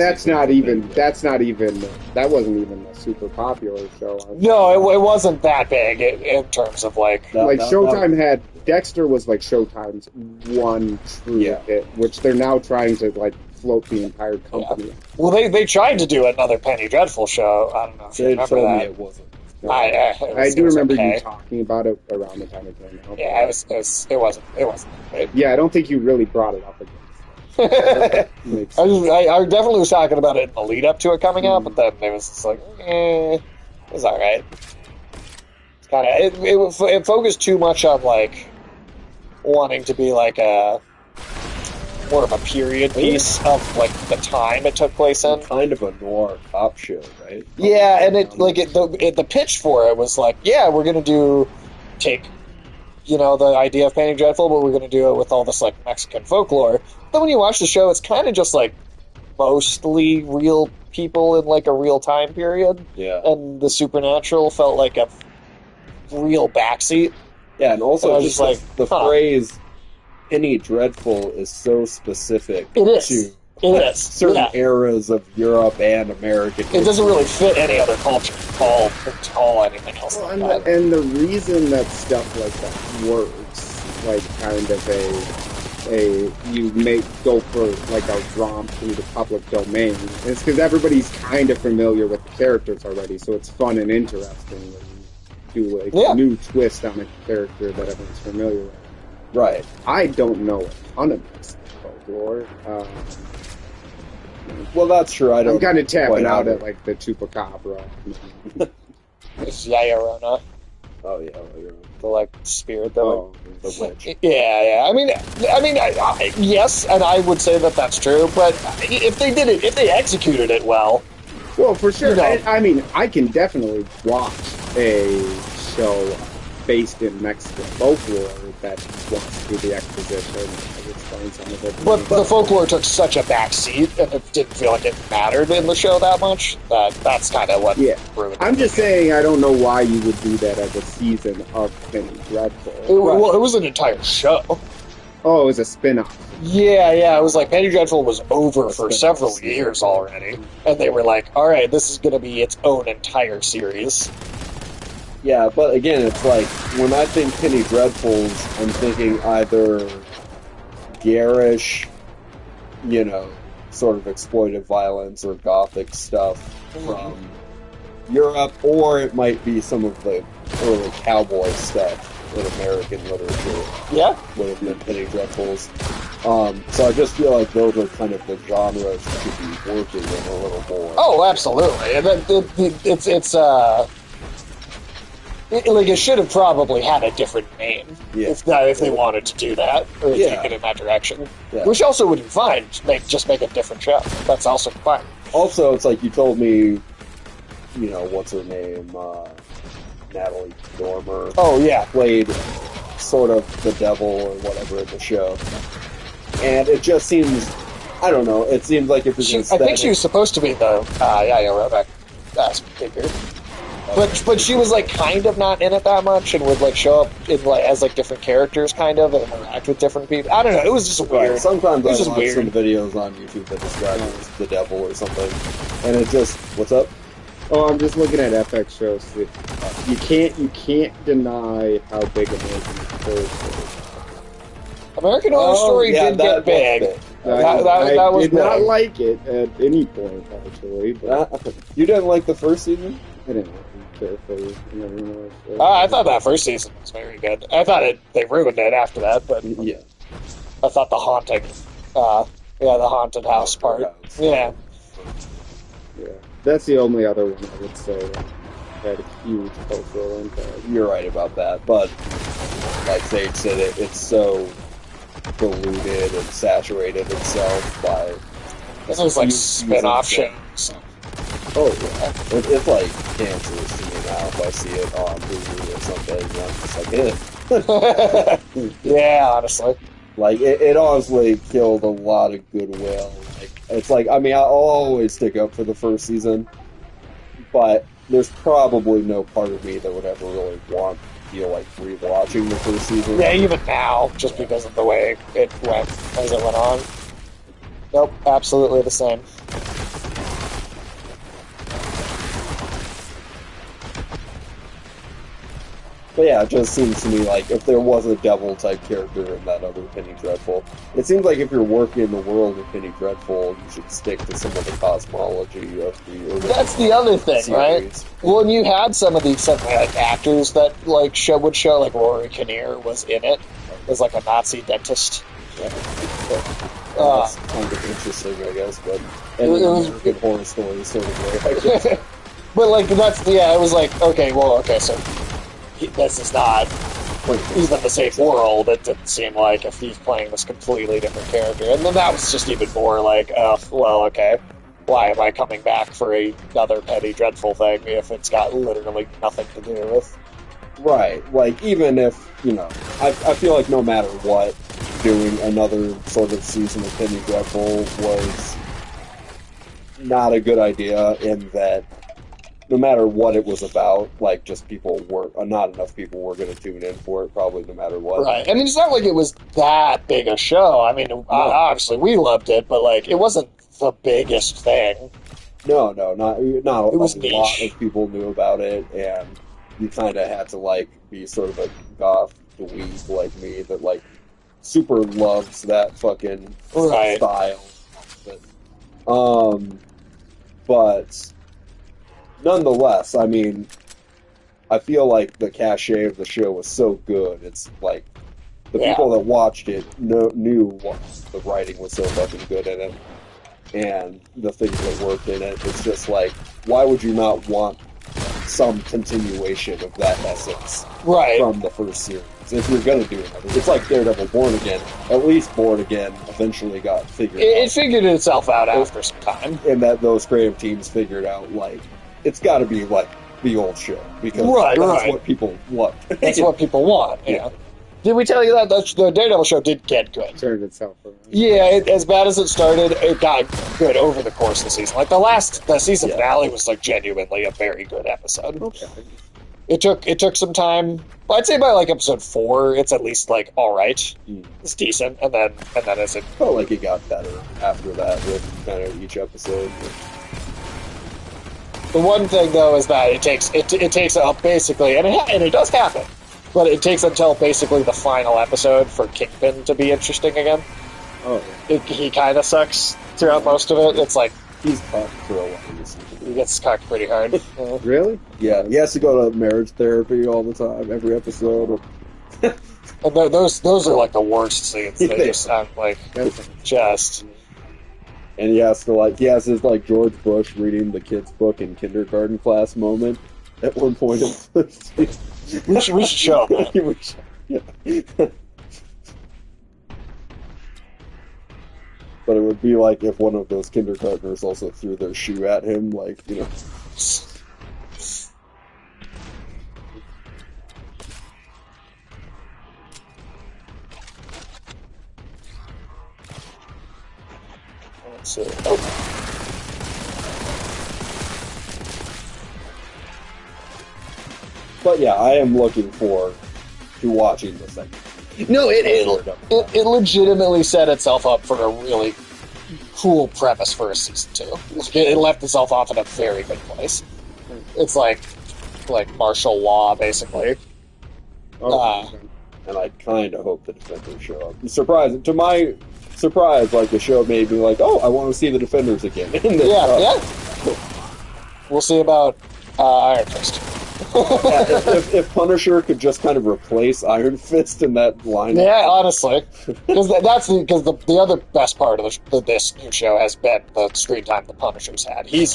Speaker 3: that wasn't even a super popular show.
Speaker 2: No, it wasn't that big in terms of like.
Speaker 3: Showtime had Dexter was like Showtime's one true hit, which they're now trying to like float the entire company.
Speaker 2: Yeah. Well, they tried to do another Penny Dreadful show. I don't know if you
Speaker 1: Sage
Speaker 2: remember
Speaker 1: told
Speaker 2: that.
Speaker 1: me it wasn't.
Speaker 3: I do
Speaker 2: was
Speaker 3: remember
Speaker 2: okay.
Speaker 3: you talking about it around the time it came out.
Speaker 2: Yeah, it wasn't great.
Speaker 3: Yeah, I don't think you really brought it up again. Makes sense.
Speaker 2: I definitely was talking about it in the lead up to it coming out, but then it was just like, it was alright. It's kind of it focused too much on like wanting to be like a more of a period piece of like the time it took place in.
Speaker 1: Kind of a noir cop show, right?
Speaker 2: Yeah, and the pitch for it was like, yeah, we're gonna take the idea of Penny Dreadful, but we're gonna do it with all this like Mexican folklore. Then when you watch the show, it's kind of just like mostly real people in like a real time period.
Speaker 1: Yeah.
Speaker 2: And the supernatural felt like a real backseat.
Speaker 1: Yeah, and also
Speaker 2: And I was
Speaker 1: just
Speaker 2: just
Speaker 1: like the phrase Penny Dreadful is so specific
Speaker 2: It is.
Speaker 1: to
Speaker 2: It is.
Speaker 1: certain
Speaker 2: Yeah.
Speaker 1: eras of Europe and American
Speaker 2: It doesn't really fit any other culture. Call anything else
Speaker 3: Well,
Speaker 2: like that.
Speaker 3: and the reason that stuff like that works, like kind of you go for like a romp through the public domain, is because everybody's kind of familiar with the characters already, so it's fun and interesting when you do like a new twist on a character that everyone's familiar with.
Speaker 1: Right.
Speaker 3: I don't know a ton of Mexican folklore.
Speaker 1: Well, that's true.
Speaker 3: I'm kind of tapping
Speaker 1: quite
Speaker 3: out
Speaker 1: either.
Speaker 3: at like the Chupacabra.
Speaker 2: It's Yayorona,
Speaker 1: Oh yeah, you're
Speaker 2: the like spirit that like
Speaker 1: the witch.
Speaker 2: Yeah. I mean, yes, and I would say that that's true. But if they executed it well,
Speaker 3: Well, for sure.
Speaker 2: You know.
Speaker 3: I mean, I can definitely watch a show based in Mexican folklore that wants to do the exposition and explain some of it.
Speaker 2: but the folklore took such a back seat, and it didn't feel like it mattered in the show that much. That's kind of what ruined it.
Speaker 3: I'm just saying, I don't know why you would do that as a season of Penny Dreadful.
Speaker 2: Well, it was an entire show.
Speaker 3: Oh, it was a spin-off.
Speaker 2: Yeah, it was like Penny Dreadful was over for several years already, and they were like, "All right, this is going to be its own entire series."
Speaker 1: Yeah, but again, it's like when I think Penny Dreadfuls, I'm thinking either garish, sort of exploitive violence or gothic stuff from Europe, or it might be some of the early cowboy stuff in American literature.
Speaker 2: Yeah,
Speaker 1: Would have been Penny Dreadfuls. So I just feel like those are kind of the genres you should be working in a little more.
Speaker 2: Oh, absolutely. And it should have probably had a different name if they wanted to do that or take it in that direction.
Speaker 1: Yeah.
Speaker 2: Which also would be fine. Just make a different show. That's also fine.
Speaker 1: Also, it's like you told me, what's her name? Natalie Dormer.
Speaker 2: Oh yeah,
Speaker 1: played sort of the devil or whatever in the show, and it just seems, I don't know. It seems like if it's
Speaker 2: I think she was supposed to be the Rebecca figure. But she was like kind of not in it that much, and would like show up in like as like different characters, kind of, and interact with different people. I don't know. It was just weird.
Speaker 1: Right. Sometimes
Speaker 2: it was
Speaker 1: I
Speaker 2: just
Speaker 1: watch
Speaker 2: weird.
Speaker 1: some videos on YouTube that describe it as the devil or something, and it just what's up?
Speaker 3: Oh, I'm just looking at FX shows. You can't deny how big American Horror Story is.
Speaker 2: American Horror Story did get big. That was
Speaker 3: did not
Speaker 2: big.
Speaker 3: like it at any point, actually. But
Speaker 1: You didn't like the first season?
Speaker 3: I didn't really care for it.
Speaker 2: I thought that first season was very good. I thought they ruined it after that, but
Speaker 1: Yeah.
Speaker 2: I thought the haunting, the haunted house part. Yeah.
Speaker 3: Yeah, that's the only other one I would say that had a huge cultural impact.
Speaker 1: You're right about that, but like Sage said, it's so diluted and saturated itself by
Speaker 2: This was like
Speaker 1: few
Speaker 2: spin-off
Speaker 1: seasons
Speaker 2: shows.
Speaker 1: Oh yeah, it's like cancerous to me now if I see it on Hulu or something. I'm just like,
Speaker 2: Yeah, honestly.
Speaker 1: Like it honestly killed a lot of goodwill. Like it's like I mean I'll always stick up for the first season, but there's probably no part of me that would ever really feel like rewatching the first season.
Speaker 2: Yeah, even now, just because of the way it went as it went on. Nope, absolutely the same.
Speaker 1: But yeah, it just seems to me like if there was a devil type character in that other Penny Dreadful, it seems like if you're working in the world of Penny Dreadful, you should stick to some of the cosmology of the original.
Speaker 2: That's the other thing,
Speaker 1: series.
Speaker 2: right? When you had some of these actors that like would show, like Rory Kinnear was in it, as like a Nazi dentist.
Speaker 1: That's kind of interesting, I guess, but and
Speaker 2: It was-
Speaker 1: American Horror Story sort of way. I guess.
Speaker 2: But like that's it was like okay, so this is not even the same world. It didn't seem like if he's playing this completely different character, and then that was just even more like, well, okay, why am I coming back for another Penny Dreadful thing if it's got literally nothing to do with?
Speaker 1: Right, like even if I feel like no matter what, doing another sort of season of Penny Dreadful was not a good idea in that. No matter what it was about, like just not enough people were going to tune in for it, probably no matter what.
Speaker 2: Right. I mean, it's not like it was that big a show. I mean, obviously we loved it, but like it wasn't the biggest thing.
Speaker 1: No, not
Speaker 2: It was
Speaker 1: a
Speaker 2: niche.
Speaker 1: lot of people knew about it, and you kind of had to like be sort of a goth dweeb like me that like super loves that fucking
Speaker 2: Right.
Speaker 1: style. But nonetheless, I mean, I feel like the cachet of the show was so good. It's like the people that watched it knew the writing was so fucking good in it, and the things that worked in it. It's just like, why would you not want some continuation of that essence
Speaker 2: Right.
Speaker 1: from the first series? If you're gonna do it, it's like Daredevil Born Again. At least Born Again eventually got figured out.
Speaker 2: It figured itself out after some time.
Speaker 1: And that those creative teams figured out, like, it's got to be like the old show because
Speaker 2: Right,
Speaker 1: that's
Speaker 2: right.
Speaker 1: what people want.
Speaker 2: That's what people want. Yeah. Did we tell you that the Daredevil show did get good?
Speaker 3: Turned itself around.
Speaker 2: Yeah, as bad as it started, it got good over the course of the season. Like the season finale was like genuinely a very good episode.
Speaker 3: Okay.
Speaker 2: It took some time. Well, I'd say by like episode 4, it's at least like all right. It's decent, and then as it
Speaker 1: felt like it got better after that with kind of each episode.
Speaker 2: The one thing though is that it takes up basically, and it does happen, but it takes until basically the final episode for Kingpin to be interesting again.
Speaker 3: Oh,
Speaker 2: He kind of sucks throughout most of it. It's like
Speaker 1: he's cucked for a while.
Speaker 2: he gets cucked pretty hard.
Speaker 3: really?
Speaker 1: Yeah, he has to go to marriage therapy all the time, every episode.
Speaker 2: And those are like the worst scenes. They just act like just.
Speaker 1: And he has his like George Bush reading the kids' book in kindergarten class moment at one point.
Speaker 2: We should show him that.
Speaker 1: Yeah. But it would be like if one of those kindergartners also threw their shoe at him, like,
Speaker 2: Let's see.
Speaker 1: But yeah, I am looking forward to watching the second.
Speaker 2: No, it legitimately set itself up for a really cool premise for a season 2. It left itself off in a very good place. It's like martial law, basically.
Speaker 3: Oh,
Speaker 1: And I kind of hope the Defenders show up. I'm surprised. To my surprise, like the show made me like, oh, I want to see the Defenders again. And then,
Speaker 2: Yeah. We'll see about Iron Fist.
Speaker 1: if Punisher could just kind of replace Iron Fist in that line.
Speaker 2: Yeah, honestly, because the other best part of this new show has been the screen time the Punisher's had. He's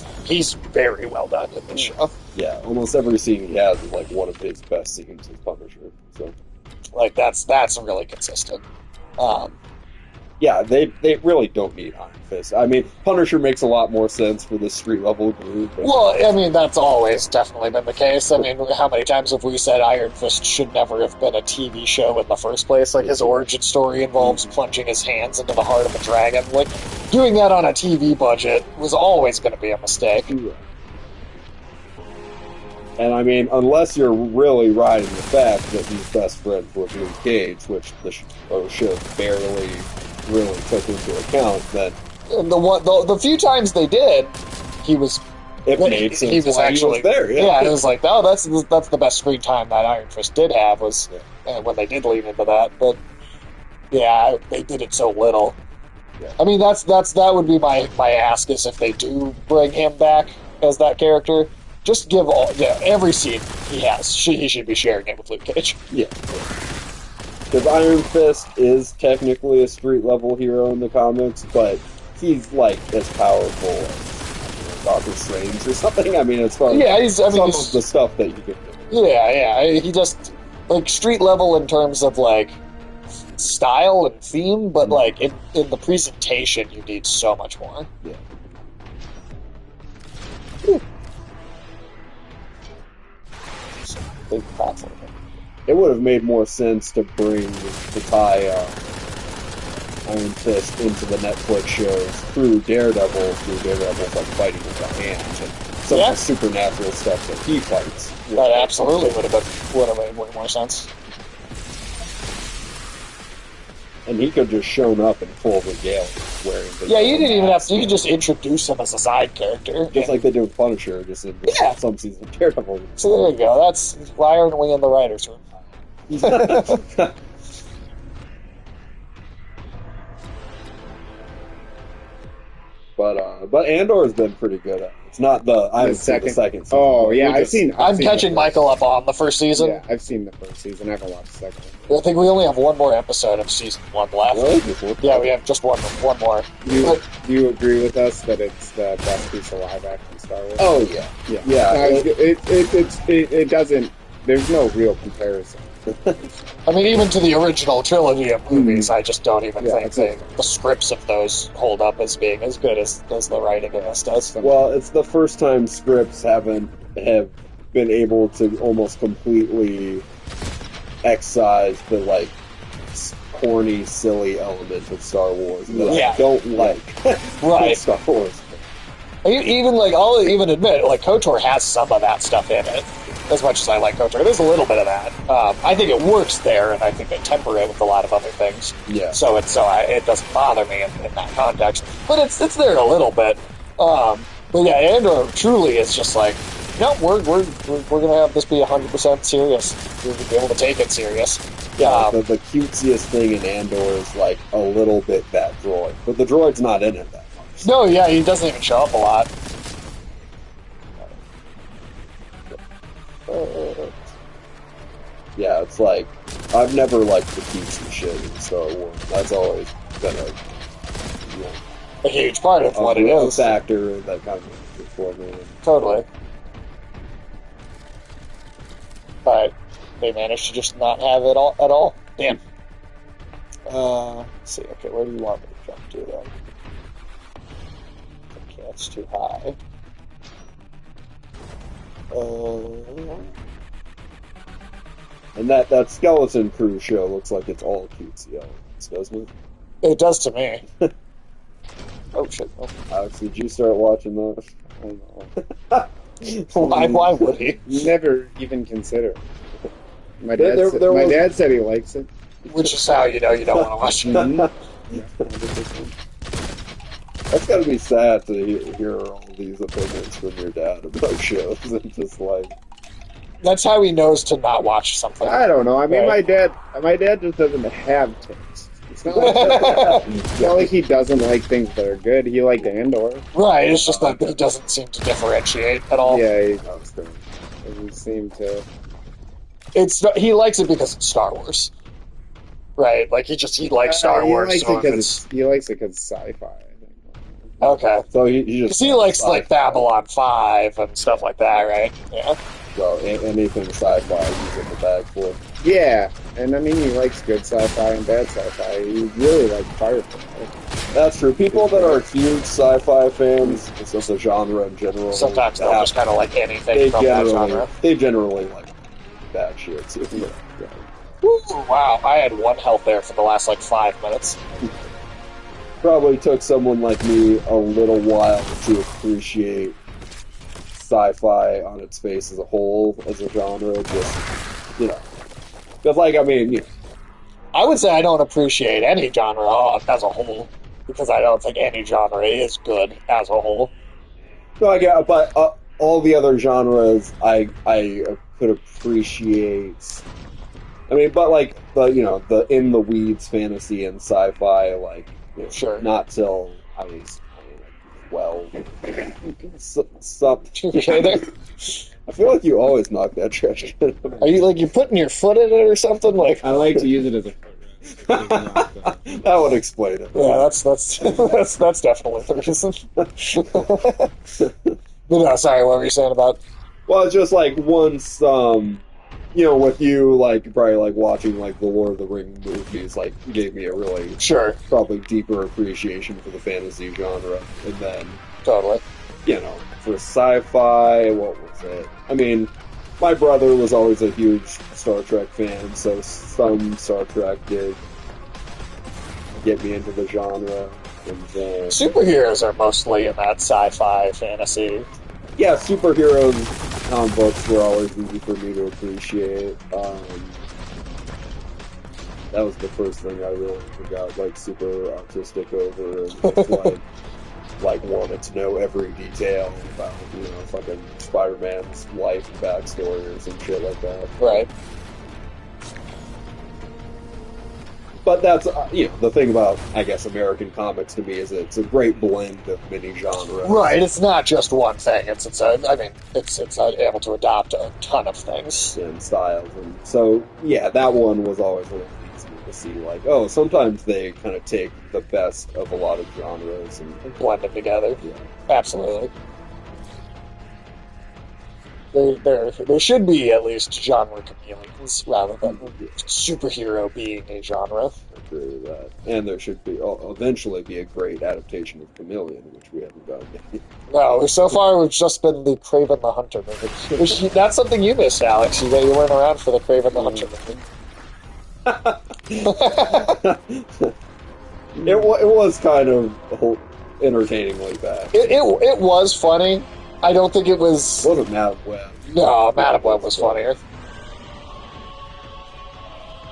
Speaker 2: very well done in this show.
Speaker 1: Yeah, almost every scene he has is like one of his best scenes as Punisher. So,
Speaker 2: like that's really consistent.
Speaker 1: Yeah, they really don't need Iron Fist. I mean, Punisher makes a lot more sense for this street level group.
Speaker 2: Well, I mean, that's always definitely been the case. I mean, how many times have we said Iron Fist should never have been a TV show in the first place? Like, his origin story involves plunging his hands into the heart of a dragon. Like, doing that on a TV budget was always going to be a mistake.
Speaker 1: And I mean, unless you're really riding the fact that he's best friends with Luke Cage, which the show barely really took into account, then
Speaker 2: And the few times they did, he was.
Speaker 1: it made sense.
Speaker 2: He was
Speaker 1: why
Speaker 2: actually
Speaker 1: he was there.
Speaker 2: Yeah, it was like, oh, that's the best screen time that Iron Fist did have was when they did lean into that. But yeah, they did it so little.
Speaker 1: Yeah.
Speaker 2: I mean, that would be my ask is if they do bring him back as that character, just give every scene he has. He should be sharing it with Luke Cage.
Speaker 1: Yeah. Because Iron Fist is technically a street level hero in the comics, but he's like as powerful as Doctor Strange or something. I mean, as far as some of the stuff that you can do.
Speaker 2: Yeah. He just like street level in terms of like style and theme, but like in the presentation, you need so much more.
Speaker 1: Yeah.
Speaker 2: Big platform.
Speaker 1: It would have made more sense to tie Iron Fist into the Netflix shows through Daredevil's like fighting with the hands and some of the supernatural stuff that he fights.
Speaker 2: That absolutely would have made way more sense.
Speaker 1: And he could just shown up in full regalia wearing the
Speaker 2: you didn't even have to. You could just introduce him as a side character.
Speaker 1: Just like they did with Punisher, just in some season of Daredevil.
Speaker 2: So there you go. That's why aren't we in the writers' room?
Speaker 1: But Andor's been pretty good at it. It's not the second season.
Speaker 3: Oh yeah, I've seen.
Speaker 2: I'm catching Michael up on the first season.
Speaker 3: Yeah, I've seen the first season. I haven't watched the second one.
Speaker 2: I think we only have one more episode of season 1 left.
Speaker 1: Really?
Speaker 2: Yeah, we have just one more.
Speaker 3: Do you agree with us that it's the best piece of live action Star Wars?
Speaker 1: Oh yeah.
Speaker 3: It doesn't. There's no real comparison.
Speaker 2: I mean, even to the original trilogy of movies, I just don't even think the scripts of those hold up as being as good as the writing in this does.
Speaker 1: Well, it's the first time scripts have been able to almost completely excise the like corny, silly element of Star Wars that I don't like. Star Wars.
Speaker 2: Even like, I'll even admit, like KOTOR has some of that stuff in it. As much as I like KOTOR, there's a little bit of that. I think it works there, and I think they temper it with a lot of other things.
Speaker 1: Yeah.
Speaker 2: So it doesn't bother me in that context, but it's there a little bit. But yeah, Andor truly is just like, no, we're gonna have this be 100% serious. We're gonna be able to take it serious.
Speaker 1: Yeah. The cutesiest thing in Andor is like a little bit that droid, but the droid's not in it that much.
Speaker 2: No, yeah, he doesn't even show up a lot.
Speaker 1: Yeah, it's like I've never liked the cutesy shit in Star Wars. That's always been
Speaker 2: a huge part of what it is.
Speaker 1: Factor and that kind of thing for me.
Speaker 2: Totally. But they managed to just not have it all at all. Damn. Let's see. Okay, where do you want me to jump to then? Okay, that's too high.
Speaker 1: And that Skeleton Crew show looks like it's all cutesy elements, doesn't it?
Speaker 2: It does to me. Oh shit! Oh.
Speaker 1: Alex, did you start watching that? I don't know.
Speaker 2: Why would he?
Speaker 3: Never even consider it. My dad said he likes it.
Speaker 2: Which is how you know you don't want to watch it.
Speaker 1: That's gotta be sad to hear all these opinions from your dad about shows and just like,
Speaker 2: That's how he knows to not watch something.
Speaker 3: I don't know. I mean,
Speaker 2: Right.
Speaker 3: my dad just doesn't have taste. It's not like, it's not like he doesn't like things that are good. He liked Andor.
Speaker 2: Right, it's just that he doesn't seem to differentiate at all.
Speaker 3: Yeah, he
Speaker 1: that's good.
Speaker 3: doesn't seem to.
Speaker 2: He likes it because it's Star Wars. Right, like he likes Star Wars.
Speaker 3: He
Speaker 2: So
Speaker 3: likes it because he likes it because it's sci-fi.
Speaker 2: okay.
Speaker 1: So he
Speaker 2: Because
Speaker 1: just
Speaker 2: he likes like Babylon 5 and stuff like that, right? Yeah.
Speaker 1: so anything sci-fi he's in the bag for.
Speaker 3: Yeah, and I mean he likes good sci-fi and bad sci-fi. He really likes Firefly.
Speaker 1: That's true. People that are huge sci-fi fans, it's just a genre in general.
Speaker 2: Sometimes they'll just kind of like anything
Speaker 1: they
Speaker 2: from that
Speaker 1: generally
Speaker 2: genre.
Speaker 1: they generally like that shit. So, yeah.
Speaker 2: Woo, wow, I had 1 health there for the last like 5 minutes.
Speaker 1: Probably took someone like me a little while to appreciate sci-fi on its face as a whole, as a genre. Just, you know, because like I mean, you know,
Speaker 2: I would say I don't appreciate any genre as a whole because I don't think any genre is good as a whole.
Speaker 1: no, I get, but all the other genres I could appreciate. I mean, but like the in the weeds fantasy and sci-fi, like
Speaker 2: Sure.
Speaker 1: not till I was 12.
Speaker 2: Okay, there.
Speaker 1: I feel like you always knock that trash can.
Speaker 2: Are you like you're putting your foot in it or something? Like,
Speaker 3: I like to use it as a.
Speaker 1: That would explain it.
Speaker 2: yeah, that's that's definitely the reason. But no, sorry, what were you saying about?
Speaker 1: Well, it's just like once, with you, like probably like watching like the Lord of the Rings movies, like gave me a really
Speaker 2: Sure,
Speaker 1: probably deeper appreciation for the fantasy genre, and then
Speaker 2: totally.
Speaker 1: for sci-fi, what was it? I mean, my brother was always a huge Star Trek fan, so some Star Trek did get me into the genre. And then,
Speaker 2: Superheroes are mostly in that sci-fi fantasy.
Speaker 1: yeah, superheroes books were always easy for me to appreciate. That was the first thing I really got like super artistic over, and just, like wanted to know every detail about fucking Spider-Man's life and backstory or some shit like that.
Speaker 2: Right.
Speaker 1: But that's the thing about I guess American comics to me is it's a great blend of many genres.
Speaker 2: Right, it's not just one thing. It's able to adopt a ton of things.
Speaker 1: And styles, and so yeah, that one was always really easy to see. Like, oh, sometimes they kind of take the best of a lot of genres and
Speaker 2: Blend them together.
Speaker 1: yeah.
Speaker 2: Absolutely. There should be at least genre chameleons rather than superhero being a genre.
Speaker 1: I agree with that. And there should be eventually be a great adaptation of Chameleon, which we haven't done yet.
Speaker 2: No, so far we've just been the Craven the Hunter movie. That's something you missed, Alex. You weren't around for the Craven the Hunter movie.
Speaker 1: It was kind of entertainingly bad.
Speaker 2: It was funny. I don't think it was.
Speaker 1: It wasn't Madam Web.
Speaker 2: No, Madam Web was funnier.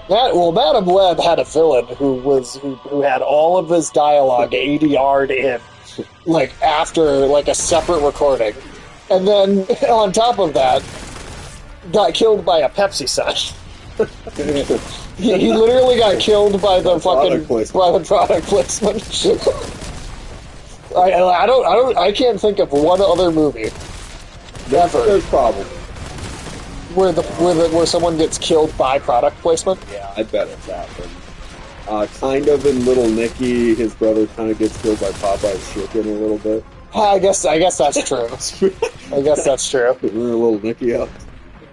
Speaker 2: Madam Web had a villain who had all of his dialogue ADR'd in, like after like a separate recording, and then on top of that, got killed by a Pepsi sign. He literally got killed by the fucking product placement. I can't think of one other movie ever
Speaker 1: There's problems.
Speaker 2: where someone gets killed by product placement.
Speaker 1: Yeah, I bet it's happened. Kind of in Little Nicky, his brother kind of gets killed by Popeye's chicken a little bit.
Speaker 2: I guess that's true. I guess that's true.
Speaker 1: Remember Little Nicky up?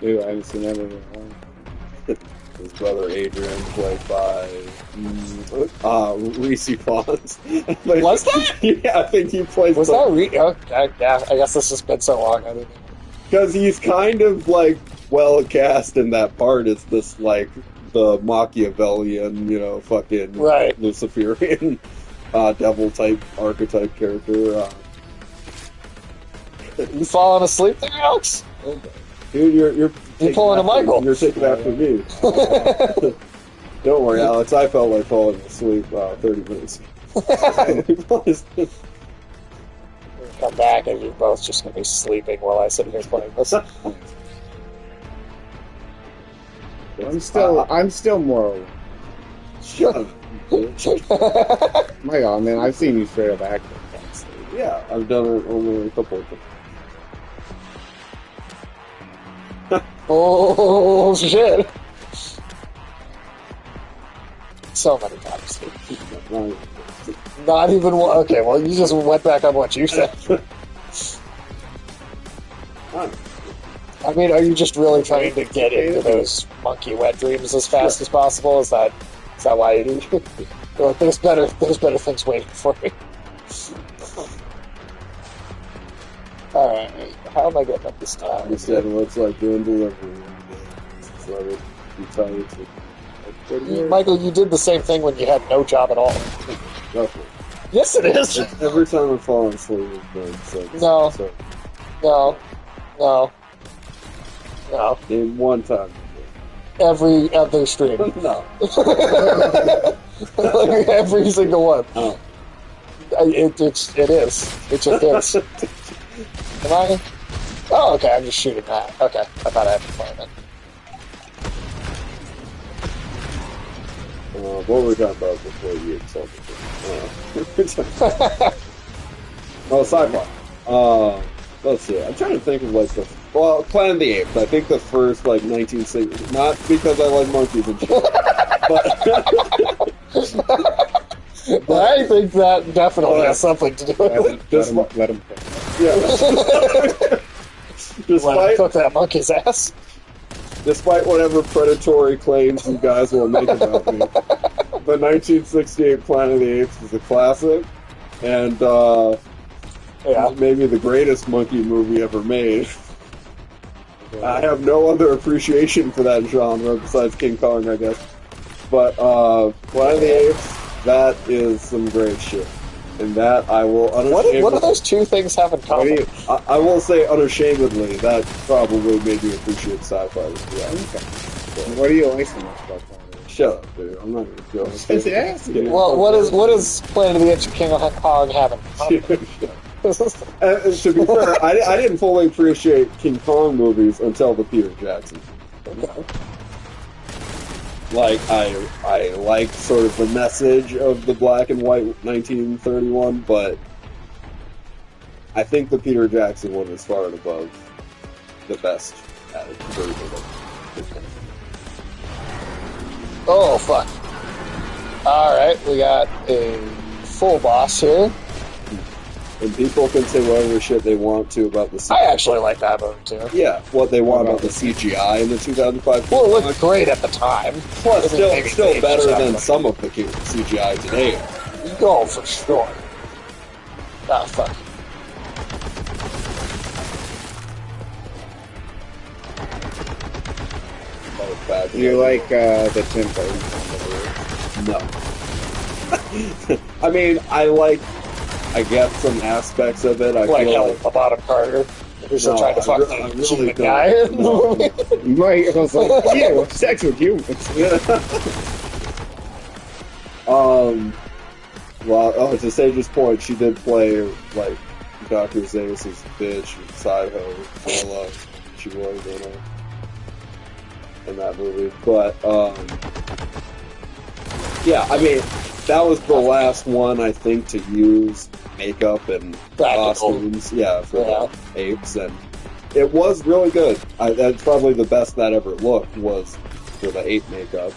Speaker 3: Dude, I haven't seen that movie in a while.
Speaker 1: His brother Adrian, played by Reese Pons.
Speaker 2: Was that?
Speaker 1: Yeah, I think he plays.
Speaker 2: Was that yeah, I guess this has been so long. I didn't.
Speaker 1: Because he's kind of like well cast in that part. It's this like the Machiavellian, fucking
Speaker 2: Right.
Speaker 1: Luciferian devil type archetype character.
Speaker 2: You falling asleep there, Alex?
Speaker 1: Dude, you're
Speaker 2: pulling a Michael.
Speaker 1: You're taking after me. Don't worry, Alex. I felt like falling asleep 30 minutes.
Speaker 2: come back and you're both just going to be sleeping while I sit here playing this.
Speaker 3: I'm still moral.
Speaker 1: Shut up.
Speaker 3: My God, man, I've seen you straight up act.
Speaker 1: Yeah, I've done it only a couple of times.
Speaker 2: Oh, shit. So many times. Not even one. Okay, well, you just went back on what you said. I mean, are you just really trying to get into those monkey wet dreams as fast as possible? Is that why you you're like, there's better things waiting for me? Alright, how am I getting up this time?
Speaker 1: You said it looks like doing delivery. So I would be tired to...
Speaker 2: Michael, you did the same thing when you had no job at all.
Speaker 1: Roughly.
Speaker 2: Yes, it is.
Speaker 1: Every time I'm falling asleep, it's like...
Speaker 2: No.
Speaker 1: So,
Speaker 2: No.
Speaker 1: in one time.
Speaker 2: Every other stream.
Speaker 1: No.
Speaker 2: Like, every single one.
Speaker 1: Oh.
Speaker 2: It is. It just is. Am I? Oh, okay, I'm just shooting that. Okay, I thought I had to find it.
Speaker 1: What were we talking about before you insulted me? Oh, sci-fi. Let's see. I'm trying to think of like the Planet of the Apes. I think the first like 1960s. Not because I like monkeys and shit, but
Speaker 2: I think that definitely has something to do with it.
Speaker 3: Let him play.
Speaker 1: Yeah.
Speaker 2: Let him
Speaker 1: despite
Speaker 2: cook that monkey's ass.
Speaker 1: despite whatever predatory claims you guys will make about me, the 1968 Planet of the Apes is a classic, and maybe the greatest monkey movie ever made. I have no other appreciation for that genre besides King Kong, I guess. But Planet of the Apes, that is some great shit. And that I will unashamedly...
Speaker 2: What do those two things have in common?
Speaker 1: I will say unashamedly, that probably made me appreciate sci-fi. Yeah.
Speaker 3: Okay. What do you like so much about Planet of the Apes?
Speaker 1: Shut up, dude. I'm not going to go.
Speaker 2: Well, what is Planet of the Apes and King Kong have in common?
Speaker 1: And to be fair, I didn't fully appreciate King Kong movies until the Peter Jackson. Like, I like sort of the message of the black and white 1931, but I think the Peter Jackson one is far and above the best version of it.
Speaker 2: Oh, fuck. Alright, we got a full boss here.
Speaker 1: And people can say whatever shit they want to about the CGI.
Speaker 2: I actually like that movie, too.
Speaker 1: Yeah, what they want about the CGI in the 2005
Speaker 2: Well, it looked great at the time.
Speaker 1: Plus, still better than
Speaker 2: exactly.
Speaker 1: some of the CGI today.
Speaker 2: Oh, for sure. Ah, fuck.
Speaker 3: Do you like the tempo?
Speaker 1: No. I mean, I get some aspects of it. I
Speaker 2: Like
Speaker 1: feel
Speaker 2: how Bottom Carter, who's
Speaker 1: No,
Speaker 2: trying to
Speaker 1: I
Speaker 2: fuck
Speaker 1: re- I
Speaker 2: the
Speaker 1: really
Speaker 2: human
Speaker 1: don't.
Speaker 2: guy in the
Speaker 1: No.
Speaker 2: movie.
Speaker 3: Michael's like, ew, sex with humans.
Speaker 1: Well, to Sage's point, she did play, like, Dr. Zeus' bitch, Side-Ho, Bella. She was in that movie. But, yeah, I mean, that was the last one, I think, to use makeup and
Speaker 2: Practical.
Speaker 1: costumes, for the apes, and it was really good. That's probably the best that ever looked was for the ape makeup,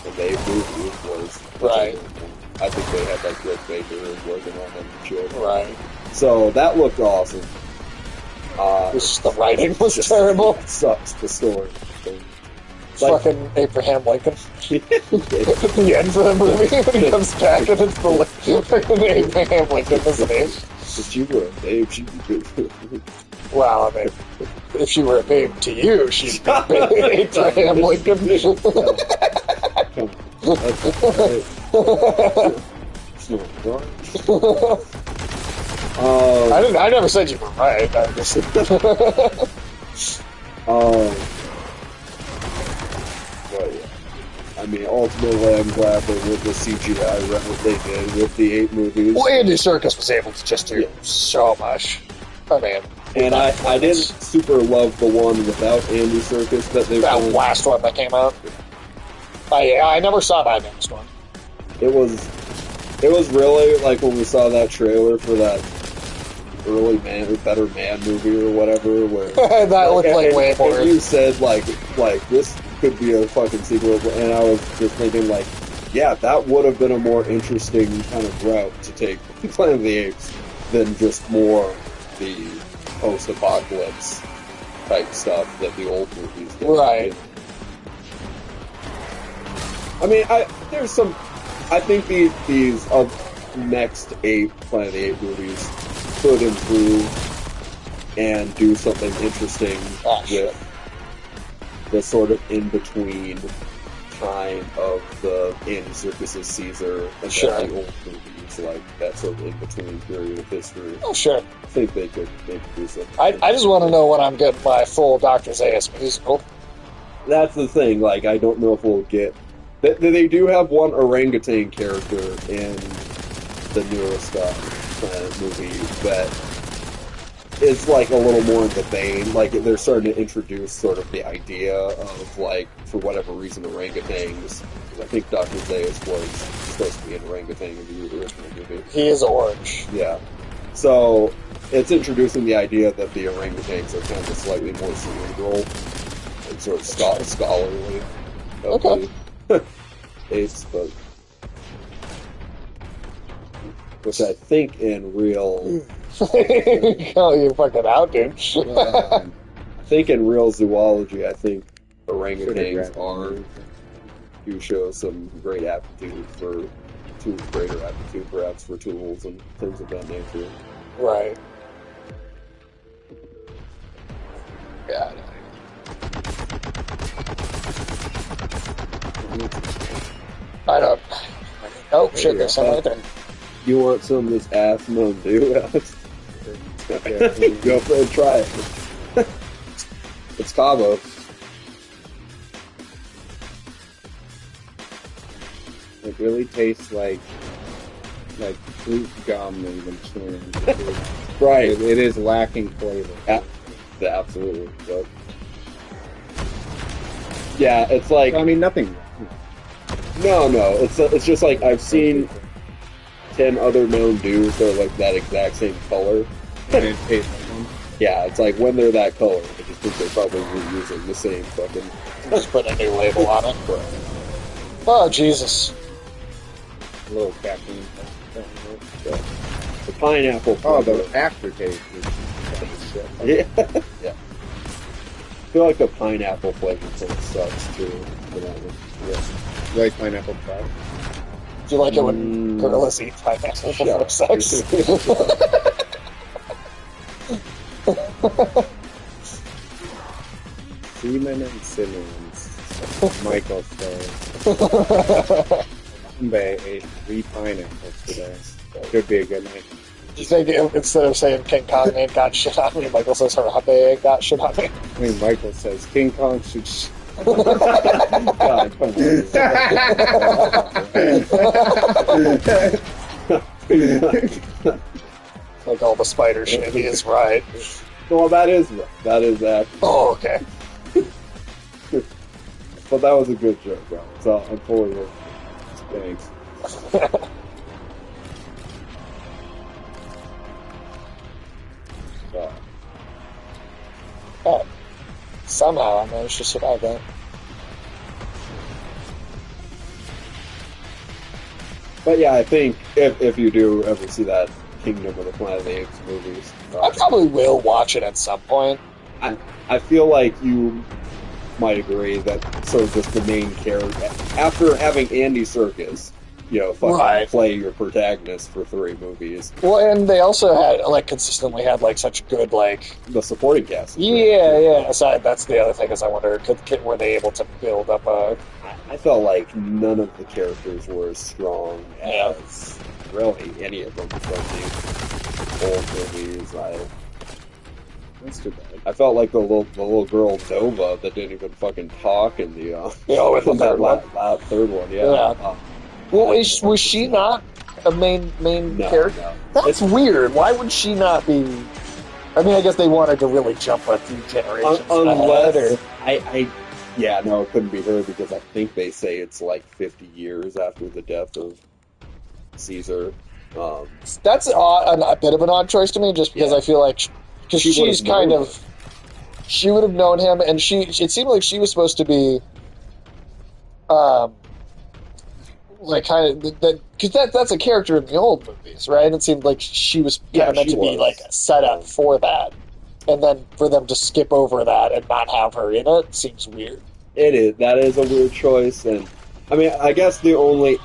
Speaker 1: and the ape movie was
Speaker 2: Right.
Speaker 1: I think they had like Rick Baker working on them and shit.
Speaker 2: Right.
Speaker 1: So that looked awesome.
Speaker 2: Just the writing was terrible.
Speaker 1: It sucks, the story.
Speaker 2: Fucking Abraham Lincoln. At the end of the movie, when he comes back and it's the fucking Abraham Lincoln as an ape.
Speaker 1: If she were an ape, she'd be good.
Speaker 2: Well, I mean, if she were a babe to you, she'd be Abraham Lincoln.
Speaker 1: Come on. That's right. It's not right.
Speaker 2: I never said you were right. I just...
Speaker 1: But yeah, I I mean, ultimately, I'm glad that with the CGI route they did with the 8 movies.
Speaker 2: Well, Andy Serkis was able to just do
Speaker 1: Yeah.
Speaker 2: so much. I mean,
Speaker 1: And I didn't super love the one without Andy Serkis that they've
Speaker 2: that
Speaker 1: done.
Speaker 2: last one that came out. I never saw that next one.
Speaker 1: It was really like when we saw that trailer for that early Man or Better Man movie or whatever, where
Speaker 2: That looked like way more.
Speaker 1: And you said like this could be a fucking sequel, and I was just thinking like, yeah, that would have been a more interesting kind of route to take Planet of the Apes than just more the post-apocalypse type stuff that the old movies did.
Speaker 2: Right.
Speaker 1: I mean, I think these next 8 Planet of the Apes movies could improve and do something interesting with the sort of in-between time of the Andy Serkis's Caesar and then the old movies, like that sort of in-between period of history.
Speaker 2: Oh, sure.
Speaker 1: I think they could do something.
Speaker 2: I just want to know when I'm getting my full Dr. Zaius musical.
Speaker 1: That's the thing, like, I don't know if we'll get... They do have one orangutan character in the newest Planet movie that is, like, a little more in the vein. Like, they're starting to introduce sort of the idea of, like, for whatever reason, orangutans. Because I think Dr. Zaius was supposed to be an orangutan in the original movie.
Speaker 2: He is orange.
Speaker 1: Yeah. So, it's introducing the idea that the orangutans are kind of slightly more cerebral and sort of scholarly.
Speaker 2: Okay.
Speaker 1: Apes, but which I think in real
Speaker 2: Oh, you fucking out, dude.
Speaker 1: I think in real zoology, I think orangutans do show some great aptitude greater aptitude perhaps for tools and things of that nature.
Speaker 2: Right. Yeah. I don't. Oh shit! There's some right there.
Speaker 1: You want some of this ass Mountain Dew, Alex? Go for it, try it. It's Cabo.
Speaker 3: It really tastes like fruit gum and been chewing into food.
Speaker 1: Right.
Speaker 3: It is lacking flavor.
Speaker 1: Absolutely. But yeah, it's like
Speaker 3: I mean, nothing.
Speaker 1: no. It's just like I've seen 10 other Mountain Dews that are like that exact same color.
Speaker 3: And it tastes like one.
Speaker 1: Yeah, it's like when they're that color, I just think they're probably reusing the same fucking.
Speaker 2: Just put a new label on it. Oh Jesus!
Speaker 3: A little caffeine.
Speaker 1: Yeah. The pineapple.
Speaker 3: Oh,
Speaker 1: flavor.
Speaker 3: the aftertaste is shit.
Speaker 1: Yeah. Yeah. I feel like the pineapple flavor sort of sucks too. For that one. Yeah.
Speaker 3: You like pineapple pie?
Speaker 2: Do you like it when gorillas eat pineapple before sex?
Speaker 3: Seaman and Simmons. Michael says. They ate 3 pineapples today. Could be a good night.
Speaker 2: Do you think instead of saying King Kong ain't got shit on me, Michael says Harambe ain't got shit on me?
Speaker 3: I think Michael says King Kong should.
Speaker 1: God, come on.
Speaker 2: Like all the spider shit, he is right.
Speaker 1: Well, that is that.
Speaker 2: Oh, okay.
Speaker 1: But that was a good joke, bro. So I'm fully with. Thanks.
Speaker 2: Oh, somehow I managed to survive that.
Speaker 1: But yeah, I think if you do ever see that Kingdom of the Planet of the Apes movies,
Speaker 2: I probably will watch it at some point.
Speaker 1: I feel like you might agree that sort of just the main character, after having Andy Serkis, fucking play your protagonist for 3 movies.
Speaker 2: Well, and they also had, consistently had, such good,
Speaker 1: the supporting cast.
Speaker 2: Yeah. Aside, that's the other thing, is I wonder, were they able to build up a...
Speaker 1: I felt like none of the characters were as strong as really any of them from the old movies.
Speaker 3: That's too bad.
Speaker 1: I felt like the little girl Nova that didn't even fucking talk in the
Speaker 2: in the
Speaker 1: in that
Speaker 2: third one.
Speaker 1: third one. Yeah.
Speaker 2: Yeah. Well, was she not a main
Speaker 1: No,
Speaker 2: character?
Speaker 1: no.
Speaker 2: That's weird. Why would she not be? I mean, I guess they wanted to really jump a few generations ahead.
Speaker 1: Unless yeah, no, it couldn't be her because I think they say it's like 50 years after the death of Caesar.
Speaker 2: That's a bit of an odd choice to me, just because
Speaker 1: Yeah.
Speaker 2: I feel like because
Speaker 1: She
Speaker 2: she's
Speaker 1: would've
Speaker 2: kind
Speaker 1: known
Speaker 2: of she would have known him, and it seemed like she was supposed to be, like kind of because that's a character in the old movies, right? It seemed like she was kind of meant
Speaker 1: she
Speaker 2: to be
Speaker 1: was.
Speaker 2: like set up for that, and then for them to skip over that and not have her in it seems weird.
Speaker 1: It is. That is a weird choice, and I mean, I guess the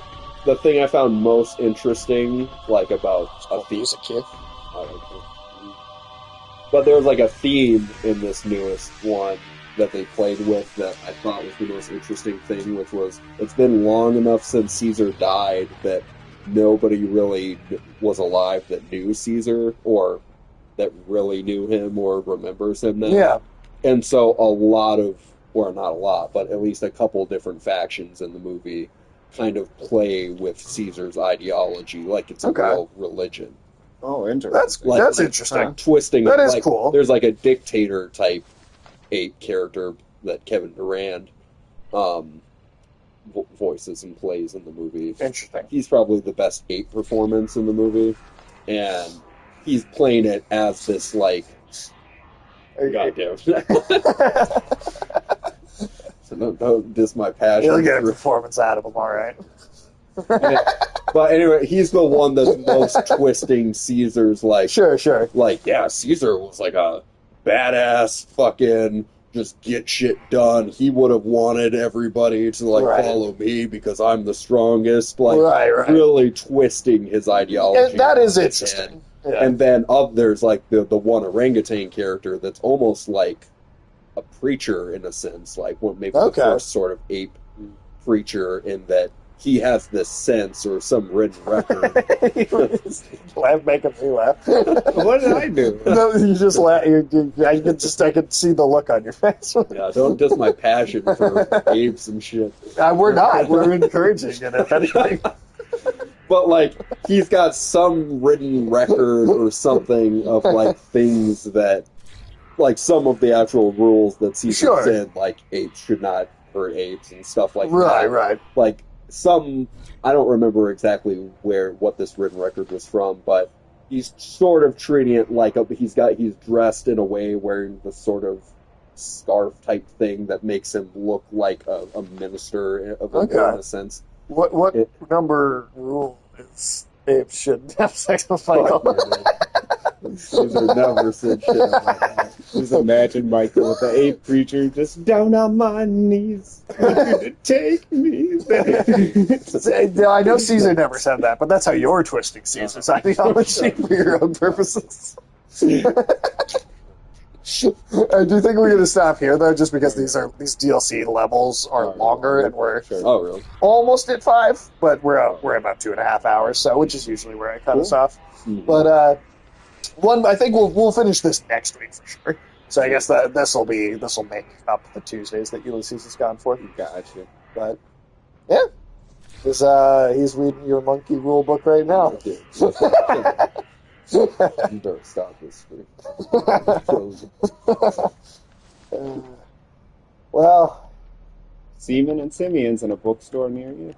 Speaker 1: thing I found most interesting, like about a theme,
Speaker 2: Music here.
Speaker 1: but there was like a theme in this newest one that they played with that I thought was the most interesting thing, which was it's been long enough since Caesar died that nobody really was alive that knew Caesar or that really knew him or remembers him now.
Speaker 2: Yeah.
Speaker 1: And so a lot of, or not a lot, but at least a couple different factions in the movie kind of play with Caesar's ideology like it's a real religion.
Speaker 3: Oh, interesting.
Speaker 2: That's interesting.
Speaker 1: Twisting
Speaker 2: That is
Speaker 1: like,
Speaker 2: cool.
Speaker 1: There's like a dictator type ape character that Kevin Durand voices and plays in the movie.
Speaker 2: Interesting.
Speaker 1: He's probably the best ape performance in the movie, and he's playing it as this like goddamn. So don't diss my passion.
Speaker 2: You'll get a performance out of him, all right.
Speaker 1: But anyway, he's the one that's most twisting Caesar's like.
Speaker 2: Sure.
Speaker 1: Like, yeah, Caesar was like a badass fucking just get shit done. He would have wanted everybody to like follow me because I'm the strongest. Like, really twisting his ideology.
Speaker 2: And that is interesting.
Speaker 1: Yeah. And then there's like the one orangutan character that's almost like a preacher in a sense, like maybe the first sort of ape preacher, in that he has this sense or some written record.
Speaker 2: Making me laugh.
Speaker 3: What did I do?
Speaker 2: No, you just laugh. I could see the look on your face.
Speaker 1: Yeah, don't diss my passion for apes and shit.
Speaker 2: We're not. We're encouraging it, if anything.
Speaker 1: But like, he's got some written record or something of like things that, like some of the actual rules that Caesar said, like apes should not hurt apes and stuff like that.
Speaker 2: Right.
Speaker 1: Like I don't remember exactly what this written record was from, but he's sort of treating it like he's dressed in a way wearing the sort of scarf type thing that makes him look like a minister of in a sense.
Speaker 2: What number rule is apes shouldn't have sex with Michael?
Speaker 1: Caesar never said shit like that.
Speaker 3: Just imagine Michael with the ape preacher just down on my knees. To take me there.
Speaker 2: I know Caesar never said that, but that's how you're twisting Caesar's ideology for your own purposes. Do you think we're going to stop here, though, just because these DLC levels are longer and we're
Speaker 1: really?
Speaker 2: almost at 5, but we're about 2.5 hours, so which is usually where I cut us off.
Speaker 1: Mm-hmm.
Speaker 2: But I think we'll finish this next week for sure. So I guess that this will make up the Tuesdays that Ulysses has gone for.
Speaker 3: Gotcha.
Speaker 2: But yeah, he's reading your monkey rule book right now.
Speaker 1: You better stop this.
Speaker 2: Well,
Speaker 3: Seaman and Simeon's in a bookstore near you.